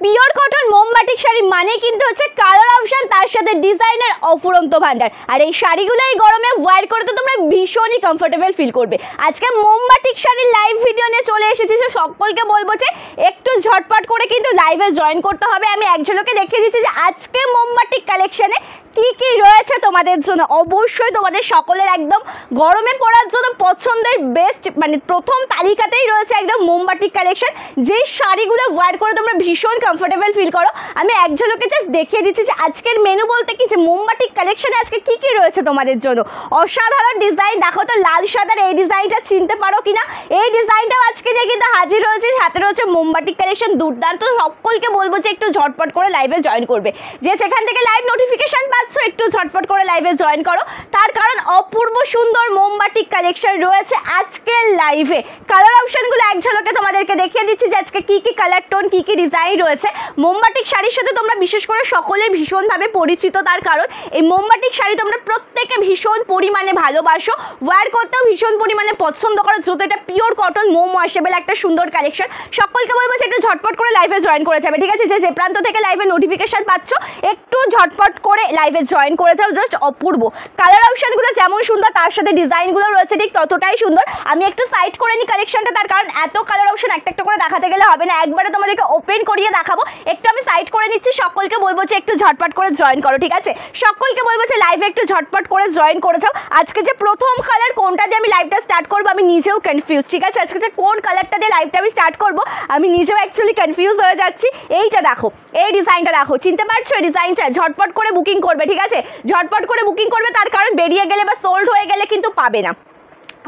Pure cotton মোমবাটিক শাড়ি মানে কিন্তু হচ্ছে কালার অপশন, তার সাথে ডিজাইনের অফুরন্ত ভান্ডার। আর এই শাড়িগুলো এই গরমে ওয়্যার করে তো তোমরা ভীষণই কমফোর্টেবল ফিল করবে। আজকে মোমবাটিক শাড়ির লাইভ ভিডিও নিয়ে চলে এসেছি, সকলকে বলবো যে একটু ঝটপট করে কিন্তু লাইভে জয়েন করতে হবে। আমি এক ঝলকে দেখিয়ে দিচ্ছি যে আজকে মোমবাটিক কালেকশনে কি কি রয়েছে তোমাদের জন্য। অবশ্যই তোমাদের সকলের একদম গরমে পড়ার জন্য পছন্দের বেস্ট মানে প্রথম তালিকাতেই রয়েছে একদম মোমবাটিক কালেকশন, যে শাড়িগুলো ওয়্যার করে তোমরা ভীষণ কমফোর্টেবল ফিল করো। আমি এক ঝলকে জাস্ট দেখিয়ে দিচ্ছি যে আজকের মেনু বলতে কি, যে মোমবাটিক কালেকশনে আজকে কি কি রয়েছে তোমাদের জন্য। অসাধারণ ডিজাইন, দেখো তো লাল সাদার এই ডিজাইনটা চিনতে পারো কিনা। এই ডিজাইনটাও আজকে নিয়ে কিন্তু হাজির হয়েছে, সাথে রয়েছে মোমবাটিক কালেকশন দুর্দান্ত। সকলকে বলবো যে একটু ঝটপট করে লাইভে জয়েন করবে, যে সেখান থেকে লাইভ নোটিফিকেশন একটু ঝটপট করে লাইভে জয়েন করো, তার কারণ অপূর্ব সুন্দর মোমবাটিক কালেকশন রয়েছে আজকের লাইভে। কালার অপশনগুলো এক ঝলকে তোমাদেরকে দেখিয়ে দিচ্ছি যে আজকে কি কি কালার টোন, কি কি ডিজাইন রয়েছে। মোমবাটিক শাড়ির সাথে তোমরা বিশেষ করে সকলে ভীষণভাবে পরিচিত, তার কারণ এই মোমবাটিক শাড়ি তোমরা প্রত্যেকে ভীষণ পরিমাণে ভালোবাসো, ওয়্যার করতেও ভীষণ পরিমাণে পছন্দ করো, যেহেতু এটা পিওর কটন মোম ওয়াশেবল একটা সুন্দর কালেকশন। সকলকে বলবো যে একটু ঝটপট করে লাইভে জয়েন করে যাবে, ঠিক আছে। যে প্রান্ত থেকে লাইভে নোটিফিকেশন পাচ্ছ একটু ঝটপট করে লাইভে জয়েন করে যাও। জাস্ট অপূর্ব কালার অপশনগুলো যেমন সুন্দর, তার সাথে ডিজাইনগুলো রয়েছে ঠিক ততটাই সুন্দর। আমি একটু সাইড করে নিই কালেকশনটা, তার কারণ এত কালার অপশন একটা একটা করে দেখাতে গেলে হবে না, একবারে তোমাদেরকে ওপেন করিয়ে দেখাবো। একটু আমি সাইড করে নিচ্ছি, সকলকে বলবো যে একটু ঝটপট করে জয়েন করো, ঠিক আছে। সকলকে বলবো যে লাইভে একটু ঝটপট করে জয়েন করে যাও। আজকে যে প্রথম কালার কোনটা দিয়ে আমি লাইভটা স্টার্ট করবো আমি নিজেও কনফিউজ, ঠিক আছে। আজকে যে কোন কালারটা দিয়ে লাইভটা আমি স্টার্ট করবো আমি নিজেও অ্যাকচুয়ালি কনফিউজ হয়ে যাচ্ছি। এইটা দেখো, এই ডিজাইনটা দেখো, চিনতে পারছো এই ডিজাইনটা। ঝটপট করে বুকিং করবে, ঠিক আছে, ঝটপট করে বুকিং করবে, তার কারণ বেরিয়ে গেলে বা সোল্ড হয়ে গেলে কিন্তু পাবে না।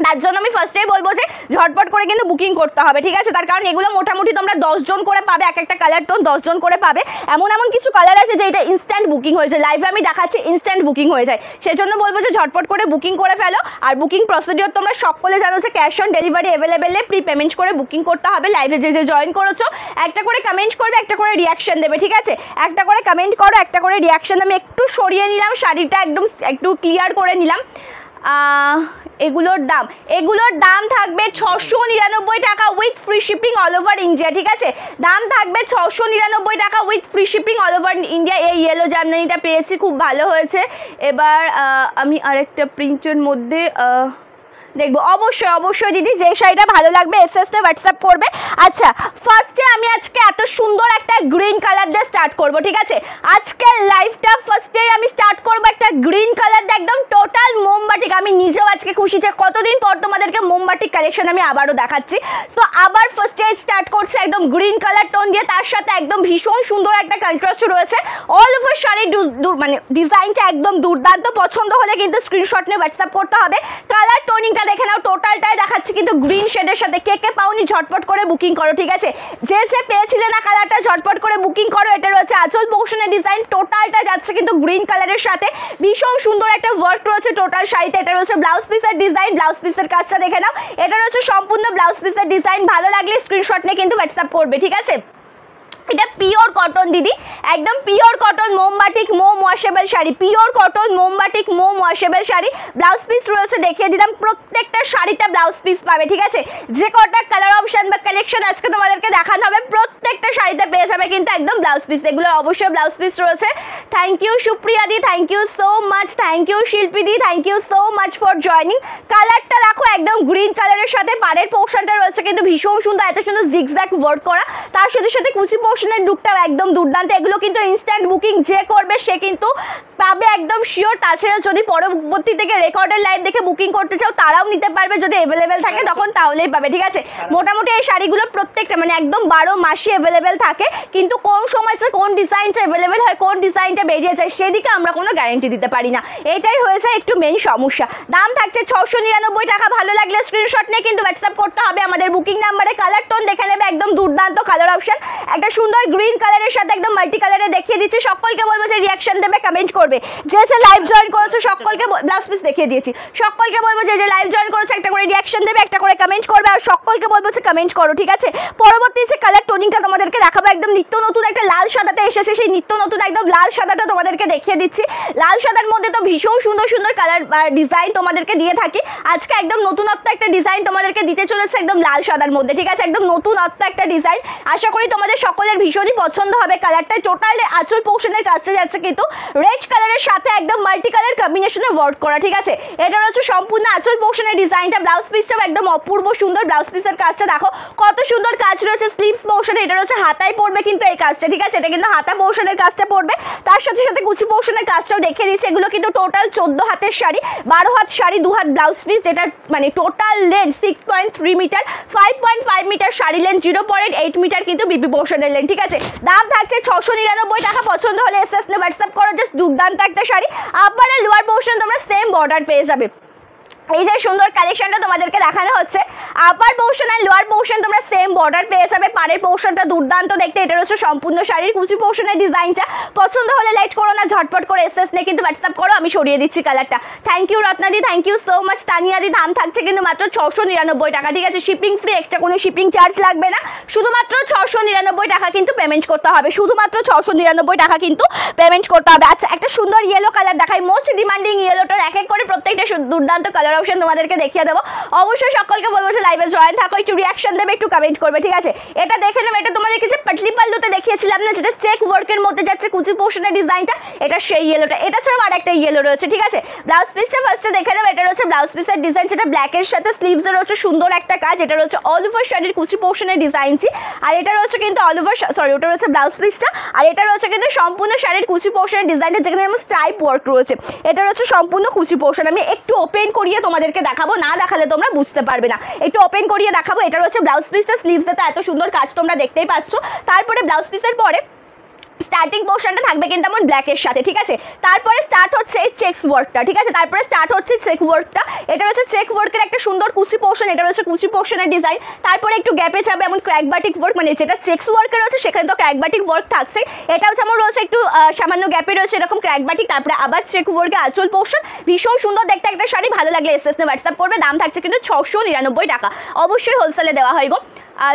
তার জন্য আমি ফার্স্টেই বলবো যে ঝটপট করে কিন্তু বুকিং করতে হবে, ঠিক আছে। তার কারণ এগুলো মোটামুটি তোমরা 10 জন করে পাবে, এক একটা কালার টোন 10 জন করে পাবে। এমন কিছু কালার আছে যে এটা ইনস্ট্যান্ট বুকিং হয়ে যায়, লাইভে আমি দেখাচ্ছি ইনস্ট্যান্ট বুকিং হয়ে যায়। সেজন্য বলবো যে ঝটপট করে বুকিং করে ফেলো। আর বুকিং প্রসিডিওর তোমরা সকলে জানো যে ক্যাশ অন ডেলিভারি অ্যাভেলেবেলে, প্রি পেমেন্ট করে বুকিং করতে হবে। লাইভে যে জয়েন করেছো একটা করে কমেন্ট করবে, একটা করে রিয়াকশন দেবে, ঠিক আছে। একটা করে কমেন্ট করো, একটা করে রিয়াকশন। আমি একটু সরিয়ে নিলাম শাড়িটা, একদম একটু ক্লিয়ার করে নিলাম। এগুলোর দাম থাকবে 699 টাকা with free shipping all over India, ঠিক আছে। দাম থাকবে 699 টাকা with free shipping all over India. এই ইয়েলো জামদানিটা পেয়েছি, খুব ভালো হয়েছে। এবার আমি আরেকটা প্রিন্টের মধ্যে দেখবো। অবশ্যই দিদি, যে শাড়িটা ভালো লাগবে এসএসতে হোয়াটসঅ্যাপ করবে। আচ্ছা, ফার্স্টে আমি আজকে এত সুন্দর একটা গ্রিন কালার দিয়ে স্টার্ট করব, ঠিক আছে। আজকের লাইভটা ফার্স্টেই আমি স্টার্ট করব একটা গ্রিন কালার দিয়ে, একদম টোটাল মোমবাটিক। আমি নিজেও আজকে খুশি যে কতদিন পর তোমাদেরকে মোমবাটিক কালেকশন আমি আবারও দেখাচ্ছি। সো আবার ফার্স্টে স্টার্ট করছে একদম গ্রিন কালার টোন দিয়ে, তার সাথে একদম ভীষণ সুন্দর একটা কন্ট্রাস্ট রয়েছে। অল ওভার শাড়ির মানে ডিজাইনটা একদম দুর্দান্ত। পছন্দ হলে কিন্তু স্ক্রিনশট নিয়ে হোয়াটসঅ্যাপ করতে হবে। কালার টোনিংটা দেখে নাও, টোটালটাই দেখাচ্ছি কিন্তু গ্রিন শেডের সাথে। কে পাওনি ঝটপট করে বুকিং করো, ঠিক আছে। যে পেয়েছিলে না কালারটা ঝটপট করে বুকিং করো। এটা রয়েছে আঁচল পোর্শনের ডিজাইন, টোটালটা যাচ্ছে কিন্তু গ্রিন কালারের সাথে। ভীষণ সুন্দর একটা ওয়ার্ক রয়েছে টোটাল শাড়িতে। এটা রয়েছে ব্লাউজ পিসের ডিজাইন, ব্লাউজ পিসের কাজটা দেখে নাও। এটা রয়েছে সম্পূর্ণ ব্লাউজ পিসের ডিজাইন। ভালো লাগলে স্ক্রিনশট নিয়ে কিন্তু হোয়াটসঅ্যাপ করবে, ঠিক আছে। এটা পিওর কটন দিদি, একদম পিওর কটন মোমবাটিক মোম ওয়াশেবল শাড়ি, পিওর কটন মোমবাটিক মোম ওয়াশেবল শাড়ি। ব্লাউজ পিস রয়েছে দেখিয়ে দিলাম, প্রত্যেকটা শাড়িতে ব্লাউজ পিস পাবে, ঠিক আছে। যে কটা কালার অপশন বা কালেকশন আজকে তোমাদেরকে দেখানো হবে প্রত্যেকটা শাড়িতে পেয়ে যাবে কিন্তু একদম ব্লাউজ পিস। এগুলো অবশ্যই ব্লাউজ পিস রয়েছে। থ্যাংক ইউ সুপ্রিয়া দি, thank you so much, thank you Shilpi দি, thank you so much for joining. কালারটা দেখো, একদম গ্রিন কালারের সাথে পাড়ের পোর্শনটা রয়েছে কিন্তু ভীষণ সুন্দর, এত সুন্দর জিগজ্যাগ ওয়ার্ক করা, তার সাথে কুচি পোর্শনের লুকটাও একদম দুর্দান্ত। এগুলো কিন্তু ইনস্ট্যান্ট বুকিং যে করবে সে কিন্তু পাবে একদম শিওর। তাছাড়া যদি পরবর্তী থেকে রেকর্ডের লাইভ দেখে বুকিং করতে চাও তারাও নিতে পারবে, যদি অ্যাভেলেবেল থাকে তখন তাহলেই পাবে, ঠিক আছে। মোটামুটি এই শাড়িগুলো প্রত্যেকটা মানে একদম 12 মাসই অ্যাভেলেবেল থাকে, কিন্তু কোন সময়তে কোন ডিজাইনটা অ্যাভেলেবেল হয়, কোন ডিজাইনটা বেরিয়ে যায় সেদিকে আমরা কোনো গ্যারেন্টি দিতে পারি না। এটাই হয়েছে একটু মেন সমস্যা। দাম থাকছে 699 টাকা। ভালো লাগলে স্ক্রিনশট নিয়ে কিন্তু হোয়াটসঅ্যাপ করতে হবে আমাদের বুকিং নাম্বারে। কালার টোন দেখে নেবে, একদম দুর্দান্ত কালার অপশন। একটা সুন্দর গ্রিন কালারের সাথে একদম মাল্টি কালারে দেখিয়ে দিচ্ছি। সকলকে বলবো যে রিয়াকশন দেবে, কমেন্ট করবে। যে লাইভ জয়েন করেছো সকলকে ব্লাউজ পিস দেখিয়ে দিয়েছি। সকলকে বলবো যে লাইভ জয়েন করেছো একটা করে রিয়াকশন দেবে, একটা করে কমেন্ট করবে। আর সকলকে বলবো যে কমেন্ট করো, ঠিক আছে। পরবর্তী যে কালার টোনিংটা তোমাদেরকে দেখাবো, একদম নিত্য নতুন একটা লাল সাদাতে এসেছে। সেই নিত্য নতুন একদম লাল সাদাটা তোমাদেরকে দেখিয়ে দিচ্ছি। লাল সাদার মধ্যে তো ভীষণ সুন্দর সুন্দর কালার ডিজাইন তোমাদেরকে দিয়ে থাকি। আজকে একদম নতুনত্ব একটা ডিজাইন তোমাদেরকে দিতে চলেছে একদম লাল সাদার মধ্যে, ঠিক আছে। একদম নতুনত্ব একটা ডিজাইন। আশা করি তোমাদের সকলে তোমাদের ভীষণই পছন্দ হবে কালারটা। টোটাল আঁচল পোর্শনের কাজটা যাচ্ছে কিন্তু রেড কালারের সাথে একদম মাল্টি কালার কম্বিনেশনে ওয়ার্ক করা, ঠিক আছে। এটা হচ্ছে সম্পূর্ণ আঁচল পোর্শনের ডিজাইনটা। ব্লাউজ পিসটাও একদম অপূর্ব সুন্দর, ব্লাউজ পিসের কাজটা দেখো কত সুন্দর কাজ রয়েছে স্লিভস পোর্শনে। এটা হচ্ছে হাতায় পড়বে কিন্তু এই কাজটা, ঠিক আছে। এটা কিন্তু হাতা পোর্শনের কাজটা পড়বে, তার সাথে সাথে কুচি পোর্শনের কাজটাও দেখিয়ে দিচ্ছি। এগুলো কিন্তু টোটাল 14 হাতের শাড়ি, 12 হাত শাড়ি, 2 হাত ব্লাউজ পিস, যেটা মানে total length 6.3 metre, 5.5 metre sari length, 0.8 metre কিন্তু বিপি পোর্শনের লেন্থ, ঠিক আছে। দাম থাকছে 699 টাকা। পছন্দ হলে এসএস নে হোয়াটসঅ্যাপ করো। জাস্ট দুর্দান্ত একটা শাড়ি। আপার আর লোয়ার পোর্শন তোমরা সেম বর্ডার পেয়ে যাবে। এই যে সুন্দর কালেকশনটা তোমাদেরকে দেখানো হচ্ছে, আপার পোর্শন আর লোয়ার পোর্শন তোমরা সেম বর্ডার পেয়ে যাবে। পাড়ের পোর্শনটা দুর্দান্ত দেখতে। এটা হচ্ছে সম্পূর্ণ শাড়ির কুচি পোর্শনের ডিজাইনটা। পছন্দ হলে লেট করো না, ঝটপট করে এসএস নে কিন্তু হোয়াটসঅ্যাপ করো, আমি সরিয়ে দিচ্ছি কালারটা। থ্যাংক ইউ রত্নাদি, থ্যাংক ইউ সো মাচ। তানিয়াদি, দাম থাকছে কিন্তু মাত্র 699 টাকা, ঠিক আছে। শিপিং ফ্রি, এক্সট্রা কোনো শিপিং চার্জ লাগবে না। শুধুমাত্র 699 টাকা কিন্তু পেমেন্ট করতে হবে, শুধুমাত্র 699 টাকা কিন্তু পেমেন্ট করতে হবে। আচ্ছা, একটা সুন্দর ইয়েলো কালার দেখাই, মোস্ট ডিমান্ডিং ইয়েলোটার এক এক করে প্রত্যেকটা দুর্দান্ত কালার অপশন তোমাদেরকে দেখিয়ে দেবো। অবশ্যই সকলকে বলবো যে লাইভে জয়েন থাকো, একটু রিয়াকশন দেবে, একটু কমেন্ট করবে, ঠিক আছে। এটা দেখে নেবে, এটা তোমাদেরকে যে পাটলি পাল্লুতে দেখিয়েছিলাম না, যেটা চেক ওয়ার্কের মধ্যে যাচ্ছে কুচি পোর্শনের ডিজাইনটা, এটা সেই ইয়েলোটা। এটা ছাড়াও আর একটা ইয়েলো রয়েছে, ঠিক আছে। ব্লাউজ পিসটা ফার্স্টে দেখে নেবে। এটা রয়েছে ব্লাউজ পিসের ডিজাইন, যেটা ব্ল্যাকের সাথে স্লিভসের রয়েছে সুন্দর একটা কাজ। এটা রয়েছে অল ওভার শাড়ির কুচি পোর্শনের ডিজাইনটি, আর এটা রয়েছে কিন্তু অল ওভার, সরি, ওটা রয়েছে ব্লাউজ পিসটা, আর এটা রয়েছে কিন্তু সম্পূর্ণ শাড়ির কুচি পোর্শনের ডিজাইনটা, যেখানে যেমন স্ট্রাইপ ওয়ার্ক রয়েছে। এটা রয়েছে সম্পূর্ণ কুচি পোর্শন। আমি একটু ওপেন করিয়ে তোমাদেরকে দেখাবো, না দেখালে তোমরা বুঝতে পারবে না। একটু ওপেন করিয়ে দেখাবো। এটা হচ্ছে ব্লাউজ পিসটা, স্লিভসটা এত সুন্দর কাজ তোমরা দেখতেই পাচ্ছ। তারপরে ব্লাউজ পিসের পরে স্টার্টিং পোর্শনটা থাকবে কিন্তু এমন ব্ল্যাকের সাথে, ঠিক আছে। তারপরে স্টার্ট হচ্ছে এই চেকস ওয়ার্কটা, ঠিক আছে। তারপরে স্টার্ট হচ্ছে চেক ওয়ার্কটা। এটা হচ্ছে চেক ওয়ার্কের একটা সুন্দর কুচি পোর্শন। এটা হচ্ছে কুচি পোর্শনের ডিজাইন। তারপরে একটু গ্যাপে যাবে এমন ক্র্যাক বাটিক ওয়ার্ক, মানে যেটা চেকস ওয়ার্কের রয়েছে সেখানে তো ক্র্যাক বাটিক ওয়ার্ক থাকছে। এটা হচ্ছে আমার রয়েছে একটু সামান্য গ্যাপে রয়েছে এরকম ক্র্যাক বাটিক। তারপরে আবার চেক ওয়ার্কে আঁচল পোর্শন, ভীষণ সুন্দর দেখতে একটা শাড়ি। ভালো লাগলে এসএস নে হোয়াটসঅ্যাপ করবে। দাম থাকছে কিন্তু 699 টাকা। অবশ্যই হোলসেলে দেওয়া হয় গো।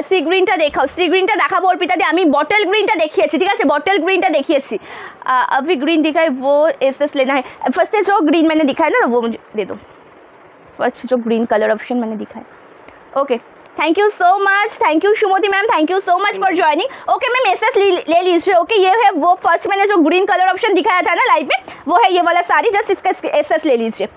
সি গ্রিনটা দেখাও, সি গ্রিনটা দেখাবো অর্পিতাদি। আমি বটল গ্রিনটা দেখিয়েছি, ঠিক আছে, বটল ग्रीनটা দেখিয়েছি। अभी ग्रीन दिखाए वो एसएस लेना है। फर्स्ट जो ग्रीन मैंने दिखाया ना, वो मुझे दे दो। फर्स्ट जो ग्रीन कलर ऑप्शन मैंने दिखाया। Okay, thank you so much, thank you Sumati ma'am, thank you so much for joining. Okay ma'am, SS ले लीजिए। ओके, ये है वो फर्स्ट मैंने जो ग्रीन कलर ऑप्शन दिखाया था ना लाइव में, वो है ये वाला साड़ी। जस्ट इसका एसएस ले लीजिए।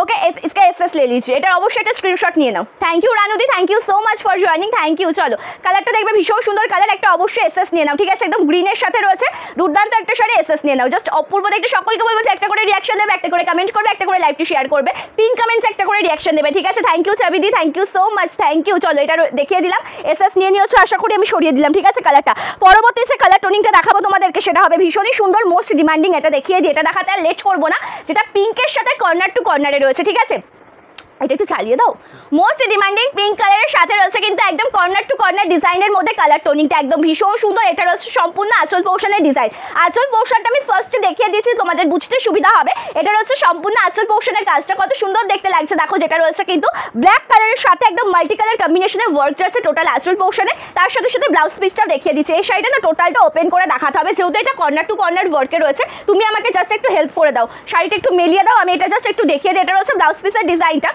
ओके, इसका एसएस ले लीजिए। এটা অবশ্যই একটা স্ক্রিনশট নিয়ে নাও। থ্যাংক ইউ রানুদি, thank you so much for joining, thank you. চলো, কালারটা দেখবে ভীষণ সুন্দর কালার, একটা অবশ্যই এসএস নিয়ে নাও, ঠিক আছে। একদম গ্রিনের সাথে রয়েছে দুর্দান্ত একটা শাড়ি, এসএস নিয়ে নাও। জাস্ট অপূর্ব দেখতে। সকলকে বলবো যে একটা করে রিয়াকশন দেবে, একটা করে কমেন্ট করবে, একটা করে লাইভটি শেয়ার করবে, পিন কমেন্টস একটা করে রিয়াকশন দেবে, ঠিক আছে। থ্যাংক ইউ চাবিদি, thank you so much, thank you. চলো, এটা দেখিয়ে দিলাম, এসএস নিয়ে নিয়েছো আশা করি, আমি সরিয়ে দিলাম, ঠিক আছে কালারটা। পরবর্তী যে কালার টোনিংটা দেখাবো তোমাদেরকে, সেটা হবে ভীষণই সুন্দর, মোস্ট ডিমান্ডিং। এটা দেখিয়ে দিই, এটা দেখাতে আর লেট করবো না, যেটা পিঙ্কের সাথে কর্নার টু কর্নারে রয়েছে, ঠিক আছে। এটা একটু চালিয়ে দাও। মোস্ট ডিমান্ডিং পিঙ্ক কালারের সাথে রয়েছে কিন্তু একদম কর্নার টু কর্নার ডিজাইনের মধ্যে কালার টোনিংটা একদম ভীষণ সুন্দর। এটা রয়েছে সম্পূর্ণ আঁচল পোর্শনের ডিজাইন। আঁচল পোর্শনটা আমি ফার্স্টে দেখিয়ে দিয়েছি, তোমাদের বুঝতে সুবিধা হবে। এটা রয়েছে সম্পূর্ণ আঁচল পোর্শনের কাজটা কত সুন্দর দেখতে লাগছে দেখো। যেটা রয়েছে কিন্তু ব্ল্যাক কালারের সাথে একদম মাল্টি কালার কম্বিনেশনের ওয়ার্ক রয়েছে টোটাল আঁচল পোর্শনে। তার সাথে সাথে ব্লাউজ পিসটাও দেখিয়ে দিচ্ছি। এই শাড়িটা না টোটালটা ওপেন করে দেখাতে হবে, যেহেতু এটা কর্নার টু কর্নার ওয়ার্কে রয়েছে। তুমি আমাকে জাস্ট একটু হেল্প করে দাও, শাড়িটা একটু মেলিয়ে দাও, আমি এটা জাস্ট একটু দেখিয়ে দিই। এটা রয়েছে ব্লাউজ পিসের ডিজাইনটা,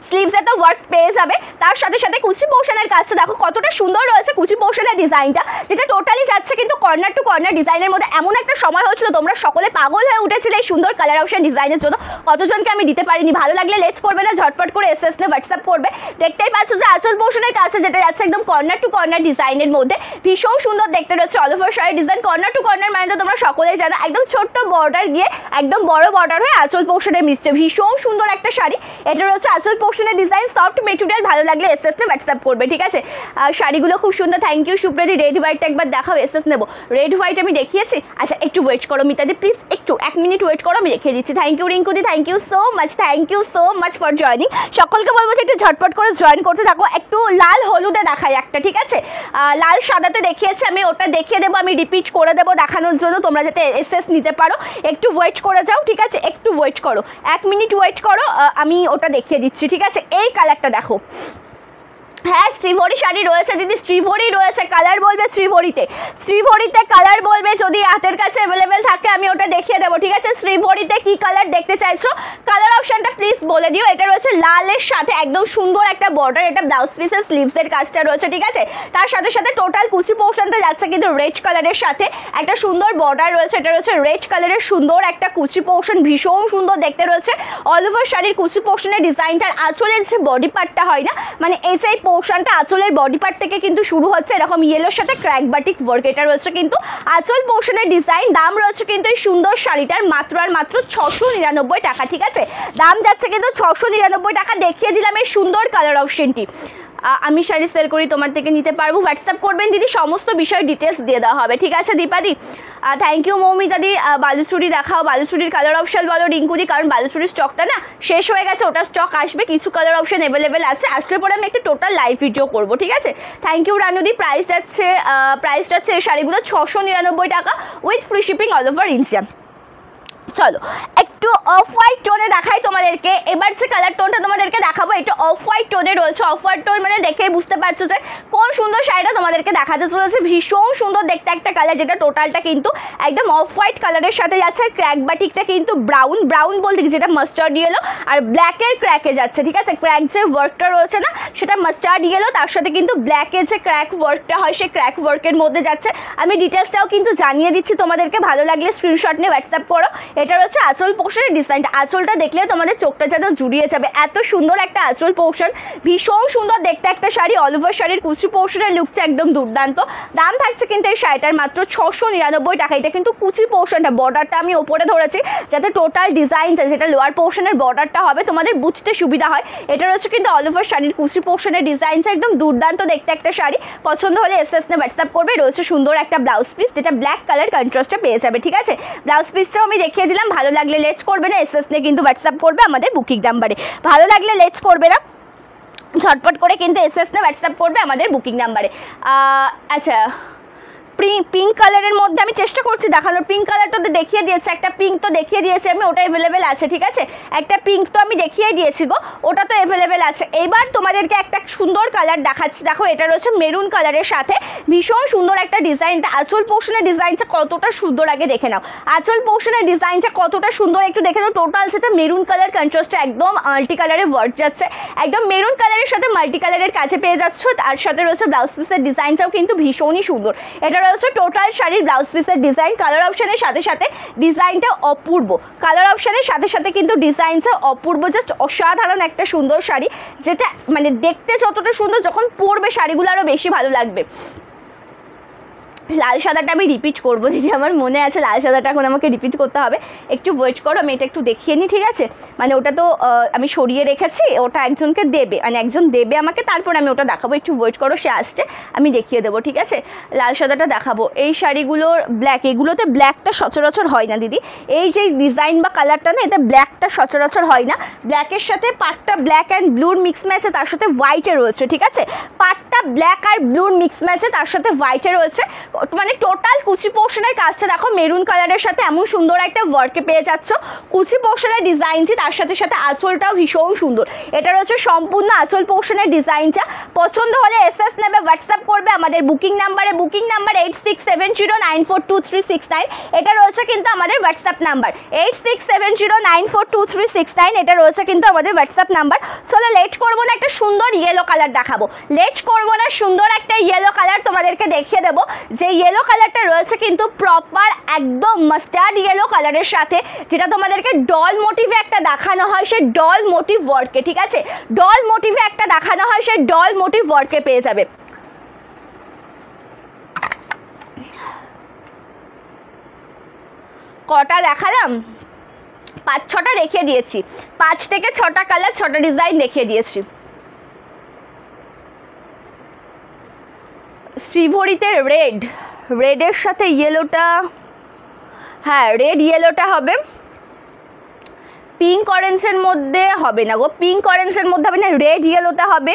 স্লিভসে তো ওয়ার্ক পেয়ে যাবে। তার সাথে সাথে কুচি পোর্শনের কাজটা দেখো কতটা সুন্দর রয়েছে, কুচি পোর্শনের ডিজাইনটা, যেটা টোটালি যাচ্ছে কিন্তু কর্নার টু কর্নার ডিজাইনের মধ্যে। এমন একটা সময় হচ্ছিল তোমরা সকলে পাগল হয়ে উঠেছিলে এই সুন্দর কালার অপশন ডিজাইনের জন্য, কতজনকে আমি দিতে পারিনি। ভালো লাগলে লেটস করবে না, ঝটপট করে এসএস নে হোয়াটসঅ্যাপ করবে। দেখতেই পাচ্ছ যে আঁচল পোর্শনের কাছে যেটা যাচ্ছে একদম কর্নার টু কর্নার ডিজাইনের মধ্যে, ভীষণ সুন্দর দেখতে রয়েছে অল ওভার শাড়ির ডিজাইন। কর্নার টু কর্নার মানে তো তোমরা সকলেই জানো, একদম ছোট্ট বর্ডার গিয়ে একদম বড় বর্ডার হয়ে আঁচল পোর্শনে মিশছে। ভীষণ সুন্দর একটা শাড়ি। এটা রয়েছে আঁচল পোর্শনের ডিজাইন, সফট মেটেরিয়াল। ভালো লাগলে এসএস নে হোয়াটসঅ্যাপ করবে, ঠিক আছে। শাড়িগুলো খুব সুন্দর, থ্যাংক ইউ সুপ্রীতি। রেড হোয়াইটটা একবার দেখাও, এসএস নেবো। রেড হোয়াইট আমি দেখিয়েছি। আচ্ছা, একটু ওয়েট করো মিতাদি, প্লিজ একটু 1 মিনিট ওয়েট করো, আমি দেখিয়ে দিচ্ছি। থ্যাংক ইউ রিঙ্কুদি, thank you so much, thank you so much for joining. সকলকে বলবো যে একটু ঝটপট করে জয়েন করতে থাকো। একটু লাল হলুদে দেখাই একটা, ঠিক আছে। লাল সাদাতে দেখিয়েছি আমি, ওটা দেখিয়ে দেবো, আমি রিপিট করে দেবো দেখানোর জন্য, তোমরা যাতে এসএস নিতে পারো। একটু ওয়েট করে যাও, ঠিক আছে, একটু ওয়েট করো, 1 মিনিট ওয়েট করো, আমি ওটা দেখিয়ে দিচ্ছি, ঠিক আছে। এই কালারটা দেখো, হ্যাঁ শ্রীভরি শাড়ি রয়েছে দিদি, শ্রীভরি রয়েছে, কালার বলবে শ্রীভরিতে, শ্রীভরিতে কালার বলবে, যদি হাতের কাছে অ্যাভেলেবেল থাকে আমি ওটা দেখিয়ে দেবো, ঠিক আছে। শ্রীভরিতে কি কালার দেখতে চাইছো কালার অপশানটা প্লিজ বলে দিও। এটা রয়েছে লালের সাথে একদম সুন্দর একটা বর্ডার, এটা ব্লাউজ পিসের স্লিভসের কাজটা রয়েছে, ঠিক আছে। তার সাথে সাথে টোটাল কুচি পোর্শনটা যাচ্ছে কিন্তু রেড কালারের সাথে একটা সুন্দর বর্ডার রয়েছে, এটা রয়েছে রেড কালারের সুন্দর একটা কুচি পোর্শন, ভীষণ সুন্দর দেখতে রয়েছে। অল ওভার শাড়ির কুচি পোর্শনের ডিজাইনটার আঁচলের যে বডি পার্টটা হয় না, মানে এই যে পোর্শনটা আঁচলের বডি পার্ট থেকে কিন্তু শুরু হচ্ছে এরকম ইয়েলোর সাথে ক্র্যাক বাটিক ওয়ার্ক, এটা রয়েছে কিন্তু আঁচল পোর্শনের ডিজাইন। দাম রয়েছে কিন্তু এই সুন্দর শাড়িটার মাত্র আর মাত্র 699 টাকা, ঠিক আছে। দাম যাচ্ছে কিন্তু 699 টাকা। দেখিয়ে দিলাম এই সুন্দর কালার অপশনটি। আমি শাড়ি সেল করি, তোমার থেকে নিতে পারবো, হোয়াটসঅ্যাপ করবেন দিদি, সমস্ত বিষয় ডিটেলস দিয়ে দেওয়া হবে, ঠিক আছে দীপাদি। থ্যাংক ইউ মৌমিতা দি। বালুচুরি দেখাও, বালুচুরির কালার অপশন বলো রিঙ্কুদি, কারণ বালুচুরির স্টকটা না শেষ হয়ে গেছে, ওটা স্টক আসবে, কিছু কালার অপশন অ্যাভেলেবেল আছে, আসলে পরে আমি একটা টোটাল লাইভ ভিডিও করবো, ঠিক আছে। Thank you রানুদি। প্রাইস যাচ্ছে এই শাড়িগুলো 699 টাকা with free shipping all over India. চলো একটু অফ হোয়াইট টোনে দেখাই তোমাদেরকে। এবার যে কালার টোনটা তোমাদেরকে দেখাবো এটা অফ হোয়াইট টোনে রয়েছে। অফ হোয়াইট টোন মানে দেখেই বুঝতে পারছো যে কোন সুন্দর শাড়িটা তোমাদেরকে দেখাতে চলেছে। ভীষণ সুন্দর দেখতে একটা কালার, যেটা টোটালটা কিন্তু একদম অফ হোয়াইট কালারের সাথে যাচ্ছে। আর ক্র্যাক বাটিকটা কিন্তু ব্রাউন বলতে যেটা মাস্টার্ড ইয়েলো আর ব্ল্যাকের ক্র্যাকে যাচ্ছে, ঠিক আছে। ক্র্যাক যে ওয়ার্কটা রয়েছে না সেটা মাস্টার্ড ইয়েলো, তার সাথে কিন্তু ব্ল্যাকের যে ক্র্যাক ওয়ার্কটা হয় সেই ক্র্যাক ওয়ার্কের মধ্যে যাচ্ছে। আমি ডিটেলসটাও কিন্তু জানিয়ে দিচ্ছি তোমাদেরকে, ভালো লাগলে স্ক্রিনশট নিয়ে হোয়াটসঅ্যাপ করো। এটা হচ্ছে আঁচল পোর্শনের ডিজাইনটা, আঁচলটা দেখলে তোমাদের চোখটা যেন জুড়িয়ে যাবে, এত সুন্দর একটা আঁচল পোর্শন, ভীষণ সুন্দর দেখতে একটা শাড়ি। অল ওভার শাড়ির কুচি পোর্শনের লুকটা একদম দুর্দান্ত। দাম থাকছে কিন্তু এই শাড়িটার মাত্র 699 টাকা। এটা কিন্তু কুচি পোর্শনটা, বর্ডারটা আমি ওপরে ধরেছি যাতে টোটাল ডিজাইন যেটা লোয়ার পোর্শনের বর্ডারটা হবে তোমাদের বুঝতে সুবিধা হয়। এটা রয়েছে কিন্তু অল ওভার শাড়ির কুচি পোর্শনের ডিজাইনটা একদম দুর্দান্ত দেখতে একটা শাড়ি। পছন্দ হলে এসএস নে হোয়াটসঅ্যাপ করবে। রয়েছে সুন্দর একটা ব্লাউজ পিস, যেটা ব্ল্যাক কালার কন্ট্রাস্টে পেয়ে যাবে, ঠিক আছে। ব্লাউজ পিসটাও আমি দেখিয়ে দিলাম, ভালো লাগলে লেটস করবে না, এসএস নে কিন্তু হোয়াটসঅ্যাপ করবে আমাদের বুকিং নাম্বারে। ভালো লাগলে লেটস করবে না, ঝটপট করে কিন্তু এসএস নে হোয়াটসঅ্যাপ করবে আমাদের বুকিং নাম্বারে। আচ্ছা পিঙ্ক কালারের মধ্যে আমি চেষ্টা করছি দেখানোর। পিঙ্ক কালারটা তো দেখিয়ে দিয়েছে, একটা পিঙ্ক তো দেখিয়ে দিয়েছি আমি, ওটা অ্যাভেলেবেল আছে, ঠিক আছে। একটা পিঙ্ক তো আমি দেখিয়ে দিয়েছি গো, ওটা তো অ্যাভেলেবেল আছে। এবার তোমাদেরকে একটা সুন্দর কালার দেখাচ্ছি, দেখো এটা রয়েছে মেরুন কালারের সাথে, ভীষণ সুন্দর একটা ডিজাইনটা। আঁচল পোর্শনের ডিজাইনটা কতটা সুন্দর আগে দেখে নাও, আঁচল পোর্শনের ডিজাইনটা কতটা সুন্দর একটু দেখে নাও। টোটাল যেটা মেরুন কালার কন্ট্রাস্টে একদম মাল্টি কালারের ওয়ার্ক যাচ্ছে, একদম মেরুন কালারের সাথে মাল্টি কালারের কাছে পেয়ে যাচ্ছ। তার সাথে রয়েছে ব্লাউজ পিসের ডিজাইনটাও কিন্তু ভীষণই সুন্দর। এটা রয়েছে টোটাল শাড়ির ব্লাউজ পিসের ডিজাইন। কালার অপশনের সাথে সাথে ডিজাইনটা অপূর্ব, কালার অপশনের সাথে সাথে কিন্তু ডিজাইনটা অপূর্ব, জাস্ট অসাধারণ একটা সুন্দর শাড়ি, যেটা মানে দেখতে যতটা সুন্দর, যখন পরবে শাড়িগুলো আরও বেশি ভালো লাগবে। লাল সাদাটা আমি রিপিট করবো দিদি, আমার মনে আছে লাল সাদাটা এখন আমাকে রিপিট করতে হবে, একটু ওয়েট করো, আমি এটা একটু দেখিয়ে নিই, ঠিক আছে। মানে ওটা তো আমি সরিয়ে রেখেছি, ওটা একজনকে দেবে, মানে একজন দেবে আমাকে, তারপর আমি ওটা দেখাবো, একটু ওয়েট করো, সে আসছে আমি দেখিয়ে দেবো, ঠিক আছে। লাল সাদাটা দেখাবো। এই শাড়িগুলোর ব্ল্যাক, এগুলোতে ব্ল্যাকটা সচরাচর হয় না দিদি, এই যে ডিজাইন বা কালারটা না, এটা ব্ল্যাকটা সচরাচর হয় না। ব্ল্যাকের সাথে পাটটা ব্ল্যাক অ্যান্ড ব্লুর মিক্স ম্যাচে, তার সাথে হোয়াইটে রয়েছে, ঠিক আছে। পাটটা ব্ল্যাক আর ব্লুর মিক্স ম্যাচে, তার সাথে হোয়াইটে রয়েছে। মানে টোটাল কুচি পোর্শনের কাজটা দেখো, মেরুন কালারের সাথে এমন সুন্দর একটা ওয়ার্কে পেয়ে যাচ্ছ। কুচি পোর্শনের ডিজাইনটি, তার সাথে সাথে আঁচলটাও ভীষণ সুন্দর। এটা রয়েছে সম্পূর্ণ আঁচল পোর্শনের ডিজাইনটা। পছন্দ হলে এসএস নেবে, হোয়াটসঅ্যাপ করবে আমাদের বুকিং নাম্বারে, বুকিং নাম্বার 8670942369। এটা রয়েছে কিন্তু আমাদের হোয়াটসঅ্যাপ নাম্বার 8670942369, এটা রয়েছে কিন্তু আমাদের হোয়াটসঅ্যাপ নাম্বার। চলো লেট করবো না, একটা সুন্দর ইয়েলো কালার দেখাবো। লেট করবো না, সুন্দর একটা ইয়েলো কালার তোমাদেরকে দেখিয়ে দেবো। যে ইয়েলো কালারটা রয়েছে কিন্তু প্রপার একদম মাস্টার্ড ইয়েলো কালারের সাথে, যেটা তোমাদেরকে ডল মোটিভে একটা দেখানো হয়, সেই ডল মোটিভ ওয়ার্কে, ঠিক আছে। ডল মোটিভে একটা দেখানো হয়, সেই ডল মোটিভ ওয়ার্কে পেয়ে যাবে। কটা দেখালাম? 5-6টা দেখিয়ে দিয়েছি, 5 থেকে 6টা কালার, 6টা ডিজাইন দেখিয়ে দিয়েছি। শ্রীভরিতে রেডের সাথে ইয়েলোটা, হ্যাঁ রেড ইয়েলোটা হবে। পিঙ্ক অরেঞ্জের মধ্যে হবে না গো, পিঙ্ক অরেঞ্জের মধ্যে হবে না, রেড ইয়েলোতে হবে,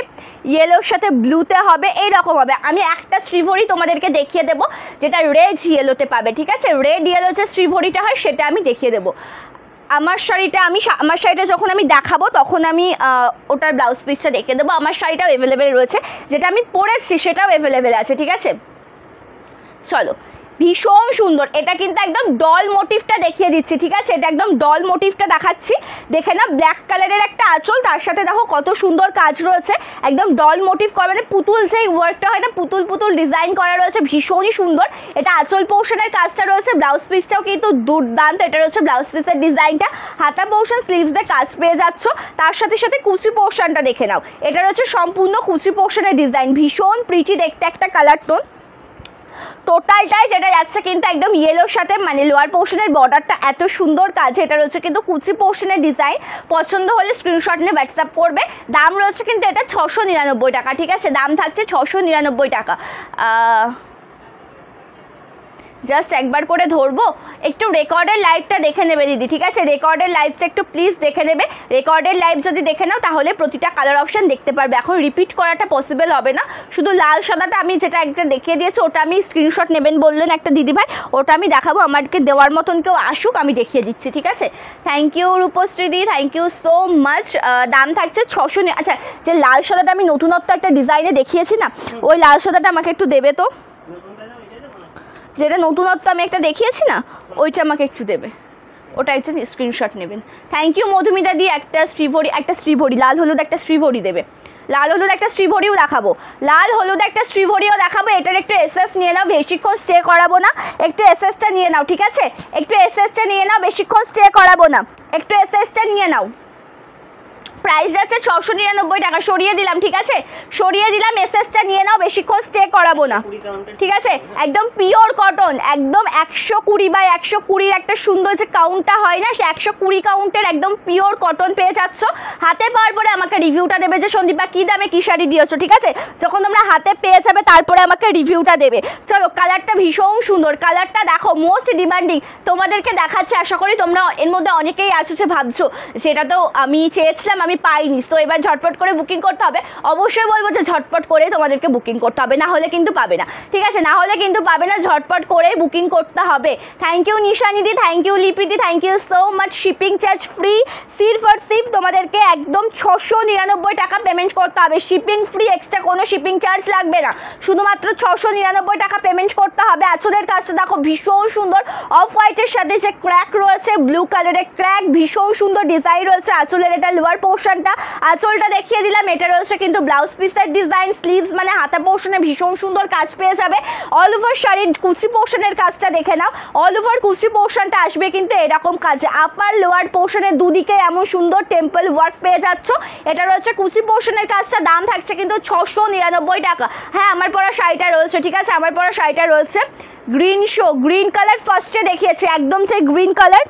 ইয়েলোর সাথে ব্লুতে হবে, এইরকম হবে। আমি একটা শ্রীভরি তোমাদেরকে দেখিয়ে দেবো যেটা রেড ইয়েলোতে পাবে, ঠিক আছে। রেড ইয়েলো যে শ্রীভরিটা হয় সেটা আমি দেখিয়ে দেবো। আমার শাড়িটা যখন আমি দেখাবো তখন আমি ওটার ব্লাউজ পিসটা দেখে দেবো। আমার শাড়িটাও অ্যাভেলেবেল রয়েছে, যেটা আমি পরেছি সেটাও অ্যাভেলেবেল আছে, ঠিক আছে। চলো, ভীষণ সুন্দর। এটা কিন্তু একদম ডল মোটিভটা দেখিয়ে দিচ্ছি, ঠিক আছে। এটা একদম ডল মোটিভটা দেখাচ্ছি, দেখে না। ব্ল্যাক কালারের একটা আঁচল, তার সাথে দেখো কত সুন্দর কাজ রয়েছে। একদম ডল মোটিভ করা, মানে পুতুল যে ওয়ার্কটা হয় না, পুতুল পুতুল ডিজাইন করা রয়েছে, ভীষণই সুন্দর। এটা আঁচল পোর্শনের কাজটা রয়েছে, ব্লাউজ পিসটাও কিন্তু দুর্দান্ত। এটা রয়েছে ব্লাউজ পিসের ডিজাইনটা, হাতা পোর্শন স্লিভসদের কাজ পেয়ে যাচ্ছ। তার সাথে সাথে কুচি পোর্শনটা দেখে নাও, এটা রয়েছে সম্পূর্ণ কুচি পোর্শনের ডিজাইন, ভীষণ প্রিটি দেখতে একটা কালার টোন। টোটালটাই যেটা যাচ্ছে কিন্তু একদম ইয়েলোর সাথে, মানে লোয়ার পোর্শনের বর্ডারটা এত সুন্দর কাজে। এটা রয়েছে কিন্তু কুচি পোর্শনের ডিজাইন। পছন্দ হলে স্ক্রিনশট নিয়ে হোয়াটসঅ্যাপ করবে। দাম রয়েছে কিন্তু এটা 699 টাকা, ঠিক আছে। দাম থাকছে 699 টাকা। জাস্ট একবার করে ধরবো, একটু রেকর্ডের লাইভটা দেখে নেবে দিদি, ঠিক আছে। রেকর্ডের লাইভটা একটু প্লিজ দেখে নেবে। রেকর্ডের লাইভ যদি দেখে নাও তাহলে প্রতিটা কালার অপশান দেখতে পারবে। এখন রিপিট করাটা পসিবল হবে না। শুধু লাল সাদাটা আমি যেটা একটা দেখিয়ে দিয়েছি, ওটা আমি স্ক্রিনশট নেবেন বললেন একটা দিদিভাই, ওটা আমি দেখাবো। আমাকে দেওয়ার মতন কেউ আসুক, আমি দেখিয়ে দিচ্ছি, ঠিক আছে। থ্যাংক ইউ রূপশ্রী দি, থ্যাংক ইউ সো মাচ। দাম থাকছে 600। আচ্ছা, যে লাল সাদাটা আমি নতুনত্ব একটা ডিজাইনে দেখিয়েছি না, ওই লাল সাদাটা আমাকে একটু দেবে তো। যেটা নতুনত্ব আমি একটা দেখিয়েছি না, ওইটা আমাকে একটু দেবে, ওটা একটু স্ক্রিনশট নেবেন। থ্যাংক ইউ মধুমিতা দি। একটা শ্রীভরি লাল হলুদ একটা শ্রীভরি দেবে। লাল হলুদ একটা শ্রীভরিও দেখাবো, লাল হলুদ একটা শ্রীভরিও দেখাবো। এটার একটু এসএস নিয়ে নাও, বেশিক্ষণ স্টে করাবো না। একটু এসএসটা নিয়ে নাও, ঠিক আছে। একটু এসএসটা নিয়ে নাও, বেশিক্ষণ স্টে করাবো না। একটু এসএসটা নিয়ে নাও। প্রাইস যাচ্ছে 699 টাকা, সরিয়ে দিলাম, ঠিক আছে, সরিয়ে দিলাম। এসএসটা নিয়ে নাও, বেশিক্ষণ স্টে করাবো না, ঠিক আছে। একদম পিওর কটন, একদম 120 বাই 120 একটা সুন্দর যে কাউন্টটা হয় না, সে 120 কাউন্টের একদম পিওর কটন পেয়ে যাচ্ছ। হাতে পাওয়ার পরে আমাকে রিভিউটা দেবে যে সন্দীপা কী দামে কী শাড়ি দিয়েছো, ঠিক আছে। যখন তোমরা হাতে পেয়ে যাবে তারপরে আমাকে রিভিউটা দেবে। চলো, কালারটা ভীষণ সুন্দর, কালারটা দেখো, মোস্ট ডিমান্ডিং। তোমাদেরকে দেখাচ্ছে, আশা করি তোমরা এর মধ্যে অনেকেই আছো যে ভাবছো সেটা তো আমি চেয়েছিলাম, আমি পাইনি। তো এবার ঝটপট করে বুকিং করতে হবে। অবশ্যই বলবো যে ঝটপট করে তোমাদেরকে বুকিং করতে হবে, না হলে কিন্তু পাবে না, ঠিক আছে। না হলে কিন্তু পাবে না, ঝটপট করে বুকিং করতে হবে। থ্যাংক ইউ নিশানিদি, থ্যাংক ইউ লিপিদি, thank you so much. Shipping charge free, সিল ফর সিপ তোমাদেরকে একদম 699 টাকা পেমেন্ট করতে হবে। শিপিং ফ্রি, এক্সট্রা কোনো শিপিং চার্জ লাগবে না, শুধুমাত্র 699 টাকা পেমেন্ট করতে হবে। আঁচলের কাজটা দেখো, ভীষণ সুন্দর। অফ হোয়াইটের সাথে যে ক্র্যাক রয়েছে, ব্লু কালারের ক্র্যাক, ভীষণ সুন্দর ডিজাইন রয়েছে আঁচলের। এটা লোয়ার পোর্শনটা, আঁচলটা দেখিয়ে দিলাম। এটা রয়েছে কিন্তু ব্লাউজ পিসের ডিজাইন, স্লিভস মানে হাতা পোর্শনে ভীষণ সুন্দর কাজ পেয়ে যাবে। অল ওভার শাড়ির কুচি পোর্শনের কাজটা দেখে নাও, অল ওভার কুচি পোর্শনটা আসবে কিন্তু এরকম কাজে। আপার লোয়ার পোর্শনের দুদিকে এমন সুন্দর টেম্পল ওয়ার্ক পেয়ে যাচ্ছ। এটা রয়েছে কুচি পোর্শনের কাজটা। দাম থাকছে কিন্তু 699 টাকা। হ্যাঁ, আমার পরা শাড়িটা রয়েছে, ঠিক আছে, আমার পরা শাড়িটা রয়েছে গ্রিন কালার ফার্স্টে দেখিয়েছি, একদম সেই গ্রিন কালার,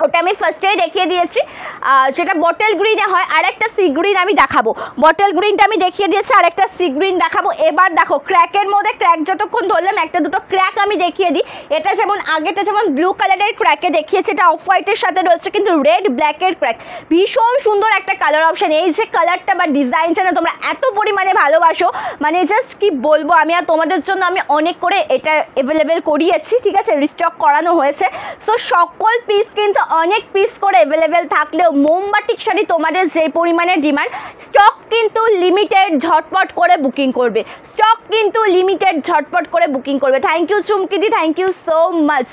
ওটা আমি ফার্স্টেই দেখিয়ে দিয়েছি। যেটা বটল গ্রিনে হয়, আর একটা সি গ্রিন আমি দেখাবো। বটল গ্রিনটা আমি দেখিয়ে দিয়েছি, আর একটা সি গ্রিন দেখাবো। এবার দেখো, ক্র্যাকের মধ্যে ক্র্যাক যতক্ষণ ধরলাম, একটা দুটো ক্র্যাক আমি দেখিয়ে দিই। এটা যেমন আগেটা যেমন ব্লু কালারের ক্র্যাকে দেখিয়েছি, এটা অফ হোয়াইটের সাথে রয়েছে কিন্তু রেড ব্ল্যাকের ক্র্যাক। ভীষণ সুন্দর একটা কালার অপশান। এই যে কালারটা বা ডিজাইনটা না তোমরা এত পরিমাণে ভালোবাসো, মানে জাস্ট কি বলবো আমি। আর তোমাদের জন্য আমি অনেক করে এটা অ্যাভেলেবেল করিয়েছি, ঠিক আছে, রিস্টক করানো হয়েছে। সো সকল পিস কিন্তু অনেক পিস করে অ্যাভেলেবেল থাকলেও মোমবাটিক শাড়ি তোমাদের যে পরিমাণে ডিমান্ড, স্টক কিন্তু লিমিটেড, ঝটপট করে বুকিং করবে। স্টক কিন্তু লিমিটেড, ঝটপট করে বুকিং করবে। থ্যাংক ইউ চুমকিদি, thank you so much.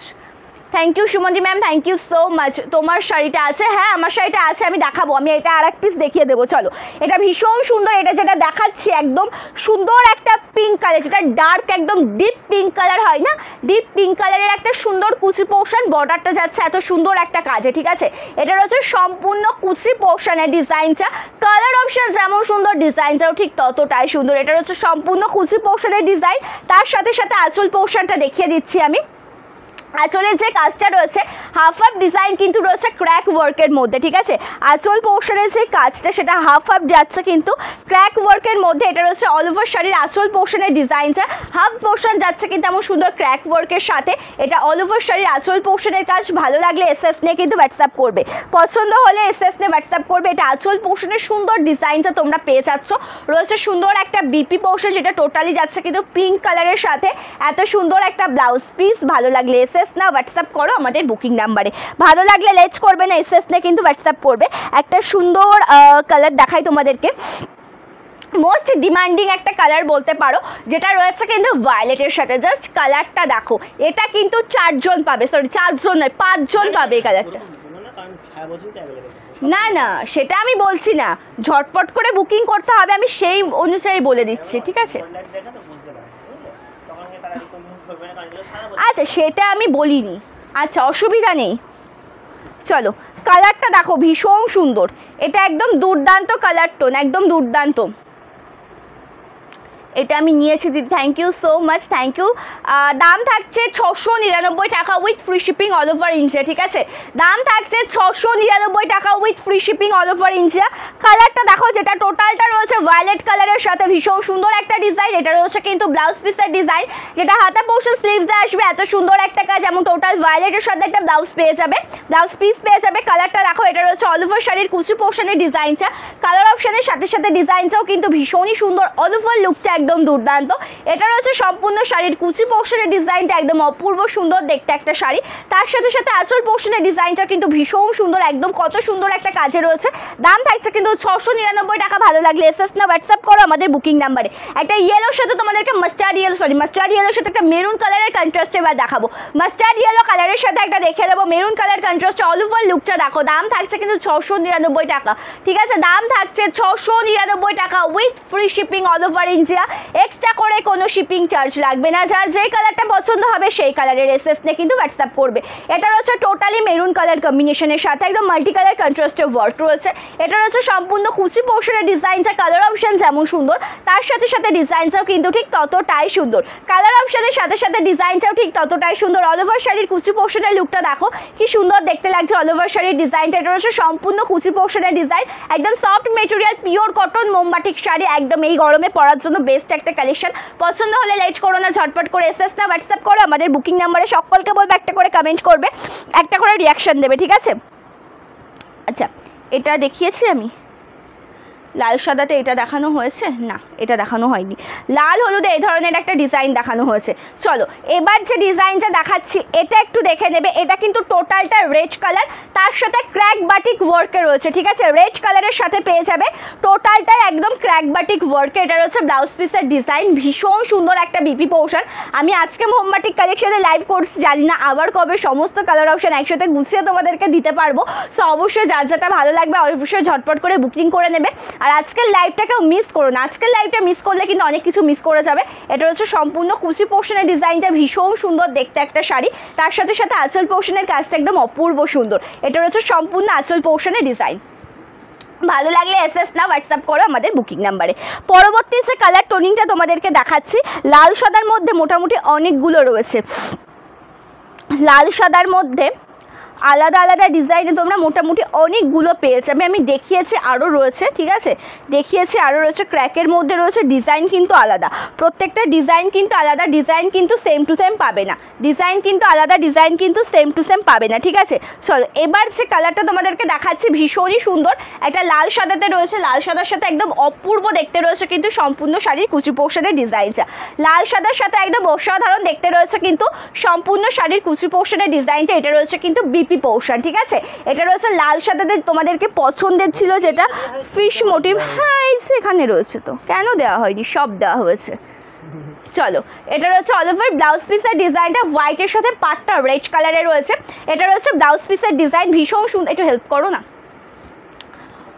Thank you Sumanti ma'am, thank you so much. তোমার শাড়িটা আছে? হ্যাঁ, আমার শাড়িটা আছে, আমি দেখাবো। আমি এটা আর এক পিস দেখিয়ে দেবো, চলো। এটা ভীষণ সুন্দর। এটা যেটা দেখাচ্ছি একদম সুন্দর একটা পিঙ্ক কালার, যেটা ডার্ক একদম ডিপ পিঙ্ক কালার হয় না, ডিপ পিঙ্ক কালারের একটা সুন্দর কুচি পোর্শন, বর্ডারটা যাচ্ছে এত সুন্দর একটা কাজে, ঠিক আছে। এটা রয়েছে সম্পূর্ণ কুচি পোর্শনের ডিজাইনটা, কালার অপশন যেমন সুন্দর, ডিজাইনটাও ঠিক ততটাই সুন্দর। এটা রয়েছে সম্পূর্ণ কুচি পোর্শনের ডিজাইন, তার সাথে সাথে আঁচল পোর্শনটা দেখিয়ে দিচ্ছি আমি। আঁচলের যে কাজটা রয়েছে হাফ হাফ ডিজাইন কিন্তু রয়েছে ক্র্যাক ওয়ার্কের মধ্যে, ঠিক আছে। আঁচল পোর্শনের যে কাজটা সেটা হাফ হাফ যাচ্ছে কিন্তু ক্র্যাক ওয়ার্কের মধ্যে। এটা রয়েছে অল ওভার শাড়ির আঁচল পোর্শনের ডিজাইনটা, হাফ পোর্শন যাচ্ছে কিন্তু এমন সুন্দর ক্র্যাক ওয়ার্কের সাথে। এটা অল ওভার শাড়ির আঁচল পোর্শনের কাজ। ভালো লাগলে এসএস নিয়ে কিন্তু হোয়াটসঅ্যাপ করবে, পছন্দ হলে এসএস নিয়ে হোয়াটসঅ্যাপ করবে। এটা আঁচল পোর্শনের সুন্দর ডিজাইনটা তোমরা পেয়ে যাচ্ছ। রয়েছে সুন্দর একটা বিপি পোর্শন, যেটা টোটালি যাচ্ছে কিন্তু পিঙ্ক কালারের সাথে। এত সুন্দর একটা ব্লাউজ পিস, ভালো লাগলে এসএস এসএস না হোয়াটসঅ্যাপ করো আমাদের বুকিং নাম্বারে। ভালো লাগলে লেটস করবে না, এসএস না কিন্তু হোয়াটসঅ্যাপ করবে। একটা সুন্দর কালার দেখাই তোমাদেরকে, মোস্ট ডিমান্ডিং একটা কালার বলতে পারো, যেটা রয়েছে কিন্তু ভায়োলেটের সাথে। জাস্ট কালারটা দেখো, এটা কিন্তু 4 জন পাবে, সরি 4 জন নয় 5 জন পাবে এই কালারটা। না না সেটা আমি বলছি না, ঝটপট করে বুকিং করতে হবে, আমি সেই অনুযায়ী বলে দিচ্ছি, ঠিক আছে? আচ্ছা সেটা আমি বলিনি, আচ্ছা অসুবিধা নেই। চলো কালারটা দেখো ভীষণ সুন্দর, এটা একদম দুর্দান্ত কালার টোন, একদম দুর্দান্ত। এটা আমি নিয়েছি দিদি, thank you so much, thank you. দাম থাকছে 699 টাকা with free shipping all over India, ঠিক আছে? দাম থাকছে 699 টাকা with free shipping all over India. কালারটা দেখো, যেটা টোটালটা রয়েছে ভায়োলেট কালারের সাথে, ভীষণ সুন্দর একটা ডিজাইন। এটা রয়েছে কিন্তু ব্লাউজ পিসের ডিজাইন, যেটা হাতা পোর্শন স্লিভসে আসবে, এত সুন্দর একটা কাজ, যেমন টোটাল ভায়োলেটের সাথে একটা ব্লাউজ পেয়ে যাবে, ব্লাউজ পিস পেয়ে যাবে। কালারটা দেখো, এটা রয়েছে অল ওভার শাড়ির কুচি পোর্শনের ডিজাইনটা, কালার অপশনের সাথে সাথে ডিজাইনটাও কিন্তু ভীষণই সুন্দর, অল ওভার লুকটা একদম দুর্দান্ত। এটা রয়েছে সম্পূর্ণ শাড়ির কুচি পোর্শনের ডিজাইনটা, একদম অপূর্ব সুন্দর দেখতে একটা শাড়ি। তার সাথে সাথে আঁচল পোর্শনের ডিজাইনটা কিন্তু ভীষণ সুন্দর, একদম কত সুন্দর একটা কাজে রয়েছে। দাম থাকছে কিন্তু 699 টাকা। ভালো লাগলে এসএস না হোয়াটসঅ্যাপ করো আমাদের বুকিং নাম্বারে। একটা ইয়েলোর সাথে তোমাদেরকে মাস্টার্ড ইয়েলোর সাথে একটা মেরুন কালারের কন্ট্রাস্টে এবার দেখাবো। মাস্টার্ড ইয়েলো কালারের সাথে একটা দেখে দেবো মেরুন কালার কন্ট্রাস্টে, অল ওভার লুকটা দেখো। দাম থাকছে কিন্তু 699 টাকা, ঠিক আছে? দাম থাকছে 699 টাকা with free shipping all over India. Extra করে কোনো শিপিং চার্জ লাগবে না। যার যেই কালারটা পছন্দ হবে সেই কালারের এসএস নিয়ে কিন্তু হোয়াটসঅ্যাপ করবে। এটা রয়েছে টোটালি মেরুন কালার কম্বিনেশনের সাথে একদম মাল্টি কালার কন্ট্রাস্টের ওয়ার্ক রয়েছে। এটা রয়েছে সম্পূর্ণ কুচি পোর্শনের ডিজাইনটা, কালার অপশন যেমন সুন্দর তার সাথে সাথে ডিজাইনটাও কিন্তু ঠিক ততটাই সুন্দর। কালার অপশনের সাথে সাথে ডিজাইনটাও ঠিক ততটাই সুন্দর। অল ওভার শাড়ির কুচি পোর্শনের লুকটা দেখো কি সুন্দর দেখতে লাগছে অল ওভার শাড়ির ডিজাইনটা। এটা রয়েছে সম্পূর্ণ কুচি পোর্শনের ডিজাইন, একদম সফট মেটেরিয়াল পিওর কটন মোমবাটিক শাড়ি, একদম এই গরমে পরার জন্য বেস্ট একটা কালেকশন। পছন্দ হলে লেট করো না, ঝটপট করে এসএস না হোয়াটসঅ্যাপ করো আমাদের বুকিং নাম্বারে। সকলকে বলবে একটা করে কমেন্ট করবে, একটা করে রিয়াকশন দেবে, ঠিক আছে? আচ্ছা এটা দেখিয়েছি আমি, লাল সাদাতে এটা দেখানো হয়েছে না, এটা দেখানো হয়নি। লাল হলুদে এই ধরনের একটা ডিজাইন দেখানো হয়েছে। চলো এবার যে ডিজাইনটা দেখাচ্ছি এটা একটু দেখে নেবে। এটা কিন্তু টোটালটা রেড কালার, তার সাথে ক্র্যাক বাটিক ওয়ার্কে রয়েছে, ঠিক আছে? রেড কালারের সাথে পেয়ে যাবে টোটালটাই একদম ক্র্যাক বাটিক ওয়ার্কে। এটা রয়েছে ব্লাউজ পিসের ডিজাইন, ভীষণ সুন্দর একটা বিপি পোর্শন। আমি আজকে মোমবাটিক কালেকশনে লাইভ করছি, জানি না আবার কবে সমস্ত কালার অপশন একসাথে গুছিয়ে তোমাদেরকে দিতে পারবো। সো অবশ্যই যার যেটা ভালো লাগবে অবশ্যই ঝটপট করে বুকিং করে নেবে। আর আজকের লাইভটাকেও মিস করো না, আজকের লাইভটা মিস করলে কিন্তু অনেক কিছু মিস করে যাবে। এটা হচ্ছে সম্পূর্ণ কুচি পোর্শনের ডিজাইনটা, ভীষণ সুন্দর দেখতে একটা শাড়ি, তার সাথে সাথে আঁচল পোর্শনের কাজটা একদম অপূর্ব সুন্দর। এটা হচ্ছে সম্পূর্ণ আঁচল পোর্শনের ডিজাইন। ভালো লাগলে এসএস না হোয়াটসঅ্যাপ করো আমাদের বুকিং নাম্বারে। পরবর্তী যে কালার টোনিংটা তোমাদেরকে দেখাচ্ছি, লাল সাদার মধ্যে মোটামুটি অনেকগুলো রয়েছে। লাল সাদার মধ্যে আলাদা আলাদা ডিজাইনে তোমরা মোটামুটি অনেকগুলো পেয়ে যাবে। আমি দেখিয়েছি আরও রয়েছে, ঠিক আছে? দেখিয়েছি আরও রয়েছে। ক্র্যাকের মধ্যে রয়েছে, ডিজাইন কিন্তু আলাদা, প্রত্যেকটা ডিজাইন কিন্তু আলাদা, ডিজাইন কিন্তু সেম টু সেম পাবে না, ডিজাইন কিন্তু আলাদা, ডিজাইন কিন্তু সেম টু সেম পাবে না, ঠিক আছে? চলো এবার যে কালারটা তোমাদেরকে দেখাচ্ছি ভীষণই সুন্দর, একটা লাল সাদাতে রয়েছে, লাল সাদার সাথে একদম অপূর্ব দেখতে রয়েছে কিন্তু সম্পূর্ণ শাড়ির কুচি পোর্শনের ডিজাইনটা। লাল সাদার সাথে একদম অসাধারণ দেখতে রয়েছে কিন্তু সম্পূর্ণ শাড়ির কুচি পোর্শনের ডিজাইনটা। এটা রয়েছে কিন্তু বিপি পোর্শন, ঠিক আছে? এটা রয়েছে লাল সাদাতে তোমাদেরকে পছন্দের ছিল যেটা ফিশ মোটিভ, হ্যাঁ এই এখানে রয়েছে, তো কেন দেওয়া হয়নি, সব দেওয়া হয়েছে। চলো এটা রয়েছে অল ওভার ব্লাউজ পিসের ডিজাইনটা, হোয়াইটের সাথে পাটটা রেড কালারে রয়েছে। এটা রয়েছে ব্লাউজ পিসের ডিজাইন, ভীষণ সুন্দর। একটু হেল্প করো না।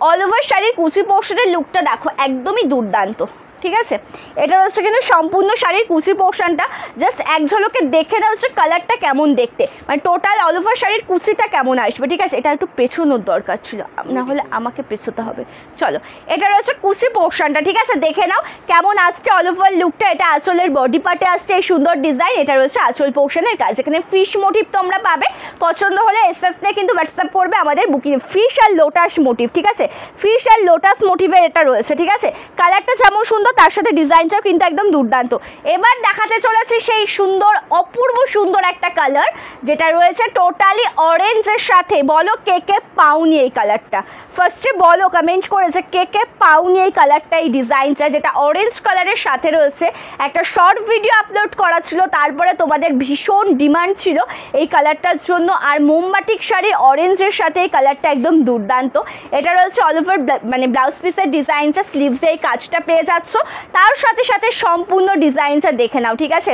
অল ওভার শাড়ির কুচি পোর্শনের লুকটা দেখো, একদমই দুর্দান্ত, ঠিক আছে? এটা হচ্ছে কিন্তু সম্পূর্ণ শাড়ির কুচি পোর্শনটা, জাস্ট এক ঝলকে দেখে নাও হচ্ছে কালারটা কেমন দেখতে, মানে টোটাল অল ওভার শাড়ির কুচিটা কেমন আসবে, ঠিক আছে? এটা একটু পেছনোর দরকার ছিল, না হলে আমাকে পেছোতে হবে। চলো এটা রয়েছে কুচি পোর্শনটা, ঠিক আছে? দেখে নাও কেমন আসছে অল ওভার লুকটা। এটা আঁচলের বডি পার্টে আসছে এই সুন্দর ডিজাইন। এটা রয়েছে আঁচল পোর্শনের কাজ, এখানে ফিশ মোটিভ তোমরা পাবে। পছন্দ হলে এসএস নিয়ে কিন্তু হোয়াটসঅ্যাপ করবে আমাদের বুকিং। ফিশ আর লোটাস মোটিভ, ঠিক আছে? ফিশ আর লোটাস মোটিভের এটা রয়েছে, ঠিক আছে? কালারটা যেমন সুন্দর সুন্দর, তার সাথে ডিজাইনটাও কিন্তু একদম দুর্দান্ত। এবার দেখাতে চলেছি সেই সুন্দর অপূর্ব সুন্দর একটা কালার যেটা রয়েছে টোটালি অরেঞ্জের সাথে। বলো কে কে পাওনি এই কালারটা, ফার্স্টে বলো কমেন্ট করেছে কে কে পাওনি এই কালারটা, এই ডিজাইনটা যেটা অরেঞ্জ কালারের সাথে রয়েছে। একটা শর্ট ভিডিও আপলোড করা ছিল, তারপরে তোমাদের ভীষণ ডিমান্ড ছিল এই কালারটার জন্য। আর মোমবাটিক শাড়ির অরেঞ্জের সাথে এই কালারটা একদম দুর্দান্ত। এটা রয়েছে অল ওভার মানে ব্লাউজ পিসের ডিজাইনটা, স্লিভসে এই কাজটা পেয়ে যাচ্ছ, তার সাথে সাথে সম্পূর্ণ ডিজাইনটা দেখে নাও, ঠিক আছে।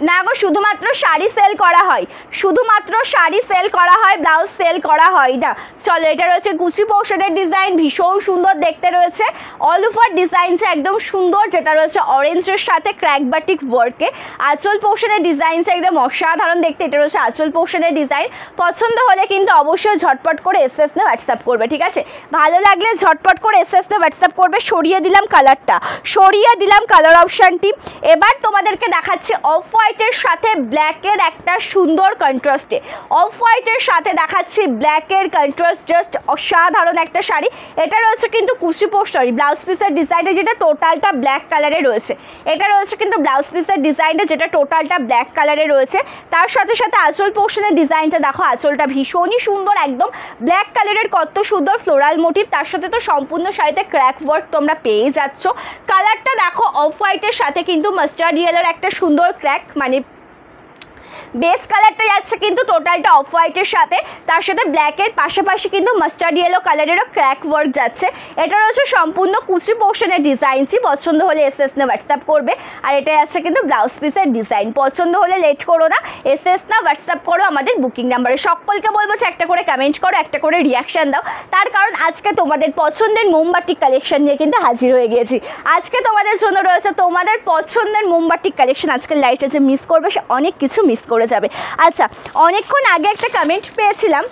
না গো, শুধুমাত্র শাড়ি সেল করা হয়, শুধুমাত্র শাড়ি সেল করা হয়, ব্লাউজ সেল করা হয় না। চলো, এটা রয়েছে কুচি পোর্শনের ডিজাইন, ভীষণ সুন্দর দেখতে রয়েছে। অল ওভার ডিজাইনটা একদম সুন্দর, যেটা রয়েছে অরেঞ্জের সাথে ক্র্যাক বাটিক ওয়ার্কে। আঁচল পোর্শনের ডিজাইনটা একদম অসাধারণ দেখতে। এটা রয়েছে আঁচল পোর্শনের ডিজাইন। পছন্দ হলে কিন্তু অবশ্যই ঝটপট করে এসএস না হোয়াটসঅ্যাপ করবে, ঠিক আছে। ভালো লাগলে ঝটপট করে এসএস না হোয়াটসঅ্যাপ করবে। সরিয়ে দিলাম কালারটা, সরিয়ে দিলাম কালার অপশানটি। এবার তোমাদেরকে দেখাচ্ছি অফ হোয়াইটের সাথে ব্ল্যাকের একটা সুন্দর কন্ট্রাস্টে। অফ হোয়াইটের সাথে দেখাচ্ছি ব্ল্যাকের কন্ট্রাস্ট, জাস্ট অসাধারণ একটা শাড়ি। এটা রয়েছে কিন্তু কুচি পোর্শন ব্লাউজ পিসের ডিজাইনটা, যেটা টোটালটা ব্ল্যাক কালারে রয়েছে। এটা রয়েছে কিন্তু ব্লাউজ পিসের ডিজাইনটা, যেটা টোটালটা ব্ল্যাক কালারে রয়েছে। তার সাথে সাথে আঁচল পোর্শনের ডিজাইনটা দেখো, আঁচলটা ভীষণই সুন্দর, একদম ব্ল্যাক কালারের কত সুন্দর ফ্লোরাল মোটিভ। তার সাথে তো সম্পূর্ণ শাড়িতে ক্র্যাক ওয়ার্ক তোমরা পেয়ে যাচ্ছ। কালারটা দেখো, অফ হোয়াইটের সাথে কিন্তু মাস্টার্ড ইয়েলোর একটা সুন্দর ক্র্যাক মানে বেস কালারটা যাচ্ছে কিন্তু টোটালটা অফ হোয়াইটের সাথে, তার সাথে ব্ল্যাকের পাশাপাশি কিন্তু মাস্টার্ড ইয়েলো কালারেরও ক্র্যাক ওয়ার্ক যাচ্ছে। এটা রয়েছে সম্পূর্ণ কুচি পোর্শনের ডিজাইনটি। পছন্দ হলে এসএস না হোয়াটসঅ্যাপ করবে। আর এটা আছে কিন্তু ব্লাউজ পিসের ডিজাইন। পছন্দ হলে লেট করো না, এসএস না হোয়াটসঅ্যাপ করো আমাদের বুকিং নাম্বারে। সকলকে বলবো যে একটা করে কমেন্ট করো, একটা করে রিয়াকশান দাও, তার কারণ আজকে তোমাদের পছন্দের মোমবাটিক কালেকশন নিয়ে কিন্তু হাজির হয়ে গিয়েছি। আজকে তোমাদের জন্য রয়েছে তোমাদের পছন্দের মোমবাটিক কালেকশন। আজকের লাইভটা যে মিস করবে সে অনেক কিছু মিস করে যাবে। আচ্ছা, অনেকক্ষণ আগে একটা কমেন্ট পেয়েছিলাম,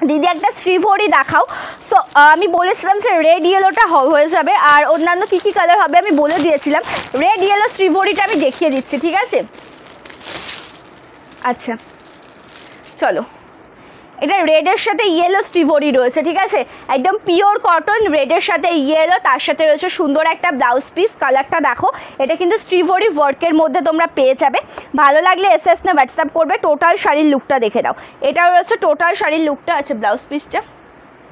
দিদি একটা শ্রীভরি দেখাও। সো আমি বলেছিলাম যে রেড ইয়েলোটা হয়ে যাবে, আর অন্যান্য কী কী কালার হবে আমি বলে দিয়েছিলাম। রেড ইয়েলো শ্রীভরিটা আমি দেখিয়ে দিচ্ছি, ঠিক আছে। আচ্ছা চলো, এটা রেডের সাথে ইয়েলো শ্রীভরি রয়েছে, ঠিক আছে, একদম পিওর কটন রেডের সাথে ইয়েলো, তার সাথে রয়েছে সুন্দর একটা ব্লাউজ পিস। কালারটা দেখো, এটা কিন্তু শ্রীভরি ওয়ার্কের মধ্যে তোমরা পেয়ে যাবে। ভালো লাগলে এসএস না হোয়াটসঅ্যাপ করবে। টোটাল শাড়ির লুকটা দেখে দাও, এটা রয়েছে টোটাল শাড়ির লুকটা। আচ্ছা, ব্লাউজ পিসটা,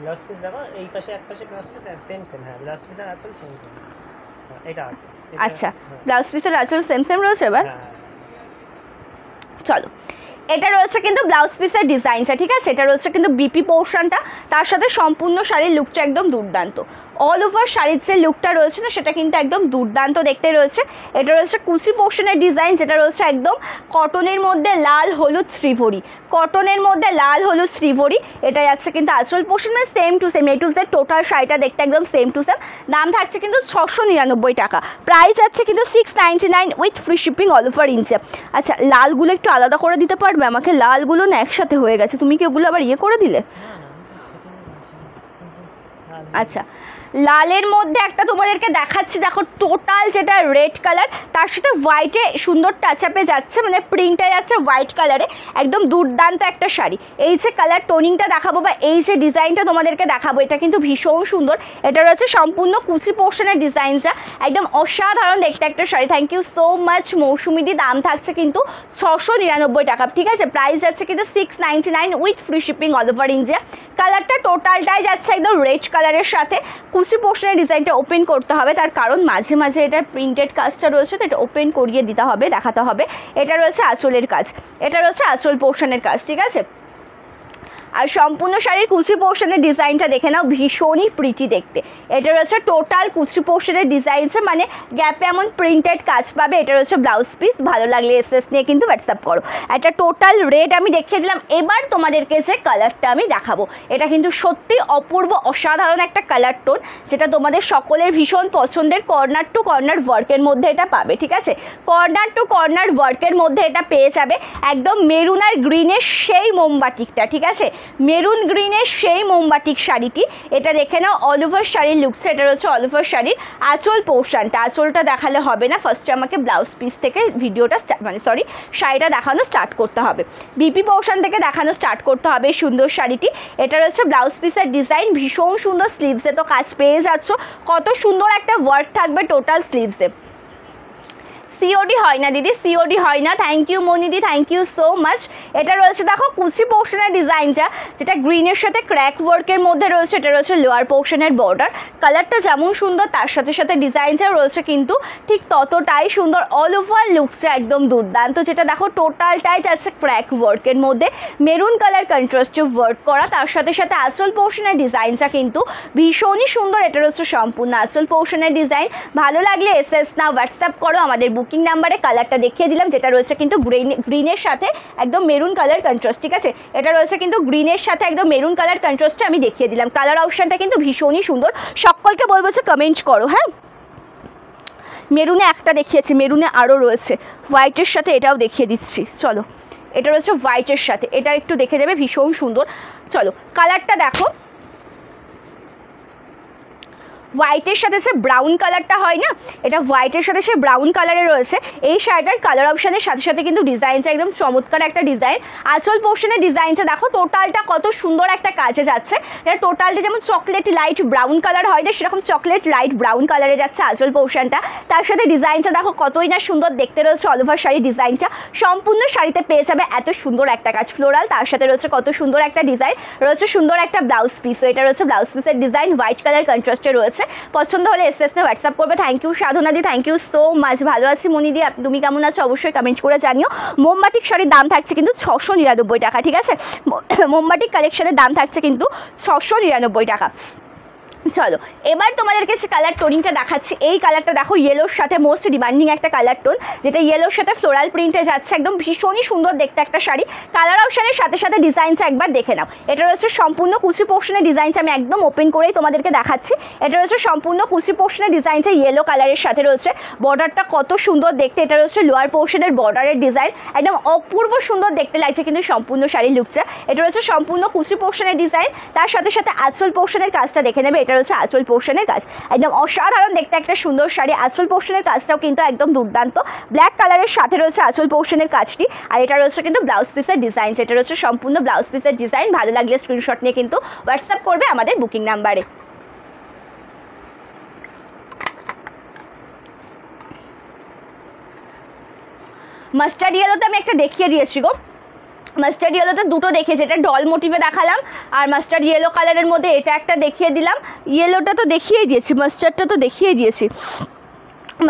ব্লাউজ পিস দেখো, এই পাশে এক পাশে ব্লাউজ পিস সেম সেম। হ্যাঁ, ব্লাউজ পিস আর আঁচল সেম সেম। এটা আচ্ছা, ব্লাউজ পিসের আঁচল সেম সেম রয়েছে। এবার চলো, এটা রয়েছে কিন্তু ব্লাউজ পিসের ডিজাইনটা, ঠিক আছে। এটা রয়েছে কিন্তু বিপি পোর্শনটা, তার সাথে সম্পূর্ণ শাড়ির লুকটা একদম দুর্দান্ত। অল ওভার শাড়ির যে লুকটা রয়েছে না, সেটা কিন্তু একদম দুর্দান্ত দেখতে রয়েছে। এটা রয়েছে কুচি পোর্শনের ডিজাইন, যেটা রয়েছে একদম কটনের মধ্যে লাল হলুদ শ্রীভরি, কটনের মধ্যে লাল হলুদ শ্রীভরি। এটা যাচ্ছে কিন্তু আঁচল পোর্শন, মানে same to same, A to Z total শাড়িটা দেখতে একদম সেম টু সেম। দাম থাকছে কিন্তু 699 টাকা, প্রাইস আছে কিন্তু 699 with free shipping all over India. আচ্ছা, লালগুলো একটু আলাদা করে দিতে পারবে আমাকে? লালগুলো না একসাথে হয়ে গেছে, তুমি কি ওগুলো আবার ইয়ে করে দিলে? আচ্ছা, লালের মধ্যে একটা তোমাদেরকে দেখাচ্ছি, দেখো টোটাল যেটা রেড কালার, তার সাথে হোয়াইটে সুন্দর টাচ আপে যাচ্ছে, মানে প্রিন্টটা যাচ্ছে হোয়াইট কালারে, একদম দুর্দান্ত একটা শাড়ি। এই যে কালার টোনিংটা দেখাবো বা এই যে ডিজাইনটা তোমাদেরকে দেখাবো, এটা কিন্তু ভীষণ সুন্দর। এটা রয়েছে সম্পূর্ণ কুচি পোর্শনের ডিজাইনটা, একদম অসাধারণ দেখতে একটা sari. Thank you so much মৌসুমিদি। দাম থাকছে কিন্তু 699 টাকা, ঠিক আছে। প্রাইস যাচ্ছে কিন্তু 699 with free shipping all over India. কালারটা টোটালটাই যাচ্ছে একদম রেড কালারের সাথে। কুচি পোর্শনের ডিজাইনটা ওপেন করতে হবে, তার কারণ মাঝে মাঝে এটার প্রিন্টেড কাজটা রয়েছে, তো এটা ওপেন করিয়ে দিতে হবে, দেখাতে হবে। এটা রয়েছে আঁচলের কাজ, এটা রয়েছে আঁচল পোর্শনের কাজ, ঠিক আছে। আর সম্পূর্ণ শাড়ির কুচি পোর্শনের ডিজাইনটা দেখে নাও, ভীষণই প্রিটি দেখতে। এটা রয়েছে টোটাল কুচি পোর্শনের ডিজাইনটা, মানে গ্যাপে এমন প্রিন্টেড কাজ পাবে। এটা রয়েছে ব্লাউজ পিস। ভালো লাগলে এসএস নিয়ে কিন্তু হোয়াটসঅ্যাপ করো। একটা টোটাল রেড আমি দেখিয়ে দিলাম। এবার তোমাদেরকে যে কালারটা আমি দেখাবো, এটা কিন্তু সত্যি অপূর্ব অসাধারণ একটা কালার টোন, যেটা তোমাদের সকলের ভীষণ পছন্দের। কর্নার টু কর্নার ওয়ার্কের মধ্যে এটা পাবে, ঠিক আছে। কর্নার টু কর্নার ওয়ার্কের মধ্যে এটা পেয়ে যাবে, একদম মেরুন আর গ্রিনের সেই মোমবাটিকটা, ঠিক আছে। মেরুন গ্রিনের সেই মোমবাটিক শাড়িটি। এটা দেখে নাও অল ওভার শাড়ির লুকস। এটা রয়েছে অল ওভার শাড়ির আঁচল পোর্শনটা। আঁচলটা দেখালে হবে না, ফার্স্টে আমাকে ব্লাউজ পিস থেকে ভিডিওটা শাড়িটা দেখানো স্টার্ট করতে হবে। বিপি পোর্শন থেকে দেখানো স্টার্ট করতে হবে সুন্দর শাড়িটি। এটা রয়েছে ব্লাউজ পিসের ডিজাইন, ভীষণ সুন্দর। স্লিভসে তো কাজ পেয়ে যাচ্ছ, কত সুন্দর একটা ওয়ার্ক থাকবে টোটাল স্লিভসে। সিওডি হয় না দিদি, সিওডি হয় না। থ্যাংক ইউ মনিদি, থ্যাংক ইউ সো মাচ। এটা রয়েছে দেখো কুচি পোর্শনের ডিজাইনটা, যেটা গ্রিনের সাথে ক্র্যাক ওয়ার্কের মধ্যে রয়েছে। এটা রয়েছে লোয়ার পোর্শনের বর্ডার। কালারটা যেমন সুন্দর তার সাথে সাথে ডিজাইনটা রয়েছে কিন্তু ঠিক ততটাই সুন্দর। অল ওভার লুকসটা একদম দুর্দান্ত। যেটা দেখো টোটালটাই যাচ্ছে ক্র্যাক ওয়ার্কের মধ্যে, মেরুন কালার কন্ট্রাস্টে ওয়ার্ক করা। তার সাথে সাথে আঁচল পোর্শনের ডিজাইনটা কিন্তু ভীষণই সুন্দর। এটা রয়েছে সম্পূর্ণ আঁচল পোর্শনের ডিজাইন। ভালো লাগলে এসএস না হোয়াটসঅ্যাপ করো আমাদের বুকিং নাম্বারে। কালারটা দেখিয়ে দিলাম, যেটা রয়েছে কিন্তু গ্রিনের সাথে একদম মেরুন কালার কন্ট্রাস্ট। ঠিক আছে, এটা রয়েছে কিন্তু গ্রিনের সাথে একদম মেরুন কালার কন্ট্রাস্টে আমি দেখিয়ে দিলাম। কালার অপশানটা কিন্তু ভীষণই সুন্দর। সকলকে বলবো যে কমেন্ট করো। হ্যাঁ, মেরুনে একটা দেখিয়েছি, মেরুনে আরও রয়েছে। হোয়াইটের সাথে এটাও দেখিয়ে দিচ্ছি। চলো, এটা রয়েছে হোয়াইটের সাথে, এটা একটু দেখে দেবে, ভীষণ সুন্দর। চলো কালারটা দেখো, হোয়াইটের সাথে সে ব্রাউন কালারটা হয় না, এটা হোয়াইটের সাথে সে ব্রাউন কালারে রয়েছে। এই শাড়িটার কালার অপশানের সাথে সাথে কিন্তু ডিজাইনটা একদম চমৎকার একটা ডিজাইন। আঁচল পোর্শনের ডিজাইনটা দেখো, টোটালটা কত সুন্দর একটা কাজে যাচ্ছে। এটা টোটালটা যেমন চকলেট লাইট ব্রাউন কালার হয় না, সেরকম চকলেট লাইট ব্রাউন কালারে যাচ্ছে আঁচল পোর্শনটা। তার সাথে ডিজাইনটা দেখো কতই না সুন্দর দেখতে রয়েছে। অল ওভার শাড়ির ডিজাইনটা সম্পূর্ণ শাড়িতে পেয়ে যাবে এত সুন্দর একটা কাজ ফ্লোরাল। তার সাথে রয়েছে কত সুন্দর একটা ডিজাইন, রয়েছে সুন্দর একটা ব্লাউজ পিস। এটা রয়েছে ব্লাউজ পিসের ডিজাইন, হোয়াইট কালার কন্ট্রাস্টে রয়েছে। পছন্দ হলে এসএসতে হোয়াটসঅ্যাপ করবে। থ্যাংক ইউ সাধনা দি, থ্যাংক ইউ সো মাচ। ভালো আছি মনিদি, তুমি কেমন আছো অবশ্যই কমেন্ট করে জানিও। মোমবাটিক শাড়ির দাম থাকছে কিন্তু 699 টাকা। ঠিক আছে, মোমবাটিক কালেকশনের দাম থাকছে কিন্তু 699 টাকা। চলো এবার তোমাদেরকে যে কালার টোনিংটা দেখাচ্ছি, এই কালারটা দেখো ইয়েলোর সাথে মোস্ট ডিমান্ডিং একটা কালার টোন, যেটা ইয়েলোর সাথে ফ্লোরাল প্রিন্টে যাচ্ছে। একদম ভীষণই সুন্দর দেখতে একটা শাড়ি। কালার অপশানের সাথে সাথে ডিজাইনটা একবার দেখে নাও। এটা রয়েছে সম্পূর্ণ কুচি পোর্শনের ডিজাইনটা, আমি একদম ওপেন করেই তোমাদেরকে দেখাচ্ছি। এটা রয়েছে সম্পূর্ণ কুচি পোর্শনের ডিজাইনটা, ইয়েলো কালারের সাথে রয়েছে। বর্ডারটা কত সুন্দর দেখতে। এটা রয়েছে লোয়ার পোর্শনের বর্ডারের ডিজাইন, একদম অপূর্ব সুন্দর দেখতে লাগছে কিন্তু সম্পূর্ণ শাড়ির লুকটা। এটা রয়েছে সম্পূর্ণ কুচি পোর্শনের ডিজাইন, তার সাথে সাথে আঁচল পোর্শনের কাজটা দেখে নেবে। এটা রয়েছে আঁচল পোর্শনের কাজ, একদম অসাধারণ দেখতে একটা সুন্দর শাড়ি। আঁচল পোর্শনের কাজটাও কিন্তু একদম দুর্দান্ত, ব্ল্যাক কালারের সাথে রয়েছে আঁচল পোর্শনের কাজটি। আর এটা রয়েছে কিন্তু ব্লাউজ পিসের ডিজাইন, এটা রয়েছে সম্পূর্ণ ব্লাউজ পিসের ডিজাইন। ভালো লাগলে স্ক্রিনশট নিয়ে কিন্তু হোয়াটসঅ্যাপ করবে আমাদের বুকিং নাম্বারে। মাস্টার্ড ইয়েলোতে আমি একটা দেখিয়ে দিয়েছি গো, মাস্টার্ড ইয়েলোতে দুটো দেখেছি, এটা ডল মোটিভে দেখালাম, আর মাস্টার্ড ইয়েলো কালারের মধ্যে এটা একটা দেখিয়ে দিলাম। ইয়েলোটা তো দেখিয়ে দিয়েছি, মাস্টার্ডটা তো দেখিয়ে দিয়েছি।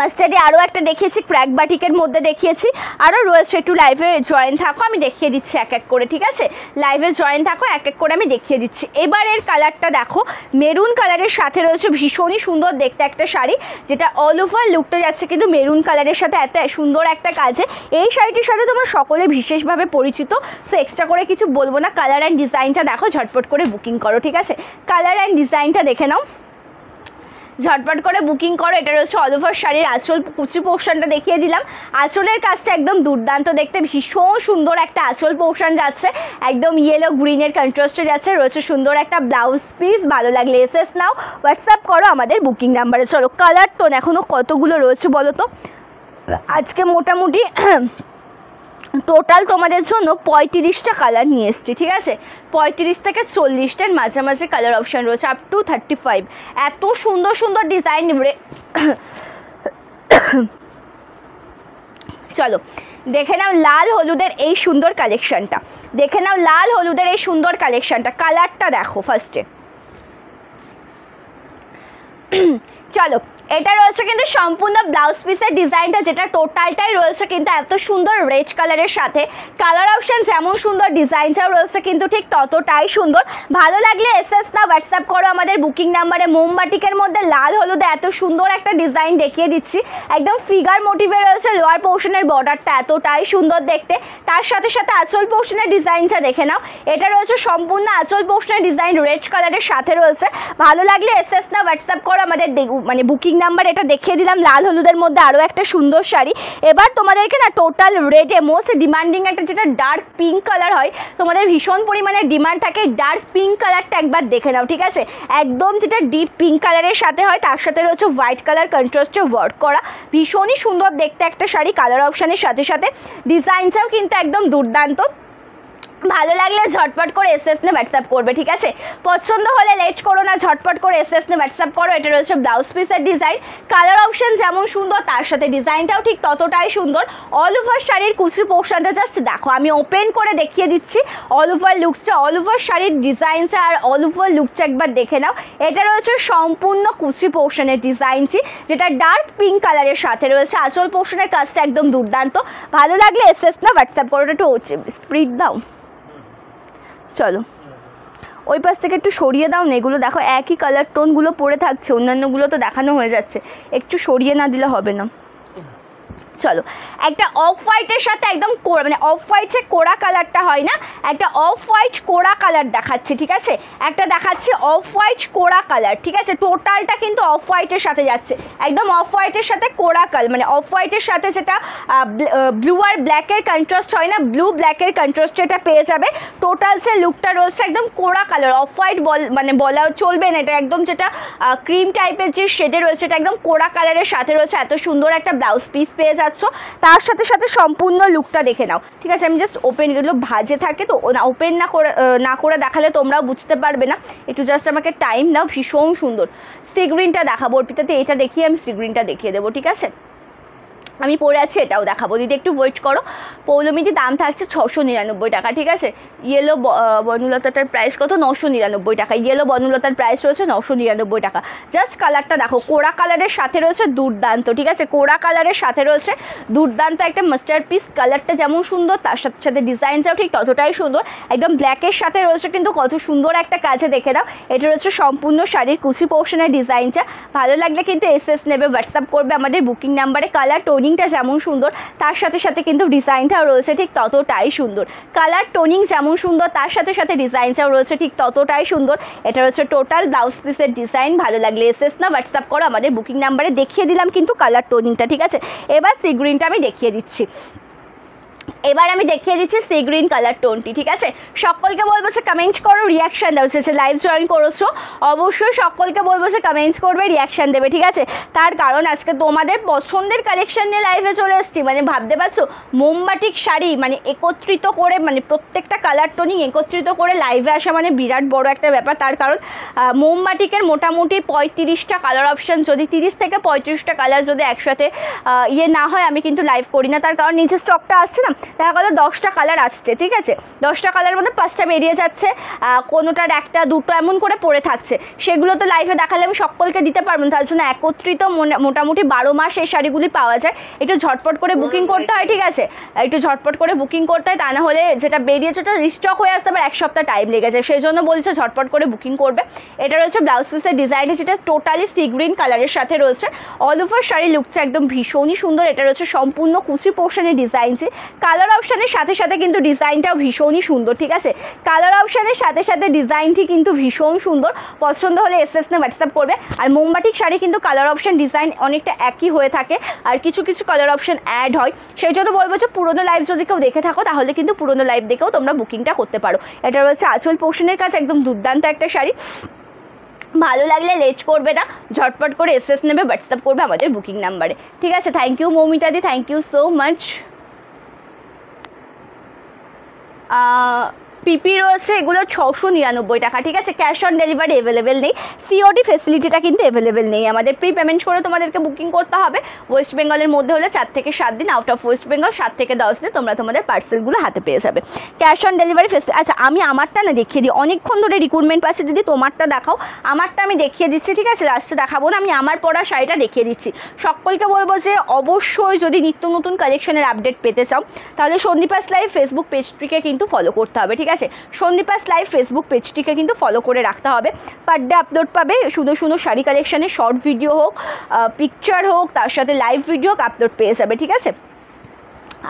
মাস্টার্ডে আরও একটা দেখিয়েছি, ক্র্যাক বাটিকের মধ্যে দেখিয়েছি, আরও রয়েছে। একটু লাইভে জয়েন থাকো, আমি দেখিয়ে দিচ্ছি এক এক করে। ঠিক আছে, লাইভে জয়েন থাকো, এক এক করে আমি দেখিয়ে দিচ্ছি। এবারের কালারটা দেখো, মেরুন কালারের সাথে রয়েছে ভীষণই সুন্দর দেখতে একটা শাড়ি, যেটা অল ওভার লুকটা যাচ্ছে কিন্তু মেরুন কালারের সাথে এত সুন্দর একটা কাজে। এই শাড়িটির সাথে তোমরা সকলে বিশেষভাবে পরিচিত, সো এক্সট্রা করে কিছু বলবো না। কালার অ্যান্ড ডিজাইনটা দেখো, ঝটপট করে বুকিং করো। ঠিক আছে, কালার অ্যান্ড ডিজাইনটা দেখে নাও, ঝটপট করে বুকিং করো। এটা রয়েছে অল ওভার শাড়ির আঁচল কুচি পোর্শনটা দেখিয়ে দিলাম। আঁচলের কাজটা একদম দুর্দান্ত দেখতে, ভীষণ সুন্দর একটা আঁচল পোর্শন যাচ্ছে, একদম ইয়েলো গ্রিনের কন্ট্রাস্টে যাচ্ছে। রয়েছে সুন্দর একটা ব্লাউজ পিস। ভালো লাগলে এসএস নাও, হোয়াটসঅ্যাপ করো আমাদের বুকিং নাম্বারে। চলো কালার টোন এখনও কতগুলো রয়েছে বলো তো। আজকে মোটামুটি টোটাল তোমাদের জন্য 35টা কালার নিয়ে এসছি। ঠিক আছে, 35 থেকে 40টার মাঝামাঝি কালার অপশান রয়েছে, আপ টু 35। এত সুন্দর সুন্দর ডিজাইন। চলো দেখে নাও লাল হলুদের এই সুন্দর কালেকশানটা, দেখে নাও লাল হলুদের এই সুন্দর কালেকশানটা। কালারটা দেখো ফার্স্টে। চলো এটা রয়েছে কিন্তু সম্পূর্ণ ব্লাউজ পিসের ডিজাইনটা, যেটা টোটালটাই রয়েছে কিন্তু এত সুন্দর রেড কালারের সাথে। কালার অপশান যেমন সুন্দর, ডিজাইনটাও রয়েছে কিন্তু ঠিক ততটাই সুন্দর। ভালো লাগলে এসএস না হোয়াটসঅ্যাপ করো আমাদের বুকিং নাম্বারে। মোমবাটিকের মধ্যে লাল হলুদে এত সুন্দর একটা ডিজাইন দেখিয়ে দিচ্ছি, একদম ফিগার মোটিভে রয়েছে। লোয়ার পোর্শনের বর্ডারটা এতটাই সুন্দর দেখতে, তার সাথে সাথে আঁচল পোর্শনের ডিজাইনটা দেখে নাও। এটা রয়েছে সম্পূর্ণ আঁচল পোর্শনের ডিজাইন, রেড কালারের সাথে রয়েছে। ভালো লাগলে এসএস না হোয়াটসঅ্যাপ করো আমাদের মানে বুকিং নাম্বার এটা দেখিয়ে দিলাম। লাল হলুদের মধ্যে আরও একটা সুন্দর শাড়ি। এবার তোমাদেরকে না টোটাল রেডে মোস্ট ডিমান্ডিং একটা যেটা ডার্ক পিঙ্ক কালার হয়, তোমাদের ভীষণ পরিমাণে ডিমান্ড থাকে, ডার্ক পিঙ্ক কালারটা একবার দেখে নাও, ঠিক আছে। একদম যেটা ডিপ পিঙ্ক কালারের সাথে হয়, তার সাথে রয়েছে হোয়াইট কালার কন্ট্রাস্টে ওয়ার্ক করা, ভীষণই সুন্দর দেখতে একটা শাড়ি। কালার অপশানের সাথে সাথে ডিজাইনটাও কিন্তু একদম দুর্দান্ত। ভালো লাগলে ঝটপট করে এসএস নে হোয়াটসঅ্যাপ করবে, ঠিক আছে। পছন্দ হলে লেট করো না, ঝটপট করে এসএস নে হোয়াটসঅ্যাপ করো। এটা রয়েছে ব্লাউজ পিসের ডিজাইন। কালার অপশন যেমন সুন্দর, তার সাথে ডিজাইনটাও ঠিক ততটাই সুন্দর। অল ওভার শাড়ির কুচি পোর্শনটা জাস্ট দেখো, আমি ওপেন করে দেখিয়ে দিচ্ছি অল ওভার লুকসটা, অল ওভার শাড়ির ডিজাইনটা আর অল ওভার লুকটা একবার দেখে নাও। এটা রয়েছে সম্পূর্ণ কুচি পোর্শনের ডিজাইনটি, যেটা ডার্ক পিঙ্ক কালারের সাথে রয়েছে। আঁচল পোর্শনের কাজটা একদম দুর্দান্ত। ভালো লাগলে এসএস না হোয়াটসঅ্যাপ করো। একটু স্প্রিড দাও, চলো ওই পাশ থেকে একটু সরিয়ে দাও না। এগুলো দেখো একই কালার টোনগুলো পরে থাকছে, অন্যান্যগুলো তো দেখানো হয়ে যাচ্ছে, একটু সরিয়ে না দিলে হবে না। চলো একটা অফ হোয়াইটের সাথে একদম মানে অফ হোয়াইটের কোড়া কালারটা হয় না, একটা অফ হোয়াইট কোড়া কালার দেখাচ্ছে, ঠিক আছে। একটা দেখাচ্ছে অফ হোয়াইট কোড়া কালার, ঠিক আছে। টোটালটা কিন্তু অফ হোয়াইটের সাথে যাচ্ছে, একদম অফ হোয়াইটের সাথে কোড়া কালার, মানে অফ হোয়াইটের সাথে যেটা ব্লু আর ব্ল্যাকের কন্ট্রাস্ট হয় না, ব্লু ব্ল্যাকের কন্ট্রাস্ট এটা পেয়ে যাবে। টোটালসের লুকটা রয়েছে একদম কোড়া কালার, অফ হোয়াইট মানে বলা চলবে না, এটা একদম যেটা ক্রিম টাইপের যে শেডে রয়েছে, এটা একদম কোড়া কালারের সাথে রয়েছে। এত সুন্দর একটা ব্লাউজ পিস পেয়ে যাচ্ছে, তার সাথে সাথে সম্পূর্ণ লুকটা দেখে নাও, ঠিক আছে। আমি জাস্ট ওপেন, এগুলো ভাজে থাকে তো ওপেন না করে দেখালে তোমরাও বুঝতে পারবে না, একটু জাস্ট আমাকে টাইম দাও। ভীষণ সুন্দর সি গ্রিনটা দেখাবো, অর্পিতাতে এটা দেখিয়ে আমি সি গ্রিনটা দেখিয়ে দেবো, ঠিক আছে। আমি পরে আছি এটাও দেখাবো, দিদি একটু ওয়েট করো। পৌলমিটি দাম থাকছে 699 টাকা, ঠিক আছে। ইয়েলো বনলতাটার প্রাইস কত? 999 টাকা। ইয়েলো বনলতার প্রাইস রয়েছে 999 টাকা। জাস্ট কালারটা দেখো, কোড়া কালারের সাথে রয়েছে দুর্দান্ত, ঠিক আছে। কোড়া কালারের সাথে রয়েছে দুর্দান্ত একটা মাস্টার পিস। কালারটা যেমন সুন্দর, তার সাথে সাথে ডিজাইনটাও ঠিক ততটাই সুন্দর। একদম ব্ল্যাকের সাথে রয়েছে কিন্তু কত সুন্দর একটা কাজে, দেখে দাও। এটা রয়েছে সম্পূর্ণ শাড়ির কুচি পোর্শনের ডিজাইনটা। ভালো লাগলে কিন্তু এসএস নেবে, হোয়াটসঅ্যাপ করবে আমাদের বুকিং নাম্বারে। কালার টোনিংটা যেমন সুন্দর, তার সাথে সাথে কিন্তু ডিজাইনটাও রয়েছে ঠিক ততটাই সুন্দর। কালার টোনিং যেমন সুন্দর, তার সাথে সাথে ডিজাইনটাও রয়েছে ঠিক ততটাই সুন্দর। এটা রয়েছে টোটাল ব্লাউজ পিসের ডিজাইন। ভালো লাগলে এসএস না হোয়াটসঅ্যাপ করো আমাদের বুকিং নাম্বারে। দেখিয়ে দিলাম কিন্তু কালার টোনিংটা, ঠিক আছে। এবার সি গ্রিনটা আমি দেখিয়ে দিচ্ছি, এবার আমি দেখিয়ে দিচ্ছি সি গ্রিন কালার টোনটি, ঠিক আছে। সকলকে বলবো যে কমেন্ট করো, রিয়াকশান দেবে। যে লাইভ জয়েন করেছো অবশ্যই সকলকে বলবো যে কমেন্টস করবে, রিয়াকশান দেবে, ঠিক আছে। তার কারণ আজকে তোমাদের পছন্দের কালেকশন নিয়ে লাইভে চলে এসেছি। মানে ভাবতে পারছো, মোমবাটিক শাড়ি মানে একত্রিত করে, মানে প্রত্যেকটা কালার টোনিং একত্রিত করে লাইভে আসা মানে বিরাট বড় একটা ব্যাপার। তার কারণ মোমবাটিকের মোটামুটি 35টা কালার অপশান, যদি 30 থেকে 35টা কালার যদি একসাথে না হয়, আমি কিন্তু লাইভ করি না। তার কারণ নিজের স্টকটা আসছে না, দেখা গেলো 10টা কালার আসছে, ঠিক আছে। 10টা কালারের মধ্যে 5টা বেরিয়ে যাচ্ছে, কোনোটার একটা দুটো এমন করে পড়ে থাকছে। সেগুলো তো লাইভে দেখালে আমি সকলকে দিতে পারবো না, তার জন্য একত্রিত মোটামুটি 12 মাস এই শাড়িগুলি পাওয়া যায়। একটু ঝটপট করে বুকিং করতে হয়, ঠিক আছে। একটু ঝটপট করে বুকিং করতে হয়, তা না হলে যেটা বেরিয়েছে ওটা রিস্টক হয়ে আসতে আবার 1 সপ্তাহ টাইম লেগে যায়। সেই জন্য বলছে ঝটপট করে বুকিং করবে। এটা রয়েছে ব্লাউজ পিসের ডিজাইনটা, যেটা টোটালি সি গ্রিন কালারের সাথে রয়েছে। অল ওভার শাড়ি লুকটা একদম ভীষণই সুন্দর। এটা রয়েছে সম্পূর্ণ কুচি পোর্শনের ডিজাইনটি। কালার অপশানের সাথে সাথে কিন্তু ডিজাইনটাও ভীষণই সুন্দর, ঠিক আছে। কালার অপশানের সাথে সাথে ডিজাইনটি কিন্তু ভীষণ সুন্দর। পছন্দ হলে এসএস নে হোয়াটসঅ্যাপ করবে। আর মোমবাটিক শাড়ি কিন্তু কালার অপশান ডিজাইন অনেকটা একই হয়ে থাকে, আর কিছু কিছু কালার অপশান অ্যাড হয়। সেই জন্য বলবো যে পুরোনো লাইভ যদি কেউ দেখে থাকো, তাহলে কিন্তু পুরোনো লাইভ দেখেও তোমরা বুকিংটা করতে পারো। এটা রয়েছে আঁচল পোর্শনের কাজ, একদম দুর্দান্ত একটা শাড়ি। ভালো লাগলে লেট করবে না, ঝটপট করে এসএস নেবে, হোয়াটসঅ্যাপ করবে আমাদের বুকিং নাম্বারে, ঠিক আছে। থ্যাংক ইউ মৌমিতাদি, thank you so much. PP রয়েছে এগুলো 699 টাকা, ঠিক আছে। ক্যাশ অন ডেলিভারি অ্যাভেলেবেল নেই, সিওডি ফেসিলিটিটা কিন্তু অ্যাভেলেবেল নেই। আমাদের প্রি পেমেন্ট করে তোমাদেরকে বুকিং করতে হবে। ওয়েস্ট বেঙ্গলের মধ্যে হলে 4 থেকে 7 দিন, আউট অফ ওয়েস্ট বেঙ্গল 7 থেকে 10 দিন তোমরা তোমাদের পার্সেলগুলো হাতে পেয়ে যাবে। ক্যাশ অন ডেলিভারি আচ্ছা, আমি আমারটা না দেখিয়ে দিই, অনেকক্ষণ ধরে রিক্রুটমেন্ট পাচ্ছে, দিদি তোমারটা দেখাও। আমারটা আমি দেখিয়ে দিচ্ছি, ঠিক আছে। লাস্টে দেখাবো না, আমি আমার পরা শাড়িটা দেখিয়ে দিচ্ছি। সকলকে বলবো যে অবশ্যই যদি নিত্য নতুন কালেকশনের আপডেট পেতে চাও, তাহলে সন্দীপাস লাইভ ফেসবুক পেজটিকে কিন্তু ফলো করতে হবে, ঠিক আছে। সন্দীপাস লাইভ ফেসবুক পেজটিকে কিন্তু ফলো করে রাখতে হবে। পার ডে আপলোড পাবে সুন্দর সুন্দর শাড়ি কালেকশনের শর্ট ভিডিও হোক, পিকচার হোক, তার সাথে লাইভ ভিডিও হোক, আপলোড পেয়ে যাবে, ঠিক আছে।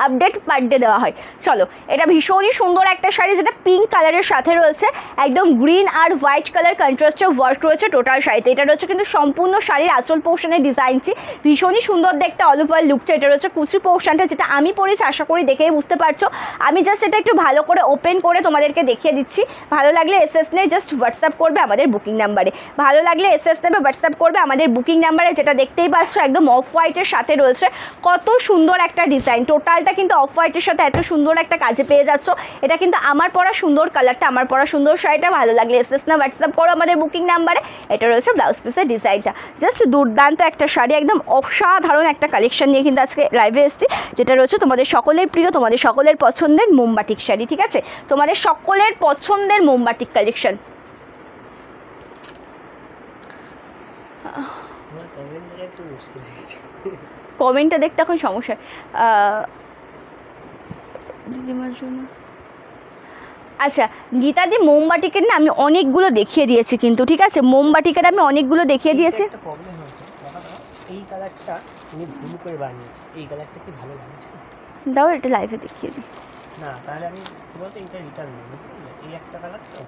আপডেট পার ডে দেওয়া হয়। চলো, এটা ভীষণই সুন্দর একটা শাড়ি, যেটা পিঙ্ক কালারের সাথে রয়েছে একদম গ্রিন আর হোয়াইট কালার কন্ট্রাস্টে ওয়ার্ক রয়েছে টোটাল শাড়িতে। এটা রয়েছে কিন্তু সম্পূর্ণ শাড়ির আঁচল পোর্শনের ডিজাইনটি, ভীষণই সুন্দর দেখতে অল ওভার লুকটা। এটা রয়েছে কুচি পোর্শনটা, যেটা আমি পরেছি, আশা করি দেখেই বুঝতে পারছো। আমি জাস্ট এটা একটু ভালো করে ওপেন করে তোমাদেরকে দেখিয়ে দিচ্ছি। ভালো লাগলে এসএস নিয়ে জাস্ট হোয়াটসঅ্যাপ করবে আমাদের বুকিং নাম্বারে। ভালো লাগলে এসএস নেবে, হোয়াটসঅ্যাপ করবে আমাদের বুকিং নাম্বারে, যেটা দেখতেই পাচ্ছ একদম অফ হোয়াইটের সাথে রয়েছে। কত সুন্দর একটা ডিজাইন, টোটালটা কিন্তু অফ হোয়াইটের সাথে এত সুন্দর একটা কাজে পেয়ে যাচ্ছ। এটা কিন্তু আমার পরা সুন্দর কালারটা, আমার পরা সুন্দর শাড়িটা। ভালো লাগলে এসএস না হোয়াটসঅ্যাপ করো আমাদের বুকিং নাম্বারে। এটা রয়েছে ব্লাউজ পিসের ডিজাইনটা, জাস্ট দুর্দান্ত একটা শাড়ি, একদম অসাধারণ একটা কালেকশন নিয়ে কিন্তু আজকে লাইভে এসেছি, যেটা রয়েছে তোমাদের সকলের প্রিয়, তোমাদের সকলের পছন্দের মোমবাটিক শাড়ি। ঠিক আছে, তোমাদের সকলের পছন্দের মোমবাটিক কালেকশন। কমেন্টটা দেখতে এখন সমস্যা দিদিমার জন্য। আচ্ছা গীতাদি, মোমবাটিকের না আমি অনেকগুলো দেখিয়ে দিয়েছি কিন্তু, ঠিক আছে, মোমবাটিকের আমি অনেকগুলো দেখিয়ে দিয়েছি। একটা প্রবলেম হয়েছে, এই কালারটা তুমি ভুল করে বানিয়েছো, এই কালারটা কি ভালো লাগছে? দাও এটা লাইভে দেখিয়ে দিই। না তাহলে আমি বলতে এটা রিটার্ন নেব, এই একটা কালার তো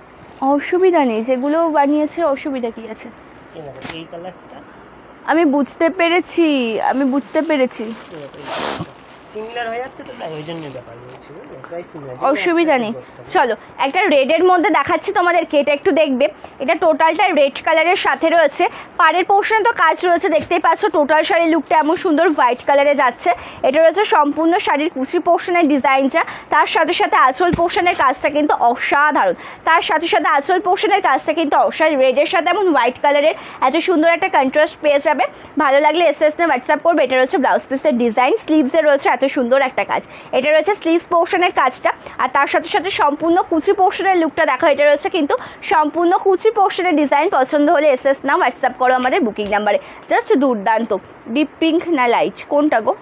অসুবিধা নেই, যেগুলো বানিয়েছে অসুবিধা কি আছে? এই কালারটা আমি বুঝতে পেরেছি, আমি বুঝতে পেরেছি, সিমিলার হয়ে যাচ্ছে তো, তাই ওই জন্য ব্যাপার বলছি, প্রায় সিমিলার, অসুবিধা নেই। চলো একটা রেডের মধ্যে দেখাচ্ছি তোমাদেরকে, এটা একটু দেখবে। এটা টোটালটা রেড কালারের সাথে রয়েছে, পাড়ের পোর্শনে তো কাজ রয়েছে দেখতেই পাচ্ছ। টোটাল শাড়ির লুকটা এমন সুন্দর হোয়াইট কালারে যাচ্ছে। এটা রয়েছে সম্পূর্ণ শাড়ির কুচি পোর্শনের ডিজাইনটা, তার সাথে সাথে আঁচল পোর্শনের কাজটা কিন্তু অসাধারণ। তার সাথে সাথে আঁচল পোর্শনের কাজটা কিন্তু অসাধারণ, রেডের সাথে এমন হোয়াইট কালারের এত সুন্দর একটা কন্ট্রাস্ট পেয়ে যাবে। ভালো লাগলে এসএস নে হোয়াটসঅ্যাপ করবে। এটা রয়েছে ব্লাউজ পিসের ডিজাইন, স্লিভসে রয়েছে এত সুন্দর একটা কাজ। এটা রয়েছে স্লিভস পোর্শনের কাজটা, আর তার সাথে সাথে সম্পূর্ণ কুচি পোর্শনের লুকটা দেখো। এটা রয়েছে কিন্তু সম্পূর্ণ কুচি পোর্শনের ডিজাইন। পছন্দ হলে এসএস নাও, হোয়াটসঅ্যাপ করো আমাদের বুকিং নাম্বারে। জাস্ট দুর্দান্ত। ডিপ পিঙ্ক না লাইট, কোনটা গো,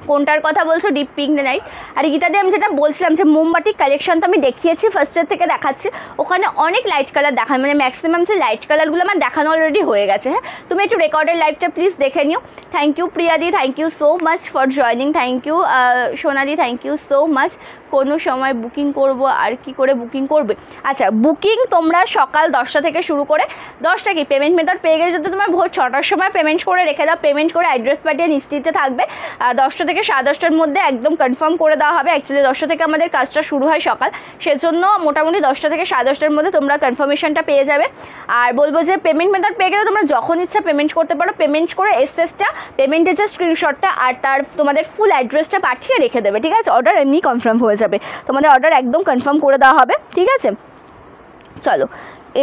কোনটার কথা বলছো? ডিপ পিঙ্ক না লাইট? আর গীতাদি আমি যেটা বলছিলাম যে মোমবাটিক কালেকশন তো আমি দেখিয়েছি, ফার্স্টের থেকে দেখাচ্ছি, ওখানে অনেক লাইট কালার দেখায়, মানে ম্যাক্সিমাম যে লাইট কালারগুলো আমার দেখানো অলরেডি হয়ে গেছে। হ্যাঁ, তুমি একটু রেকর্ডের লাইভটা প্লিজ দেখে নিও। থ্যাংক ইউ প্রিয়াদি, thank you so much for joining. Thank you সোনাদি, থ্যাংক ইউ সো মাচ। কোনো সময় বুকিং করব, আর কি করে বুকিং করবে? আচ্ছা, বুকিং তোমরা সকাল 10টা থেকে শুরু করে, 10টা কি পেমেন্ট মেথড পেয়ে গেছে, যদি তোমার ভোর 6টার সময় পেমেন্ট করে রেখে দাও, পেমেন্ট করে অ্যাড্রেস পাঠিয়ে নিশ্চিন্তে থাকবে। 10টা থেকে 10:30টার মধ্যে একদম কনফার্ম করে দেওয়া হবে। অ্যাকচুয়ালি 10টা থেকে আমাদের কাজটা শুরু হয় সকাল, সেজন্য মোটামুটি 10টা থেকে 10:30টার মধ্যে তোমরা কনফার্মেশনটা পেয়ে যাবে। আর বলবো যে পেমেন্ট মেথড পেয়ে গেলে তোমরা যখন ইচ্ছা পেমেন্ট করতে পারো। পেমেন্ট করে এসএসটা, পেমেন্টের যে স্ক্রিনশটটা আর তার তোমাদের ফুল অ্যাড্রেসটা পাঠিয়ে রেখে দেবে। ঠিক আছে, অর্ডার এমনি কনফার্ম হয়ে যাবে, তোমাদের অর্ডার একদম কনফার্ম করে দেওয়া হবে। ঠিক আছে, চলো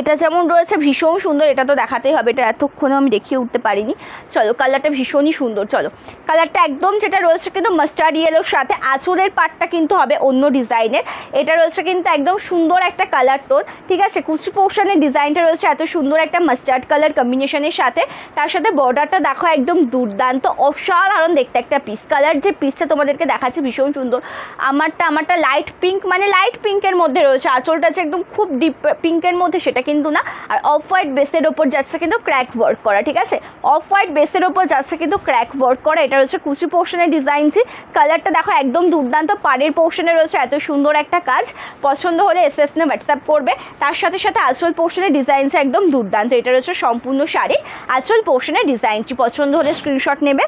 এটা যেমন রয়েছে ভীষণ সুন্দর, এটা তো দেখাতেই হবে, এটা এতক্ষণে আমি দেখিয়ে উঠতে পারিনি। চলো কালারটা ভীষণই সুন্দর। চলো কালারটা একদম যেটা রয়েছে কিন্তু মাস্টার্ড ইয়েলোর সাথে, আঁচলের পাটটা কিন্তু হবে অন্য ডিজাইনের। এটা রয়েছে কিন্তু একদম সুন্দর একটা কালার টোন। ঠিক আছে, কুচি পোর্শনের ডিজাইনটা রয়েছে এত সুন্দর একটা মাস্টার্ড কালার কম্বিনেশনের সাথে। তার সাথে বর্ডারটা দেখো একদম দুর্দান্ত, অসাধারণ দেখতে একটা পিস। কালার যে পিসটা তোমাদেরকে দেখাচ্ছে ভীষণ সুন্দর। আমারটা লাইট পিঙ্ক, মানে লাইট পিঙ্কের মধ্যে রয়েছে। আঁচলটা যে একদম খুব ডিপ পিঙ্কের মধ্যে সেটা কিন্তু না। আর অফ হোয়াইট বেসের ওপর যাচ্ছে কিন্তু ক্র্যাক ওয়ার্ক করা। ঠিক আছে, অফ হোয়াইট বেসের ওপর যাচ্ছে কিন্তু ক্র্যাক ওয়ার্ক করা। এটা রয়েছে কুচি পোর্শনের ডিজাইনটি। কালারটা দেখো একদম দুর্দান্ত, পাড়ের পোর্শনে রয়েছে এত সুন্দর একটা কাজ। পছন্দ হলে এসএস নে হোয়াটসঅ্যাপ করবে। তার সাথে সাথে আঁচল পোর্শনের ডিজাইনটা একদম দুর্দান্ত। এটা রয়েছে সম্পূর্ণ শাড়ি আঁচল পোর্শনের ডিজাইনটি। পছন্দ হলে স্ক্রিনশট নেবে,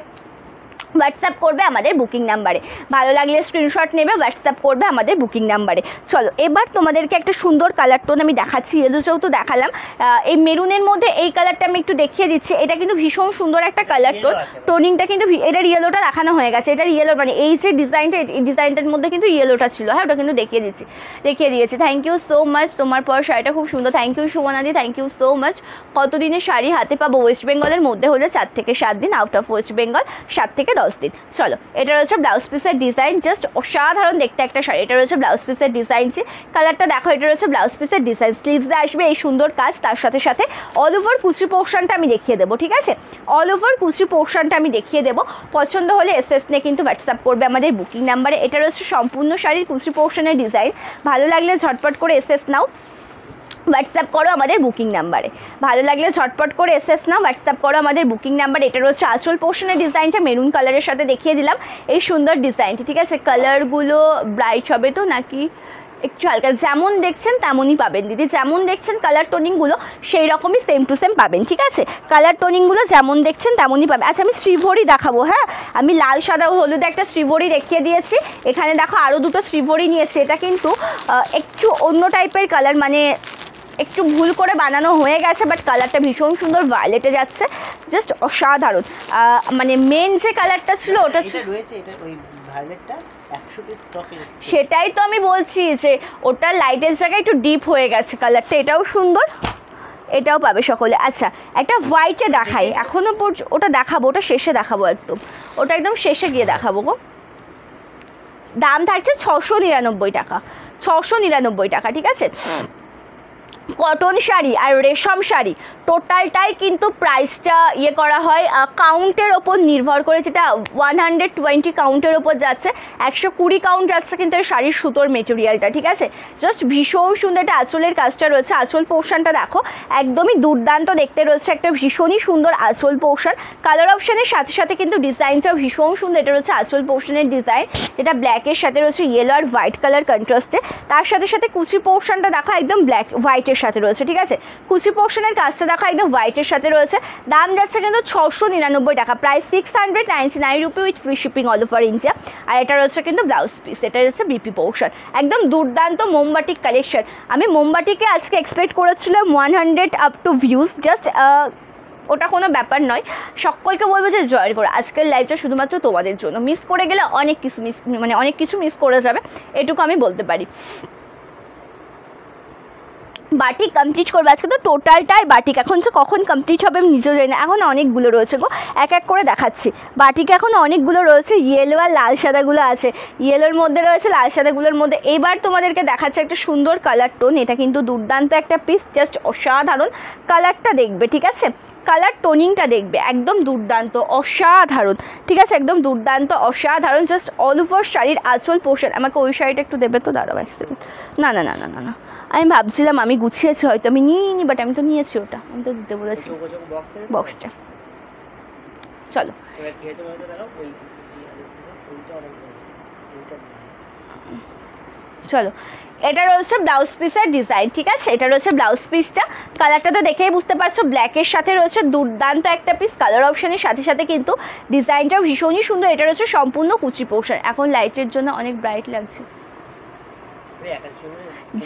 হোয়াটসঅ্যাপ করবে আমাদের বুকিং নাম্বারে। ভালো লাগলে স্ক্রিনশট নেবে, হোয়াটসঅ্যাপ করবে আমাদের বুকিং নাম্বারে। চলো এবার তোমাদেরকে একটা সুন্দর কালার টোন আমি দেখাচ্ছি। ইয়েলোটাও তো দেখালাম, এই মেরুনের মধ্যে এই কালারটা আমি একটু দেখিয়ে দিচ্ছি। এটা কিন্তু ভীষণ সুন্দর একটা কালার টোন, টোনিংটা কিন্তু এটার ইয়েলোটা দেখানো হয়ে গেছে। এটার ইয়েলো মানে এই যে ডিজাইনটা, এই ডিজাইনটার মধ্যে কিন্তু ইয়েলোটা ছিল। হ্যাঁ, ওটা কিন্তু দেখিয়ে দিয়েছি। থ্যাংক ইউ সো মাচ, তোমার পর শাড়িটা খুব সুন্দর। থ্যাংক ইউ সুমনাদি, থ্যাংক ইউ সো মাচ। কতদিনের শাড়ি হাতে পাবো? ওয়েস্ট বেঙ্গলের মধ্যে হলে 4 থেকে 7 দিন, আউট অফ ওয়েস্ট বেঙ্গল 7 থেকে 10 দিন। চলো এটা রয়েছে ব্লাউজ পিসের ডিজাইন, জাস্ট অসাধারণ দেখতে একটা শাড়ি। এটা রয়েছে ব্লাউজ পিসের ডিজাইনটি, কালারটা দেখো। এটা রয়েছে ব্লাউজ পিসের ডিজাইন, স্লিভসে আসবে এই সুন্দর কাজ। তার সাথে সাথে অল ওভার কুচি পোর্শনটা আমি দেখিয়ে দেবো। ঠিক আছে, অল ওভার কুচি পোর্শনটা আমি দেখিয়ে দেবো। পছন্দ হলে এসএস নিয়ে কিন্তু হোয়াটসঅ্যাপ করবে আমাদের বুকিং নাম্বারে। এটা রয়েছে সম্পূর্ণ শাড়ির কুচি পোর্শনের ডিজাইন। ভালো লাগলে ঝটপট করে এসএস নাও, হোয়াটসঅ্যাপ করো আমাদের বুকিং নাম্বারে। ভালো লাগলে ঝটপট করে এসএস না হোয়াটসঅ্যাপ করো আমাদের বুকিং নাম্বার। এটা রয়েছে আঁচল পোর্শনের ডিজাইনটা মেরুন কালারের সাথে দেখিয়ে দিলাম এই সুন্দর ডিজাইনটি, ঠিক আছে। কালারগুলো ব্রাইট হবে তো নাকি একটু হালকা? যেমন দেখছেন তেমনই পাবেন দিদি, যেমন দেখছেন কালার টোনিংগুলো সেই রকমই সেম টু সেম পাবেন, ঠিক আছে। কালার টোনিংগুলো যেমন দেখছেন তেমনই পাবেন। আচ্ছা আমি শ্রীভরি দেখাবো, হ্যাঁ আমি লাল সাদা হলুদে একটা শ্রীভরি রেখে দিয়েছি, এখানে দেখো আরও দুটো শ্রীভরি নিয়েছি। এটা কিন্তু একটু অন্য টাইপের কালার, মানে একটু ভুল করে বানানো হয়ে গেছে, বাট কালারটা ভীষণ সুন্দর ভায়োলেটে যাচ্ছে, জাস্ট অসাধারণ। মানে মেন যে কালারটা ছিল ওটা সেটাই তো আমি বলছি যে ওটা লাইটের জায়গায় একটু ডিপ হয়ে গেছে কালারটা, এটাও সুন্দর, এটাও পাবে সকলে। আচ্ছা একটা হোয়াইটে দেখাই, এখনও ওটা দেখাবো, ওটা শেষে দেখাবো, ওটা একদম শেষে গিয়ে দেখাবো গো। দাম থাকছে 699 টাকা, 699 টাকা, ঠিক আছে। কটন শাড়ি আর রেশম শাড়ি টোটালটাই কিন্তু প্রাইসটা করা হয় কাউন্টের ওপর নির্ভর করে, যেটা 120 কাউন্টের ওপর যাচ্ছে, 120 কাউন্ট যাচ্ছে কিন্তু এই শাড়ির সুতোর মেটেরিয়ালটা, ঠিক আছে। জাস্ট ভীষণ সুন্দর একটা আঁচলের কাজটা রয়েছে, আঁচল পোর্শনটা দেখো একদমই দুর্দান্ত দেখতে রয়েছে, একটা ভীষণই সুন্দর আঁচল পোর্শন। কালার অপশানের সাথে সাথে কিন্তু ডিজাইনটাও ভীষণ সুন্দর, এটা রয়েছে আঁচল পোর্শনের ডিজাইন, যেটা ব্ল্যাকের সাথে রয়েছে ইয়েলো আর হোয়াইট কালার কন্ট্রাস্টে। তার সাথে সাথে কুচি পোর্শনটা দেখো একদম ব্ল্যাক হোয়াইটের সাথে রয়েছে, ঠিক আছে। কুচি পোর্শনের কাজটা দেখো একদম হোয়াইটের সাথে রয়েছে। দাম যাচ্ছে কিন্তু 699 টাকা, price 699 rupee with free shipping all over India. আর এটা রয়েছে কিন্তু ব্লাউজ পিস, এটা হচ্ছে বিপি পোর্শন, একদম দুর্দান্ত মোমবাটিক কালেকশন। আমি মোমবাটিকে আজকে এক্সপেক্ট করেছিলাম 100 আপ টু ভিউজ, জাস্ট ওটা কোনো ব্যাপার নয়, সকলকে বলবো যে জয়েন করো। আজকের লাইভটা শুধুমাত্র তোমাদের জন্য, মিস করে গেলে অনেক কিছু মিস করে যাবে, এটুকু আমি বলতে পারি। বাটিক কমপ্লিট করবে আজকে, তো টোটালটাই বাটিক। এখন যে কখন কমপ্লিট হবে আমি নিজেও জানি না, এখন অনেকগুলো রয়েছে গো, এক এক করে দেখাচ্ছি। বাটিক এখন অনেকগুলো রয়েছে, ইয়েলো আর লাল সাদাগুলো আছে, ইয়েলোর মধ্যে রয়েছে, লাল সাদাগুলোর মধ্যে। এবার তোমাদেরকে দেখাচ্ছে একটা সুন্দর কালার টোন, এটা কিন্তু দুর্দান্ত একটা পিস, জাস্ট অসাধারণ। কালারটা দেখবে, ঠিক আছে, কালার টোনিংটা দেখবে, একদম দুর্দান্ত অসাধারণ, ঠিক আছে, একদম দুর্দান্ত অসাধারণ। জাস্ট অল ওভার শাড়ির আঁচল পোর্শন। আমাকে ওই শাড়িটা একটু দেবে তো, দাঁড়াও এক সেকেন্ড। না না না না না না, আমি ভাবছিলাম আমি গুছিয়েছি হয়তো, আমি নিইনি, বাট আমি তো নিয়েছি, ওটা আমি তো দিতে বলেছি বক্সটা। চলো চলো, এটা রয়েছে ব্লাউজ পিসের ডিজাইন, ঠিক আছে, এটা রয়েছে ব্লাউজ পিসটা। কালারটা তো দেখেই বুঝতে পারছো, ব্ল্যাকের সাথে রয়েছে দুর্দান্ত একটা পিস। কালার অপশানের সাথে সাথে কিন্তু ডিজাইনটাও ভীষণই সুন্দর। এটা রয়েছে সম্পূর্ণ কুচি পোর্শন। এখন লাইটের জন্য অনেক ব্রাইট লাগছে,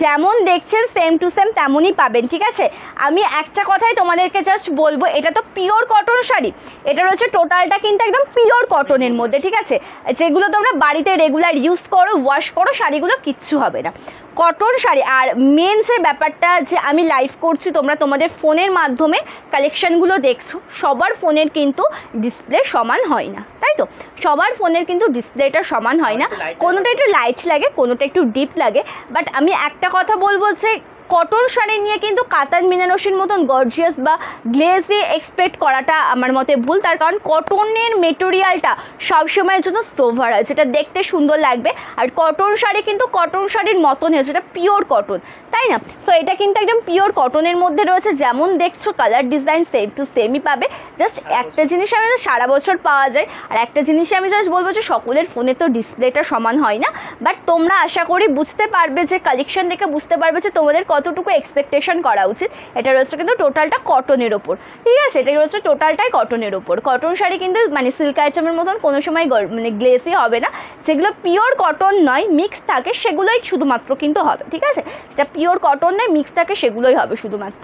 যেমন দেখছেন সেম টু সেম তেমনই পাবেন, ঠিক আছে। আমি একটা কথাই তোমাদেরকে জাস্ট বলবো, এটা তো পিওর কটন শাড়ি, এটা রয়েছে টোটালটা কিন্তু একদম পিওর কটনের মধ্যে, ঠিক আছে। যেগুলো তোমরা বাড়িতে রেগুলার ইউজ করো, ওয়াশ করো, শাড়িগুলো কিচ্ছু হবে না, কটন শাড়ি। আর মেন যে ব্যাপারটা যে আমি লাইভ করছি, তোমরা তোমাদের ফোনের মাধ্যমে কালেকশানগুলো দেখছো, সবার ফোনের কিন্তু ডিসপ্লে সমান হয় না, তাই তো, সবার ফোনের কিন্তু ডিসপ্লেটা সমান হয় না, কোনোটা একটু লাইট লাগে, কোনোটা একটু ডিপ লাগে। বাট আমি একটা কথা বলবো যে কটন শাড়ি নিয়ে কিন্তু কাতান বেনারসির মতন গর্জিয়াস বা গ্লেজি এক্সপেক্ট করাটা আমার মতে ভুল। তার কারণ কটনের মেটেরিয়ালটা সবসময়ের জন্য সোভার হয়, যেটা দেখতে সুন্দর লাগবে। আর কটন শাড়ি কিন্তু কটন শাড়ির মতন হয়েছে, এটা পিওর কটন, তাই না। তো এটা কিন্তু একদম পিওর কটনের মধ্যে রয়েছে, যেমন দেখছো কালার ডিজাইন সেম টু সেমই পাবে। জাস্ট একটা জিনিস আমি সারা বছর পাওয়া যায়, আর একটা জিনিসই আমি জাস্ট বলবো যে সকলের ফোনে তো ডিসপ্লেটা সমান হয় না, বাট তোমরা আশা করি বুঝতে পারবে, যে কালেকশন দেখে বুঝতে পারবে যে তোমাদের কতটুকু এক্সপেকটেশন করা উচিত। এটা রয়েছে কিন্তু টোটালটা কটনের ওপর, ঠিক আছে, এটা রয়েছে টোটালটাই কটনের ওপর। কটন শাড়ি কিন্তু মানে সিল্ক আইটেমের মতন কোনো সময় মানে গ্লেসি হবে না, যেগুলো পিওর কটন নয় মিক্স থাকে সেগুলোই শুধুমাত্র কিন্তু হবে, ঠিক আছে। যেটা পিওর কটন নয় মিক্স থাকে সেগুলোই হবে শুধুমাত্র।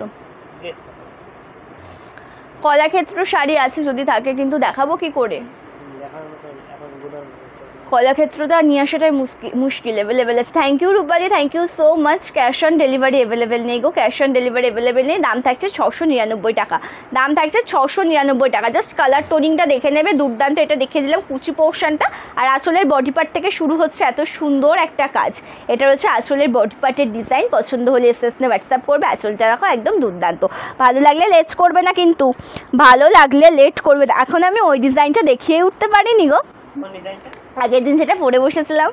কলাক্ষেত্র শাড়ি আছে, যদি থাকে কিন্তু দেখাবো কি করে, কলাক্ষেত্রটা নিয়ে আসাটাই মুশকিল। অ্যাভেলেবেল আছে, thank you Rupali, thank you so much. Cash on delivery available নেই গো, ক্যাশ অন ডেলিভারি অ্যাভেলেবেল নেই। দাম থাকছে 699 টাকা, দাম থাকছে 699 টাকা। জাস্ট কালার টোনিংটা দেখে নেবে, দুর্দান্ত। এটা দেখিয়ে দিলাম কুচি পোর্শনটা, আর আঁচলের বডি পার্ট থেকে শুরু হচ্ছে এত সুন্দর একটা কাজ। এটা হচ্ছে আঁচলের বডি পার্টের ডিজাইন। পছন্দ হলে এসএস নে হোয়াটসঅ্যাপ করবে। আঁচলটা রাখো একদম দুর্দান্ত, ভালো লাগলে লেট করবে না, কিন্তু ভালো লাগলে লেট করবে না। এখন আমি ওই ডিজাইনটা দেখিয়ে উঠতে পারিনি গো, আগের দিন যেটা পরে বসেছিলাম।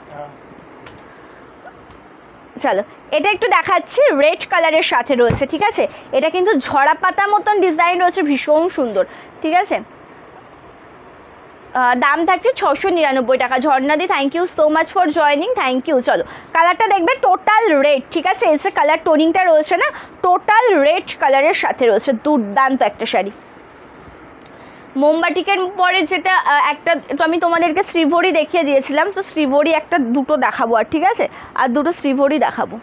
চলো এটা একটু দেখাচ্ছি, রেড কালারের সাথে রয়েছে, ঠিক আছে। এটা কিন্তু ঝরা পাতা মতন ডিজাইন রয়েছে, ভীষণ সুন্দর, ঠিক আছে। দাম থাকছে 699 টাকা। ঝর্ণাদি thank you so much for joining, thank you. চলো কালারটা দেখবে টোটাল রেড, ঠিক আছে। এই যে কালার টোনিংটা রয়েছে না, টোটাল রেড কালারের সাথে রয়েছে, দুর্দান্ত একটা শাড়ি। মোমবাটিকের পরে যেটা একটা তো আমি তোমাদেরকে শ্রীভরি দেখিয়ে দিয়েছিলাম, তো শ্রীভরি একটা দুটো দেখাবো আর, ঠিক আছে, আর দুটো শ্রীভরি দেখাবো।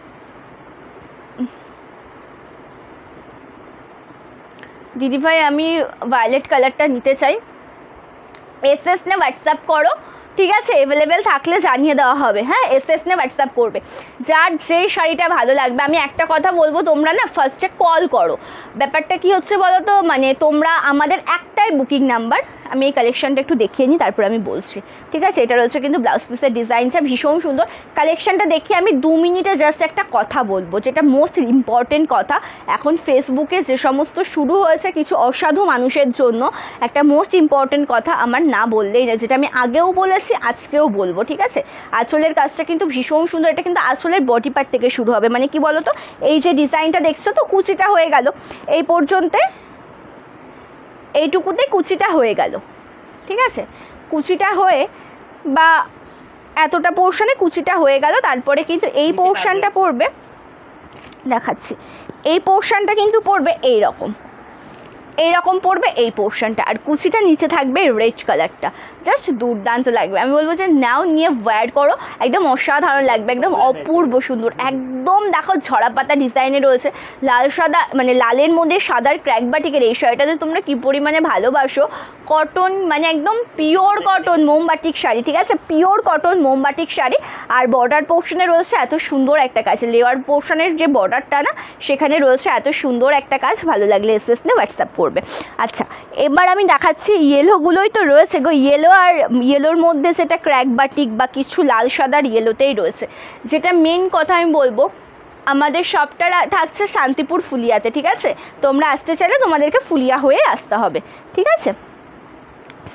দিদিভাই আমি ভায়োলেট কালারটা নিতে চাই, এসএস নে হোয়াটসঅ্যাপ করো, ঠিক আছে। অ্যাভেলেবেল থাকলে জানিয়ে দেওয়া হবে, হ্যাঁ। এসএস নে হোয়াটসঅ্যাপ করবে, যার যেই শাড়িটা ভালো লাগবে। আমি একটা কথা বলবো, তোমরা না ফার্স্টে কল করো। ব্যাপারটা কি হচ্ছে বলো তো, মানে তোমরা আমাদের একটাই বুকিং নাম্বার। আমি এই কালেকশানটা একটু দেখিয়ে নিই, তারপরে আমি বলছি, ঠিক আছে। এটা রয়েছে কিন্তু ব্লাউজ পিসের ডিজাইনটা ভীষণ সুন্দর। কালেকশানটা দেখিয়ে আমি 2 মিনিটে জাস্ট একটা কথা বলবো, যেটা মোস্ট ইম্পর্টেন্ট কথা। এখন ফেসবুকে যে সমস্ত শুরু হয়েছে কিছু অসাধু মানুষের জন্য, একটা মোস্ট ইম্পর্টেন্ট কথা আমার না বললেই না, যেটা আমি আগেও বলেছি আজকেও বলবো, ঠিক আছে। আঁচলের কাজটা কিন্তু ভীষণ সুন্দর। এটা কিন্তু আঁচলের বডি পার্ট থেকে শুরু হবে, মানে কি বলো তো, এই যে ডিজাইনটা দেখছো তো, কুচিটা হয়ে গেল এই পর্যন্ত, এইটুকুতে কুচিটা হয়ে গেল, ঠিক আছে। কুচিটা হয়ে বা এতটা পোর্শনে কুচিটা হয়ে গেল, তারপরে কিন্তু এই পোর্শনটা পড়বে, দেখাচ্ছি, এই পোর্শনটা কিন্তু পড়বে এইরকম, এইরকম পড়বে এই পোর্শনটা, আর কুচিটা নিচে থাকবে রেড কালারটা, জাস্ট দুর্দান্ত লাগবে। আমি বলবো যে নাও নিয়ে ওয়্যার করো, একদম অসাধারণ লাগবে, একদম অপূর্ব সুন্দর, একদম দেখো ঝরা পাতা ডিজাইনে রয়েছে, লাল সাদা, মানে লালের মধ্যে সাদার ক্র্যাক বাটিকের এই শাড়িটা যে তোমরা কী পরিমাণে ভালোবাসো। কটন, মানে একদম পিওর কটন মোমবাটিক শাড়ি, ঠিক আছে, পিওর কটন মোমবাটিক শাড়ি। আর বর্ডার পোর্শনে রয়েছে এত সুন্দর একটা কাজ, লেয়ার পোর্শনের যে বর্ডারটা না, সেখানে রয়েছে এত সুন্দর একটা কাজ। ভালো লাগলে এসএস নিয়ে হোয়াটসঅ্যাপ করবে। আচ্ছা এবার আমি দেখাচ্ছি, ইয়েলোগুলোই তো রয়েছে গো, ইয়েলো আর ইয়েলোর মধ্যে যেটা ক্র্যাক বাটিক বা কিছু লাল সাদার ইয়েলোতেই রয়েছে। যেটা মেন কথা আমি বলবো, আমাদের শপটা থাকছে শান্তিপুর ফুলিয়াতে, ঠিক আছে। তোমরা আসতে চাইলে তোমাদেরকে ফুলিয়া হয়ে আসতে হবে, ঠিক আছে।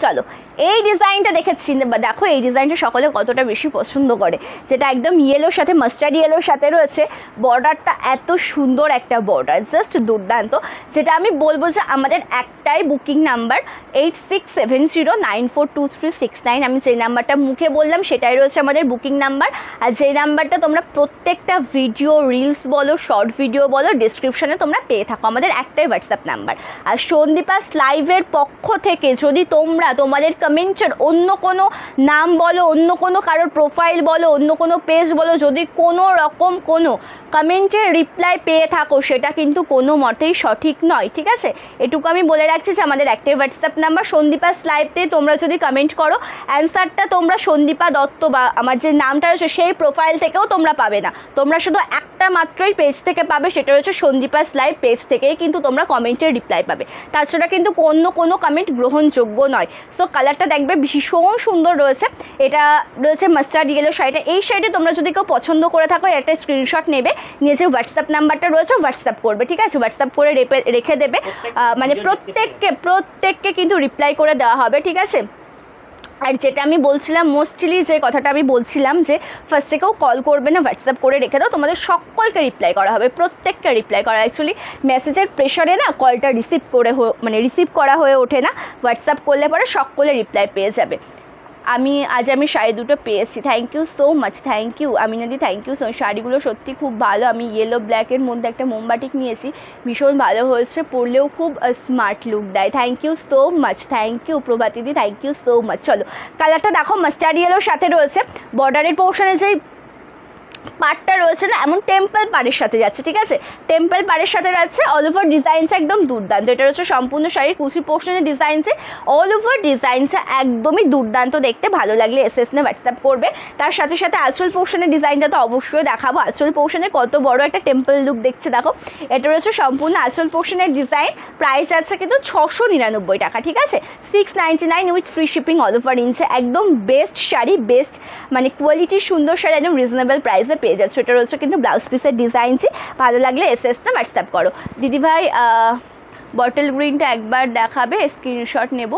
চলো এই ডিজাইনটা দেখেছি, দেখো এই ডিজাইনটা সকলে কতটা বেশি পছন্দ করে, যেটা একদম ইয়েলোর সাথে মাস্টার্ড ইয়েলোর সাথে রয়েছে। বর্ডারটা এত সুন্দর একটা বর্ডার, জাস্ট দুর্দান্ত। যেটা আমি বলবো যে আমাদের একটাই বুকিং নাম্বার 8670942369। আমি যেই নাম্বারটা মুখে বললাম সেটাই রয়েছে আমাদের বুকিং নাম্বার। আর যেই নাম্বারটা তোমরা প্রত্যেকটা ভিডিও, রিলস বলো, শর্ট ভিডিও বলো, ডিসক্রিপশানে তোমরা পেয়ে থাকো, আমাদের একটাই হোয়াটসঅ্যাপ নাম্বার। আর সন্দীপাস লাইভের পক্ষ থেকে যদি তোমরা তোমাদের কমেন্টের অন্য কোনো নাম বলো, অন্য কোনো কারোর প্রোফাইল বলো, অন্য কোনো পেজ বলো, যদি কোনো রকম কোনো কমেন্টের রিপ্লাই পেয়ে থাকো, সেটা কিন্তু কোনো মতেই সঠিক নয়, ঠিক আছে। এটুকু আমি বলে রাখছি যে আমাদের একটাই হোয়াটসঅ্যাপ নাম্বার। সন্দীপাস লাইভতে তোমরা যদি কমেন্ট করো, অ্যান্সারটা তোমরা সন্দীপা দত্ত বা আমার যে নামটা রয়েছে সেই প্রোফাইল থেকেও তোমরা পাবে না, তোমরা শুধু একটা মাত্রই পেজ থেকে পাবে, সেটা হচ্ছে সন্দীপাস লাইভ পেজ থেকেই কিন্তু তোমরা কমেন্টের রিপ্লাই পাবে। তাছাড়া কিন্তু অন্য কোনো কমেন্ট গ্রহণযোগ্য নয়। সো কালারটা দেখবে ভীষণ সুন্দর রয়েছে। এটা রয়েছে মাস্টার্ড ইয়েলো শাড়িটা। এই শাড়িটা তোমরা যদি কেউ পছন্দ করে থাকো, একটা স্ক্রিনশট নেবে, নিয়ে যে হোয়াটসঅ্যাপ নাম্বারটা রয়েছে হোয়াটসঅ্যাপ করবে, ঠিক আছে। হোয়াটসঅ্যাপ করে রেখে দেবে, মানে প্রত্যেককে কিন্তু রিপ্লাই করে দেওয়া হবে, ঠিক আছে। আর যেটা আমি বলছিলাম, মোস্টলি যে কথাটা আমি বলছিলাম যে ফার্স্টে কেউ কল করবে না, হোয়াটসঅ্যাপ করে রেখে দাও, তোমাদের সকলকে রিপ্লাই করা হবে, প্রত্যেককে রিপ্লাই করা। অ্যাকচুয়ালি মেসেজের প্রেশারে না কলটা রিসিভ করা হয়ে ওঠে না, হোয়াটসঅ্যাপ করলে পরে সকলে রিপ্লাই পেয়ে যাবে। আজ আমি শাড়ি দুটো পেয়েছি, thank you so much, thank you আমিনাদি, থ্যাংক ইউ সো। শাড়িগুলো সত্যি খুব ভালো। আমি ইয়েলো ব্ল্যাকের মধ্যে একটা মোমবাটিক নিয়েছি, ভীষণ ভালো হয়েছে, পরলেও খুব স্মার্ট লুক দেয়। Thank you so much, thank you প্রভাতিদি, থ্যাংক ইউ সো মাচ। চলো কালারটা দেখো, মাস্টার্ড ইয়েলোর সাথে রয়েছে, বর্ডারের পোর্শনে যেই পাড়টা রয়েছে না, এমন টেম্পল পাড়ের সাথে যাচ্ছে, ঠিক আছে, টেম্পল পাড়ের সাথে যাচ্ছে। অল ওভার ডিজাইনটা একদম দুর্দান্ত। এটা রয়েছে সম্পূর্ণ শাড়ির কুচি পোর্শনের ডিজাইনছে, অল ওভার ডিজাইনটা একদমই দুর্দান্ত দেখতে। ভালো লাগলে এসএস নিয়ে হোয়াটসঅ্যাপ করবে। তার সাথে সাথে আঁচল পোর্শনের ডিজাইনটা তো অবশ্যই দেখাবো। আঁচল পোর্শনে কত বড় একটা টেম্পল লুক দেখছে দেখো। এটা রয়েছে সম্পূর্ণ আঁচল পোর্শনের ডিজাইন। প্রাইস আছে কিন্তু 699 টাকা, ঠিক আছে, 699 with free shipping all over India. একদম বেস্ট শাড়ি, বেস্ট মানে কোয়ালিটির সুন্দর শাড়ি, একদম রিজনেবল প্রাইসে পেয়ে যাচ্ছে। এটা রয়েছে কিন্তু ব্লাউজ পিসের ডিজাইনছি। ভালো লাগলে এসএস না হোয়াটসঅ্যাপ করো। দিদিভাই বটল গ্রিনটা একবার দেখাবে, স্ক্রিনশট নেব।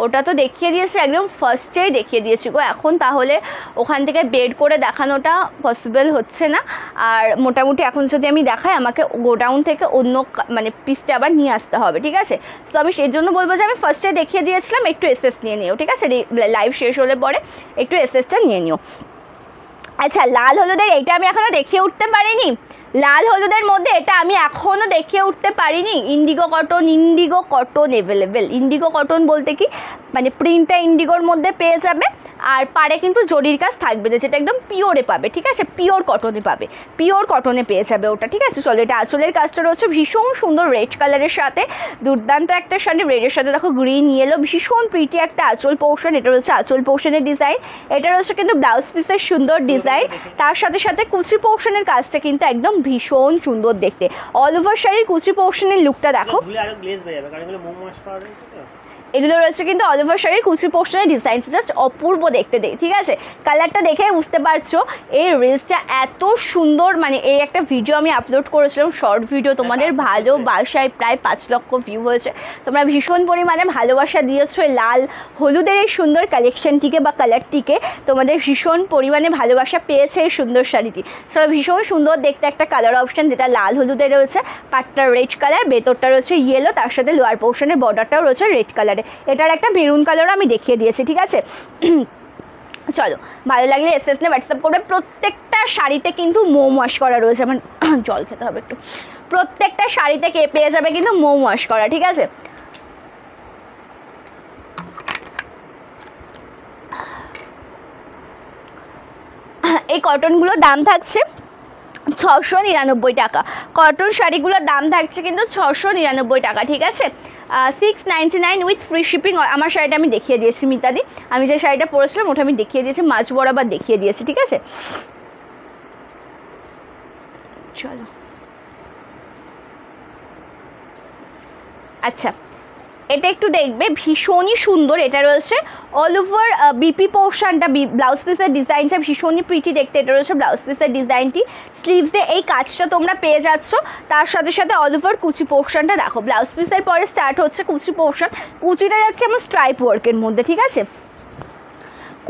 ওটা তো দেখিয়ে দিয়েছি, একদম ফার্স্টেই দেখিয়ে দিয়েছি গো। এখন তাহলে ওখান থেকে বের করে দেখানোটা পসিবল হচ্ছে না। আর মোটামুটি এখন যদি আমি দেখাই আমাকে গোডাউন থেকে অন্য মানে পিসটা আবার নিয়ে আসতে হবে, ঠিক আছে। সো আমি সেই জন্য বলবো যে আমি ফার্স্টে দেখিয়ে দিয়েছিলাম, একটু এসএস নিয়ে নিও, ঠিক আছে। লাইভ শেষ হলে পরে একটু এসএসটা নিয়ে নিও। আচ্ছা, লাল হলুদের এইটা আমি এখনও দেখিয়ে উঠতে পারিনি। লাল হলুদের মধ্যে এটা আমি এখনও দেখিয়ে উঠতে পারিনি। Indigo cotton available. Indigo cotton বলতে কি মানে প্রিন্টটা ইন্ডিগোর মধ্যে পেয়ে যাবে, আর পাড়ে কিন্তু জরির কাজ থাকবে না, যেটা একদম পিওরে পাবে, ঠিক আছে। পিওর কটনে পাবে, পিওর কটনে পেয়ে যাবে ওটা, ঠিক আছে। চলো, এটা আঁচলের কাজটা রয়েছে ভীষণ সুন্দর রেড কালারের সাথে, দুর্দান্ত একটা শাড়ি। রেডের সাথে দেখো গ্রিন ইয়েলো, ভীষণ প্রিটি একটা আঁচল পোর্শন। এটা রয়েছে আঁচল পোর্শনের ডিজাইন। এটা রয়েছে কিন্তু ব্লাউজ পিসের সুন্দর ডিজাইন, তার সাথে সাথে কুচি পোর্শনের কাজটা কিন্তু একদম ভীষণ সুন্দর দেখতে। অল ওভার শাড়ির কুচি পোর্শনের লুকটা দেখো। এগুলো রয়েছে কিন্তু অল ওভার শাড়ির কুচি পোর্শনের ডিজাইন, জাস্ট অপূর্ব দেখতে, ঠিক আছে। কালারটা দেখে বুঝতে পারছো এই রিলসটা এত সুন্দর। মানে এই একটা ভিডিও আমি আপলোড করেছিলাম, শর্ট ভিডিও, তোমাদের ভালোবাসায় প্রায় 5 লক্ষ ভিউ হয়েছে। তোমরা ভীষণ পরিমাণে ভালোবাসা দিয়েছো এই লাল হলুদের এই সুন্দর কালেকশনটিকে বা কালারটিকে। তোমাদের ভীষণ পরিমাণে ভালোবাসা পেয়েছে এই সুন্দর শাড়িটি। সো ভীষণ সুন্দর দেখতে একটা কালার অপশান, যেটা লাল হলুদের রয়েছে, পাটটা রেড কালার, ভেতরটা রয়েছে ইয়েলো, তার সাথে লোয়ার পোর্শনের বর্ডারটাও রয়েছে রেড কালার। এটার একটা মেরুন কালারও আমি দেখিয়ে দিয়েছি, ঠিক আছে। চলো, ভালো লাগলে এসএস নে হোয়াটসঅ্যাপ করবে। প্রত্যেকটা শাড়িতে কিন্তু মোম ওয়াশ করা রয়েছে। আমার জল খেতে হবে একটু। প্রত্যেকটা শাড়িতে পেয়ে যাবে কিন্তু মোম ওয়াশ করা, ঠিক আছে। এই কটনগুলোর দাম থাকছে 699 টাকা। কটন শাড়িগুলোর দাম থাকছে কিন্তু 699 টাকা, ঠিক আছে। 699 উইথ ফ্রি শিপিং। আমার শাড়িটা আমি দেখিয়ে দিয়েছি মিতাদি, আমি যে শাড়িটা পরেছিলাম ওটা আমি দেখিয়ে দিয়েছি, মাঝ বরাবর দেখিয়ে দিয়েছি, ঠিক আছে। চলো, আচ্ছা, এটা একটু দেখবে, ভীষণই সুন্দর। এটা রয়েছে অল ওভার বিপি পোর্শনটা, ব্লাউজ পিসের ডিজাইনটা ভীষণই প্রিটি দেখতে। এটা রয়েছে ব্লাউজ পিসের ডিজাইনটি, স্লিভসে এই কাজটা তোমরা পেয়ে যাচ্ছ। তার সাথে সাথে অল ওভার কুচি পোর্শনটা দেখো। ব্লাউজ পিসের পরে স্টার্ট হচ্ছে কুচি পোর্শন। কুচিটা যাচ্ছে আমার স্ট্রাইপ ওয়ার্কের মধ্যে, ঠিক আছে।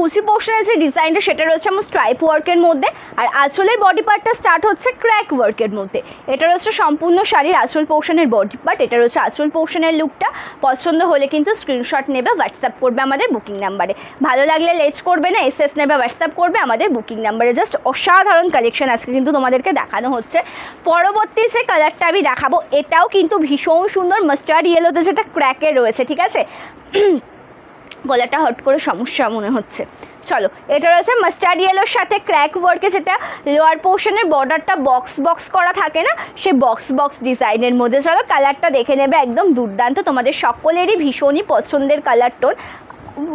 কুচি পোর্শনের যে ডিজাইনটা সেটা রয়েছে আমার স্ট্রাইপ ওয়ার্কের মধ্যে, আর আঁচলের বডি পার্টটা স্টার্ট হচ্ছে ক্র্যাক ওয়ার্কের মধ্যে। এটা রয়েছে সম্পূর্ণ শাড়ির আঁচল পোর্শনের বডি পার্ট। এটা রয়েছে আঁচল পোর্শনের লুকটা। পছন্দ হলে কিন্তু স্ক্রিনশট নেবে, হোয়াটসঅ্যাপ করবে আমাদের বুকিং নাম্বারে। ভালো লাগলে লেট করবে না, এসএস নেবে, হোয়াটসঅ্যাপ করবে আমাদের বুকিং নাম্বারে। জাস্ট অসাধারণ কালেকশন আজকে কিন্তু তোমাদেরকে দেখানো হচ্ছে। পরবর্তী যে কালারটা আমি দেখাবো এটাও কিন্তু ভীষণ সুন্দর, মাস্টার্ড ইয়েলোতে যেটা ক্র্যাকের রয়েছে, ঠিক আছে। গলাটা হট করে সমস্যা মনে হচ্ছে। চলো, এটা রয়েছে মাস্টার্ড ইয়েলোর সাথে ক্র্যাক ওয়ার্কে, যেটা লোয়ার পোর্শনের বর্ডারটা বক্স করা থাকে না, সে বক্স ডিজাইনের মধ্যে। চলো, কালারটা দেখে নেবে, একদম দুর্দান্ত, তোমাদের সকলেরই ভীষণই পছন্দের কালার টোন।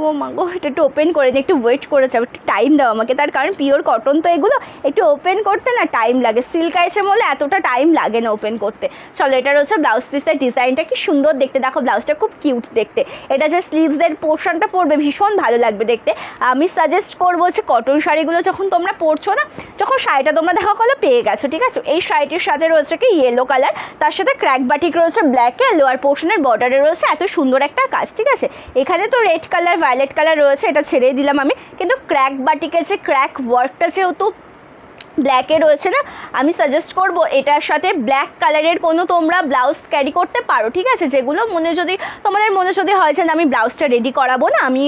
ও মাগো, এটা একটু ওপেন করে দিই, একটু ওয়েট করে যাও, একটু টাইম দাও আমাকে। তার কারণ পিওর কটন তো এগুলো, একটু ওপেন করতে না টাইম লাগে। সিল্ক আইটেম হলে এতটা টাইম লাগে না ওপেন করতে। চলো, এটা রয়েছে ব্লাউজ পিসের ডিজাইনটা, কি সুন্দর দেখতে দেখো। ব্লাউজটা খুব কিউট দেখতে। এটা যে স্লিভসের পোর্শনটা পরবে ভীষণ ভালো লাগবে দেখতে। আমি সাজেস্ট করবো যে কটন শাড়িগুলো যখন তোমরা পরছো না, যখন শাড়িটা তোমরা দেখা করলে পেয়ে গেছো, ঠিক আছে। এই শাড়িটির সাথে রয়েছে কি ইয়েলো কালার, তার সাথে ক্র্যাক বাটিক রয়েছে ব্ল্যাকে, লোয়ার পোর্শনের বর্ডারে রয়েছে এত সুন্দর একটা কাজ, ঠিক আছে। এখানে তো রেড কালার ভায়োলেট কালার রয়েছে, এটা ছেড়েই দিলাম আমি। কিন্তু ক্র্যাক বাটিকের যে ক্র্যাক ওয়ার্কটা যেহেতু ব্ল্যাকে রয়েছে না, আমি সাজেস্ট করব এটার সাথে ব্ল্যাক কালারের কোনো তোমরা ব্লাউজ ক্যারি করতে পারো, ঠিক আছে। যেগুলো তোমাদের মনে যদি হয় যে আমি ব্লাউজটা রেডি করাবো না, আমি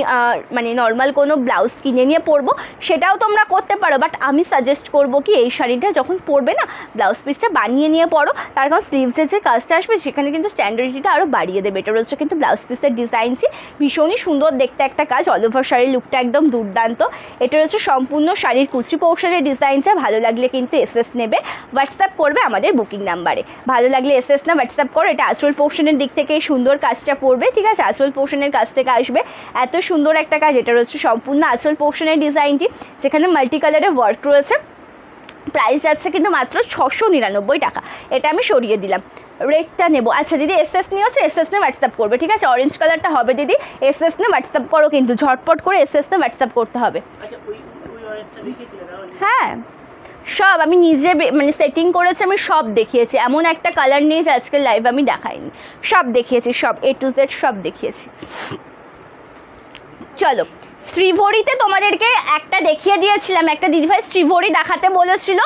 মানে নর্মাল কোনো ব্লাউজ কিনে নিয়ে পরবো, সেটাও তোমরা করতে পারো। বাট আমি সাজেস্ট করবো কি এই শাড়িটা যখন পরবে না, ব্লাউজ পিসটা বানিয়ে নিয়ে পরো। তার কারণ স্লিভসের যে কাজটা আসবে সেখানে কিন্তু স্ট্যান্ডার্ডিটিটা আরও বাড়িয়ে দেবে। এটা রয়েছে কিন্তু ব্লাউজ পিসের ডিজাইনটি, ভীষণই সুন্দর দেখতে একটা কাজ। অল ওভার শাড়ির লুকটা একদম দুর্দান্ত। এটা রয়েছে সম্পূর্ণ শাড়ির কুচি পোর্শনের ডিজাইনটা। ভালো লাগলে কিন্তু এসএস নেবে, হোয়াটসঅ্যাপ করবে আমাদের বুকিং নাম্বারে। ভালো লাগলে এসএস না, হোয়াটসঅ্যাপ করো। এটা আঁচল পোর্শনের দিক থেকে এই সুন্দর কাজটা পড়বে, ঠিক আছে। আঁচল পোর্শনের কাছ থেকে আসবে এত সুন্দর একটা কাজ। এটা রয়েছে সম্পূর্ণ আঁচল পোর্শনের ডিজাইনটি, যেখানে মাল্টি কালারের ওয়ার্ক রয়েছে। প্রাইস যাচ্ছে কিন্তু মাত্র 699 টাকা। এটা আমি সরিয়ে দিলাম, রেডটা নেবো। আচ্ছা দিদি, এসএস নিয়েছো, এসএস নিয়ে হোয়াটসঅ্যাপ করবে, ঠিক আছে। অরেঞ্জ কালারটা হবে দিদি, এসএস নিয়ে হোয়াটসঅ্যাপ করো, কিন্তু ঝটপট করে এসএস নিয়ে হোয়াটসঅ্যাপ করতে হবে। হ্যাঁ, সব আমি নিজে মানে সেটিং করেছি, আমি সব দেখিয়েছি, এমন একটা কালার নেই যে আজকের লাইভ আমি দেখাইনি, সব দেখিয়েছি, সব A to Z সব দেখিয়েছি। চলো শ্রীভরিতে তোমাদেরকে একটা দেখিয়ে দিয়েছিলাম, একটা দিদিভাই শ্রীভরি দেখাতে বলেছিল,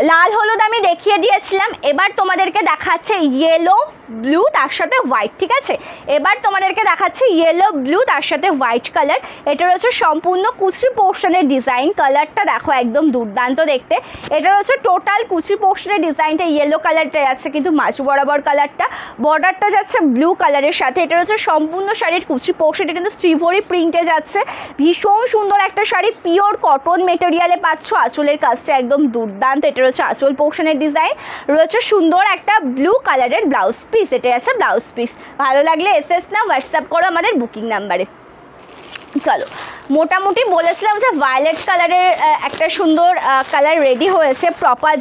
লাল হলুদ আমি দেখিয়ে দিয়েছিলাম। এবার তোমাদেরকে দেখাচ্ছে ইয়েলো ব্লু তার সাথে হোয়াইট, ঠিক আছে? এবার তোমাদেরকে দেখাচ্ছে ইয়েলো ব্লু তার সাথে হোয়াইট কালার। এটা রয়েছে সম্পূর্ণ কুচি পোর্শনের ডিজাইন, কালারটা দেখো একদম দুর্দান্ত দেখতে। এটা রয়েছে টোটাল কুচি পোর্শনের ডিজাইনটা, ইয়েলো কালারটা যাচ্ছে কিন্তু মাঝ বরাবর কালারটা, বর্ডারটা যাচ্ছে ব্লু কালারের সাথে। এটা রয়েছে সম্পূর্ণ শাড়ির কুচি পোর্শন, এটা কিন্তু শ্রীভরি প্রিন্টে যাচ্ছে, ভীষণ সুন্দর একটা শাড়ি, পিওর কটন মেটেরিয়ালে পাচ্ছ, আঁচলের কাজটা একদম দুর্দান্ত। এটা রয়েছে আঁচল পোর্শনের ডিজাইন, রয়েছে সুন্দর একটা ব্লু কালারের ব্লাউজ পিস, এটা আছে ব্লাউজ পিস। ভালো লাগলে এসএস না হোয়াটসঅ্যাপ করো আমাদের বুকিং নাম্বারে। চলো মোটামুটি বলেছিলাম যে ভায়োলেট কালারের একটা সুন্দর কালার রেডি হয়েছে, প্রপার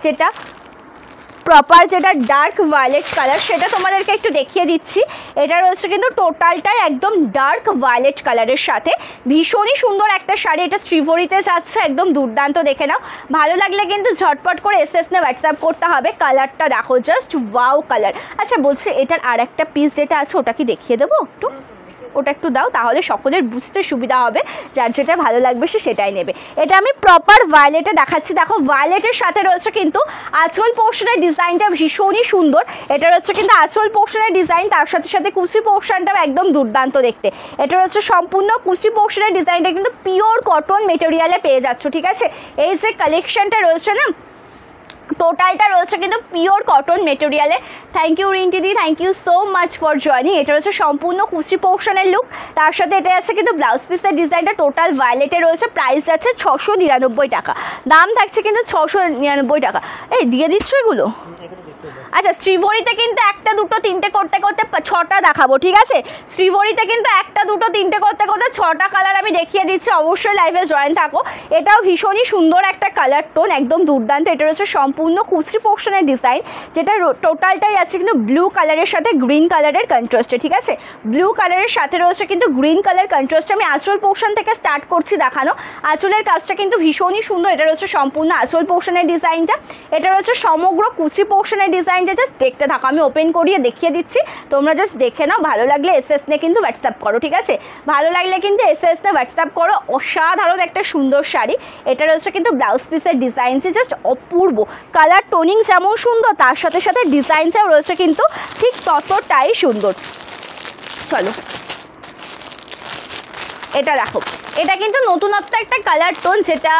যেটা ডার্ক ভায়োলেট কালার সেটা তোমাদেরকে একটু দেখিয়ে দিচ্ছি। এটা রয়েছে কিন্তু টোটালটাই একদম ডার্ক ভায়োলেট কালারের সাথে, ভীষণই সুন্দর একটা শাড়ি। এটা শ্রীভরিতে যাচ্ছে, একদম দুর্দান্ত, দেখে নাও। ভালো লাগলে কিন্তু ঝটপট করে এসএস না হোয়াটসঅ্যাপ করতে হবে। কালারটা দেখো, জাস্ট ওয়াও কালার। আচ্ছা বলছি এটার আর একটা পিস যেটা আছে ওটা কি দেখিয়ে দেবো একটু? ওটা একটু দাও, তাহলে সকলের বুঝতে সুবিধা হবে, যার যেটা ভালো লাগবে সে সেটাই নেবে। এটা আমি প্রপার ভায়োলেটে দেখাচ্ছি, দেখো ভায়োলেটের সাথে রয়েছে কিন্তু আঁচল পোর্শনের ডিজাইনটা ভীষণই সুন্দর। এটা রয়েছে কিন্তু আঁচল পোর্শনের ডিজাইন, তার সাথে সাথে কুচি পোর্শনটাও একদম দুর্দান্ত দেখতে। এটা রয়েছে সম্পূর্ণ কুচি পোর্শনের ডিজাইনটা কিন্তু পিওর কটন মেটেরিয়ালে পেয়ে যাচ্ছ, ঠিক আছে? এই যে কালেকশনটা রয়েছে না, টোটালটা রয়েছে কিন্তু পিওর কটন মেটেরিয়ালে। থ্যাংক ইউ রিন্টিদি, thank you so much for joining. এটা রয়েছে সম্পূর্ণ কুচি পোর্শনের লুক, তার সাথে এটা আছে কিন্তু ব্লাউজ পিসের ডিজাইনটা টোটাল ভায়োলেটে রয়েছে। প্রাইস যাচ্ছে 699 টাকা, দাম থাকছে কিন্তু 699 টাকা। এই দিয়ে দিচ্ছ এগুলো? আচ্ছা শ্রীভরিতে কিন্তু একটা দুটো তিনটে করতে করতে 6টা দেখাবো, ঠিক আছে? শ্রীভরিতে কিন্তু একটা দুটো তিনটে করতে করতে 6টা কালার আমি দেখিয়ে দিচ্ছি, অবশ্যই লাইভে জয়েন থাকো। এটাও ভীষণই সুন্দর একটা কালার টোন, একদম দুর্দান্ত। এটা রয়েছে সম্পূর্ণ কুচি পোর্শনের ডিজাইন, যেটা টোটালটাই আছে কিন্তু ব্লু কালারের সাথে গ্রিন কালারের কন্ট্রাস্টে, ঠিক আছে? ব্লু কালারের সাথে রয়েছে কিন্তু গ্রিন কালার কন্ট্রাস্টে। আমি আঁচল পোর্শন থেকে স্টার্ট করছি দেখানো, আঁচলের কাজটা কিন্তু ভীষণই সুন্দর। এটা রয়েছে সম্পূর্ণ আঁচল পোর্শনের ডিজাইনটা, এটা রয়েছে সমগ্র কুচি পোর্শনের ডিজাইনটা। জাস্ট দেখতে থাকো, আমি ওপেন করিয়ে দেখিয়ে দিচ্ছি, তোমরা জাস্ট দেখে নাও। ভালো লাগলে এসএস নে কিন্তু হোয়াটসঅ্যাপ করো, ঠিক আছে? ভালো লাগলে কিন্তু এসএস নে হোয়াটসঅ্যাপ করো। অসাধারণ একটা সুন্দর শাড়ি। এটা রয়েছে কিন্তু ব্লাউজ পিসের ডিজাইনটি জাস্ট অপূর্ব, কালার টোনিং যেমন সুন্দর তার সাথে সাথে ডিজাইনটাও রয়েছে কিন্তু ঠিক ততটাই সুন্দর। চলো এটা দেখো, এটা কিন্তু নতুনত্ব একটা কালার টোন, যেটা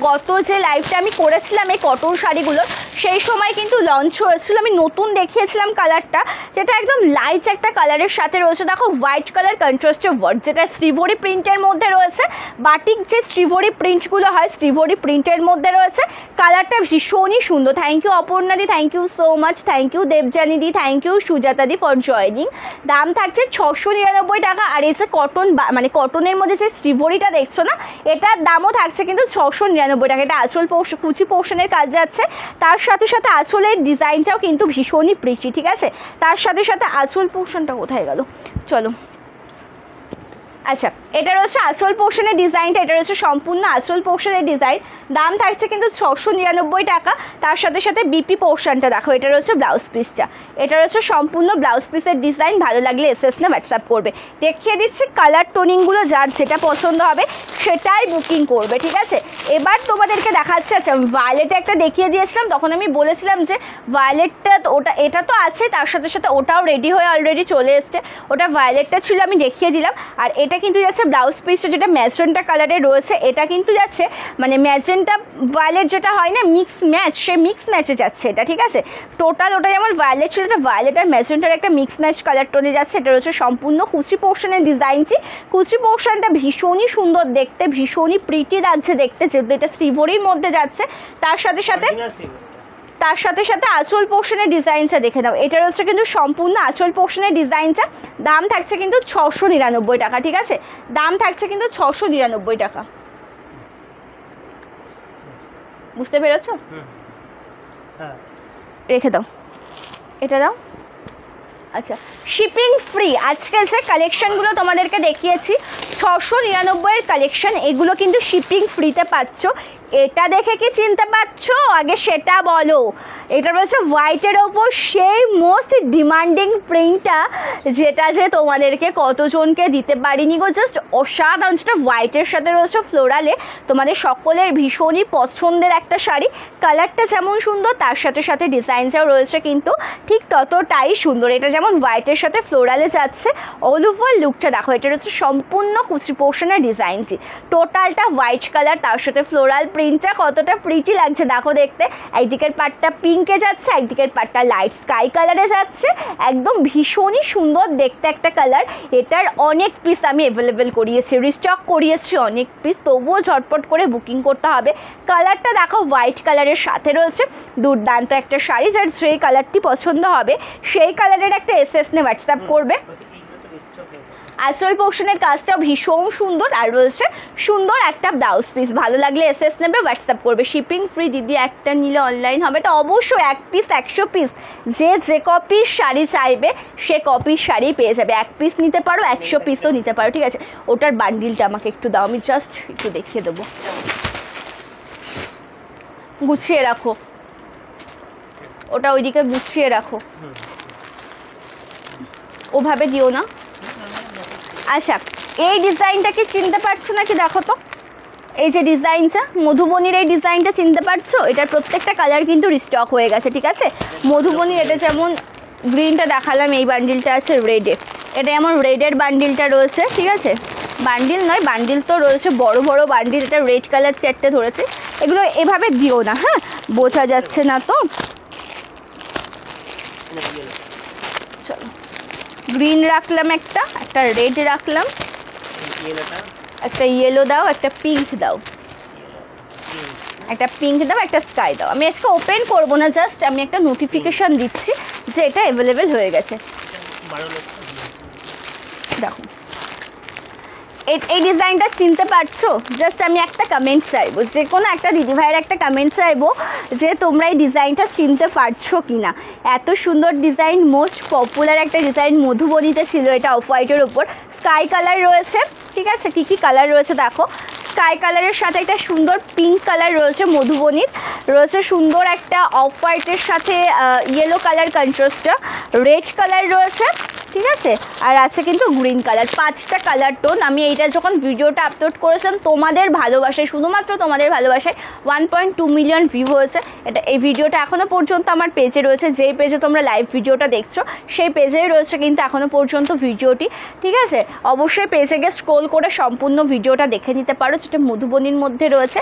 গত যে লাইভটা আমি করেছিলাম এই কটন শাড়িগুলোর সেই সময় কিন্তু লঞ্চ হয়েছিল, আমি নতুন দেখিয়েছিলাম কালারটা, যেটা একদম লাইট একটা কালারের সাথে রয়েছে। দেখো হোয়াইট কালার কন্ট্রাস্টে ওয়ার্ক, যেটা শ্রীভরি প্রিন্টের মধ্যে রয়েছে, বাটিক যে শ্রীভরি প্রিন্টগুলো হয় শ্রীভরি প্রিন্টের মধ্যে রয়েছে। কালারটা ভীষণই সুন্দর। থ্যাংক ইউ অপর্ণাদি, thank you so much, thank you দেবজানিদি, থ্যাংক ইউ সুজাতাদি ফর জয়নিং। দাম থাকছে 699 টাকা। আর এই যে কটন মানে কটনের মধ্যে যে শ্রীভরিটা দেখছো না, এটার দামও থাকছে কিন্তু 699 টাকা। এটা আঁচল কুচি পোর্শনের কাজ যাচ্ছে, তার সাথে সাথে আঁচলের ডিজাইনটাও কিন্তু ভীষণই প্রিটি, ঠিক আছে? তার সাথে সাথে আঁচল পোর্শনটা কোথায় গেল, চলো। আচ্ছা এটা রয়েছে আঁচল পোর্শনের ডিজাইনটা, এটা রয়েছে সম্পূর্ণ আঁচল পোর্শনের ডিজাইন, দাম থাকছে কিন্তু 699 টাকা। তার সাথে সাথে বিপি পোর্শনটা দেখো, এটা রয়েছে ব্লাউজ পিসটা, এটা রয়েছে সম্পূর্ণ ব্লাউজ পিসের ডিজাইন। ভালো লাগলে এসএস না হোয়াটসঅ্যাপ করবে। দেখিয়ে দিচ্ছি কালার টোনিংগুলো, যার যেটা পছন্দ হবে সেটাই বুকিং করবে, ঠিক আছে? এবার তোমাদেরকে দেখাচ্ছে, আচ্ছা ভায়োলেটে একটা দেখিয়ে দিয়েছিলাম, তখন আমি বলেছিলাম যে ভায়োলেটটা ওটা এটা তো আছে, তার সাথে সাথে ওটাও রেডি হয়ে অলরেডি চলে এসছে, ওটা ভায়োলেটটা ছিল আমি দেখিয়ে দিলাম। আর এটা কিন্তু যাচ্ছে ব্লাউজ পিসটা, যেটা ম্যাজেন্টা কালারে রয়েছে, এটা কিন্তু যাচ্ছে মানে ম্যাজেন্টা ভায়োলেট যেটা হয় না মিক্স ম্যাচ, সে মিক্স ম্যাচে যাচ্ছে এটা, ঠিক আছে? টোটাল ওটা যেমন ভায়োলেট ছিল, এটা ভায়োলেট আর ম্যাজেন্টার একটা মিক্স ম্যাচ কালার টোনে যাচ্ছে। এটা রয়েছে সম্পূর্ণ কুচি পোর্শনের ডিজাইনটি, কুচি পোর্শনটা ভীষণই সুন্দর দেখতে, ভীষণই প্রিটি লাগছে দেখতে, যেহেতু এটা শ্রীভরির মধ্যে যাচ্ছে। তার সাথে সাথে আঁচল পোর্শনের ডিজাইনটা দেখে নাও, এটা রয়েছে কিন্তু সম্পূর্ণ আঁচল পোর্শনের ডিজাইনটা। দাম থাকছে কিন্তু 699 টাকা, ঠিক আছে? দাম থাকছে কিন্তু 699 টাকা। বুঝতে পেরেছো? রেখে দাও, এটা দাও। আচ্ছা শিপিং ফ্রি। আজকে যে কালেকশনগুলো তোমাদেরকে দেখিয়েছি 699 কালেকশন, এগুলো কিন্তু শিপিং ফ্রিতে পাচ্ছ। এটা দেখে কি চিনতে পারছো? আগে সেটা বলো। এটা রয়েছে হোয়াইটের ওপর সেই মোস্ট ডিমান্ডিং প্রিন্টটা, যেটা যে তোমাদেরকে কতজনকে দিতে পারিনি গো, জাস্ট অসাধারণ। সেটা হোয়াইটের সাথে রয়েছে ফ্লোরালে, তোমাদের সকলের ভীষণই পছন্দের একটা শাড়ি। কালারটা যেমন সুন্দর তার সাথে সাথে ডিজাইনটাও রয়েছে কিন্তু ঠিক ততটাই সুন্দর। এটা যেমন হোয়াইটের সাথে ফ্লোরালে যাচ্ছে, অল ওভার লুকটা দেখো, এটা হচ্ছে সম্পূর্ণ কুচি পোর্শনের ডিজাইনটি, টোটালটা হোয়াইট কালার, তার সাথে ফ্লোরাল প্রিন্টটা কতটা প্রিটি লাগছে দেখো দেখতে। একদিকের পাটটা পিঙ্কে যাচ্ছে, একদিকের পাটটা লাইট স্কাই কালারে যাচ্ছে, একদম ভীষণই সুন্দর দেখতে একটা কালার। এটার অনেক পিস আমি অ্যাভেলেবেল করিয়েছি, রিস্টক করিয়েছি অনেক পিস, তবুও ঝটপট করে বুকিং করতে হবে। কালারটা দেখো হোয়াইট কালারের সাথে রয়েছে, দুর্দান্ত একটা শাড়ি। যার যেই কালারটি পছন্দ হবে সেই কালারের একটা এসএস নিয়ে হোয়াটসঅ্যাপ করবে। আঁচল পোর্শনের কাজটাও ভীষণ সুন্দর, আর রয়েছে সুন্দর একটা ব্লাউজ পিস। ভালো লাগলে এসএস নেবে, হোয়াটসঅ্যাপ করবে। শিপিং ফ্রি দিদি, একটা নিলে অনলাইন হবে। তো অবশ্যই 1 পিস 100 পিস, যে কপির শাড়ি চাইবে সে কপির শাড়ি পেয়ে যাবে। 1 পিস নিতে পারো, 100 পিসও নিতে পারো, ঠিক আছে। ওটার বান্ডিলটা আমাকে একটু দাও, আমি জাস্ট একটু দেখিয়ে দেবো। গুছিয়ে রাখো ওটা, ওইদিকে গুছিয়ে রাখো, ওভাবে দিও না। আচ্ছা, এই ডিজাইনটা কি চিনতে পারছো নাকি দেখো তো। এই যে ডিজাইনটা, মধুবনীর এই ডিজাইনটা চিনতে পারছো? এটার প্রত্যেকটা কালার কিন্তু রিস্টক হয়ে গেছে, ঠিক আছে। মধুবনীর এটা যেমন গ্রিনটা দেখালাম, এই বান্ডিলটা আছে রেডে, এটা যেমন রেডের বান্ডিলটা রয়েছে, ঠিক আছে। বান্ডিল নয়, বান্ডিল তো রয়েছে বড় বড় বান্ডিল, এটা রেড কালার চারটে ধরেছে। এগুলো এভাবে দিও না, হ্যাঁ, বোঝা যাচ্ছে না তো। চলো, গ্রিন রাখলাম, একটা রেড রাখলাম, একটা ইয়েলো দাও, একটা পিঙ্ক দাও, একটা পিঙ্ক দাও, একটা স্কাই দাও। আমি আজকে ওপেন করবো না, জাস্ট আমি একটা নোটিফিকেশান দিচ্ছি যে এটা অ্যাভেলেবেল হয়ে গেছে। দেখো এই ডিজাইনটা চিনতে পারছো? জাস্ট আমি একটা কমেন্ট চাইবো, যে কোনো একটা দিদিভাইয়ের একটা কমেন্ট চাইবো যে তোমরা এই ডিজাইনটা চিনতে পারছো কি না। এত সুন্দর ডিজাইন, মোস্ট পপুলার একটা ডিজাইন, মধুবনীতে ছিল এটা, অফ হোয়াইটের ওপর স্কাই কালার রয়েছে, ঠিক আছে। কী কী কালার রয়েছে দেখো, স্কাই কালারের সাথে একটা সুন্দর পিঙ্ক কালার রয়েছে মধুবনীর, রয়েছে সুন্দর একটা অফ হোয়াইটের সাথে ইয়েলো কালার কন্ট্রাস্টটা, রেড কালার রয়েছে, ঠিক আছে। আর আছে কিন্তু গ্রিন কালার, 5টা কালার টোন। আমি এইটা যখন ভিডিওটা আপলোড করেছিলাম তোমাদের ভালোবাসায়, শুধুমাত্র তোমাদের ভালোবাসায় 1.2 মিলিয়ন ভিউ হয়েছে। এই ভিডিওটা এখনও পর্যন্ত আমার পেজে রয়েছে, যেই পেজে তোমরা লাইভ ভিডিওটা দেখছো সেই পেজেই রয়েছে কিন্তু এখনও পর্যন্ত ভিডিওটি, ঠিক আছে। অবশ্যই পেজে গিয়ে স্ক্রোল করে সম্পূর্ণ ভিডিওটা দেখে নিতে পারো, যেটা মধুবনীর মধ্যে রয়েছে।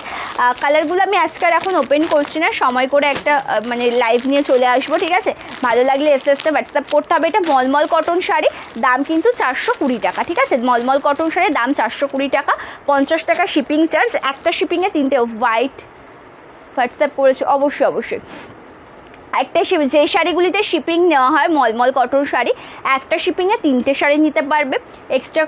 কালারগুলো আমি আজকে আর এখন ওপেন করছি না, সময় করে একটা মানে লাইভ নিয়ে চলে আসবো, ঠিক আছে। ভালো লাগলে এসএসতে হোয়াটসঅ্যাপ করতে হবে। এটা মলমল কটন শাড়ি, দাম কিন্তু 420 টাকা, ঠিক আছে। মলমল কটন শাড়ির দাম 420 টাকা, 50 টাকা শিপিং চার্জ। একটা শিপিংয়ে 3টে হোয়াইট হোয়াটসঅ্যাপ করেছে, অবশ্যই। একটা যে শাড়িগুলিতে শিপিং নেওয়া হয় মলমল কটন শাড়ি, একটা শিপিংয়ে 3টে শাড়ি নিতে পারবে এক্সট্রা।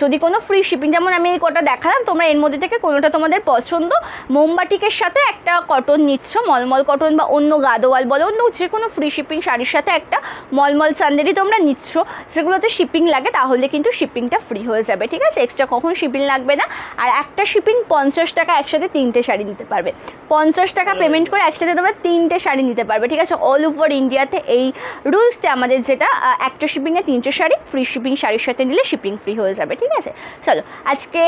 যদি কোনো ফ্রি শিপিং, যেমন আমি এই কটা দেখালাম, তোমরা এর মধ্যে থেকে কোনোটা তোমাদের পছন্দ, মোমবাটিকের সাথে একটা কটন নিচ্ছ, মলমল কটন বা অন্য গাদোয়াল বলো, অন্য যে কোনো ফ্রি শিপিং শাড়ির সাথে একটা মলমল চান্দেরি তোমরা নিচ্ছ, যেগুলোতে শিপিং লাগে, তাহলে কিন্তু শিপিংটা ফ্রি হয়ে যাবে, ঠিক আছে। এক্সট্রা কখন শিপিং লাগবে না। আর একটা শিপিং 50 টাকা, একসাথে 3টে শাড়ি নিতে পারবে। 50 টাকা পেমেন্ট করে একসাথে তোমরা 3টে শাড়ি নিতে পারবে, ঠিক আছে। অল ওভার ইন্ডিয়াতে এই রুলসটা আমাদের, যেটা একটা শিপিংয়ে 3টে শাড়ি, ফ্রি শিপিং শাড়ির সাথে নিলে শিপিং ফ্রি হয়ে যাবে, ঠিক আছে। চলো, আজকে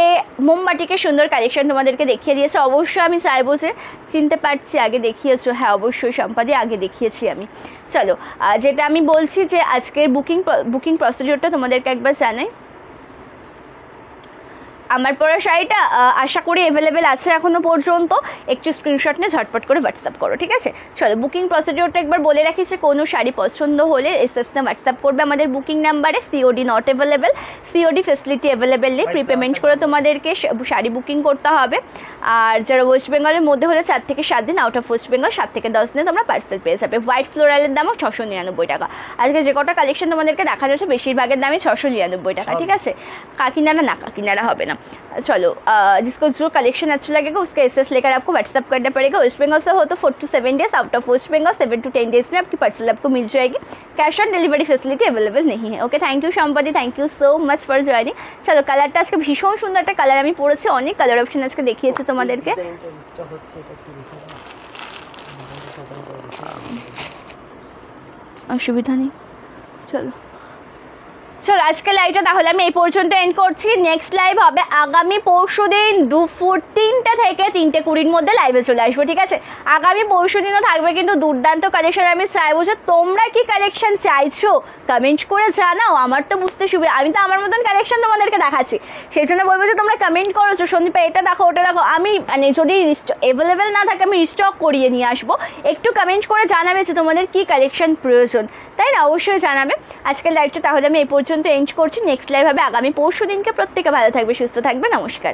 মোমবাটিকের সুন্দর কালেকশন তোমাদেরকে দেখিয়ে দিয়েছে। অবশ্যই আমি চাইবো যে, চিনতে পারছি আগে দেখিয়েছো, হ্যাঁ অবশ্যই সম্পাদি আগে দেখিয়েছি আমি। চলো, যেটা আমি বলছি যে আজকের বুকিং প্রসিডিওরটা তোমাদেরকে একবার জানাই। আমার পরা শাড়িটা আশা করি অ্যাভেলেবেল আছে এখনও পর্যন্ত। একটু স্ক্রিনশট নিয়ে ঝটপট করে হোয়াটসঅ্যাপ করো, ঠিক আছে। চলো, বুকিং প্রসিডিওরটা একবার বলে রাখি যে কোনো শাড়ি পছন্দ হলে এসএসতে হোয়াটসঅ্যাপ করবে আমাদের বুকিং নাম্বারে। COD not available, COD facility available নেই, প্রিপেমেন্ট করে তোমাদেরকে শাড়ি বুকিং করতে হবে। আর যারা ওয়েস্ট বেঙ্গলের মধ্যে হলে 4 থেকে 7 দিন, আউট অফ ওয়েস্ট বেঙ্গল 7 থেকে 10 দিনে তোমরা পার্সেল পেয়ে যাবে। হোয়াইট ফ্লোরালের দামও 699 টাকা। আজকে যে কটা কালেকশন তোমাদেরকে দেখা যাচ্ছে বেশিরভাগের দামই 699 টাকা, ঠিক আছে। কাকিনাড়া হবে না। चलो जिसको जो कलेक्शन अच्छा लगेगा उसका एसएस लेकर आपको व्हाट्सअप करना पड़ेगा। वेस्ट बंगाल से हो तो 4 to 7 days, out of West Bengal 7 to 10 days में आपकी पार्सल आपको मिल जाएगी। Cash on delivery facility available नहीं है। ओके, थैंक यू সম্পদি, thank you so much for joining. চলো কালারটা আজকে ভীষণ সুন্দর একটা কালার আমি পরেছি, অনেক কালার অপশন আজকে দেখিয়েছি তোমাদেরকে। অসুবিধা নেই, চলো চলো আজকে লাইভটা তাহলে আমি এই পর্যন্ত এন্ড করছি। নেক্সট লাইভ হবে আগামী পরশু দিন দুপুর 3টে থেকে 3:20 মধ্যে লাইভে চলে আসবো, ঠিক আছে? আগামী পরশু দিনও থাকবে কিন্তু দুর্দান্ত কালেকশন। আমি চাইবো যে তোমরা কি কালেকশন চাইছো কমেন্ট করে জানাও, আমার তো বুঝতে সুবিধা, আমি তো আমার মতন কালেকশন তোমাদেরকে দেখাচ্ছি, সেই জন্য বলবো যে তোমরা কমেন্ট করছো সন্দীপা এটা দেখো ওটা দেখো। আমি মানে যদি অ্যাভেলেবেল না থাকে আমি রিস্টক করিয়ে নিয়ে আসবো। একটু কমেন্ট করে জানাবে যে তোমাদের কি কালেকশন প্রয়োজন, তাই না? অবশ্যই জানাবে। আজকের লাইভটা তাহলে আমি এই পর্যন্ত এন্ড করছি। নেক্সট লাইভ হবে আগামী পরশু দিনকে। প্রত্যেকে ভালো থাকবে, সুস্থ থাকবে, নমস্কার।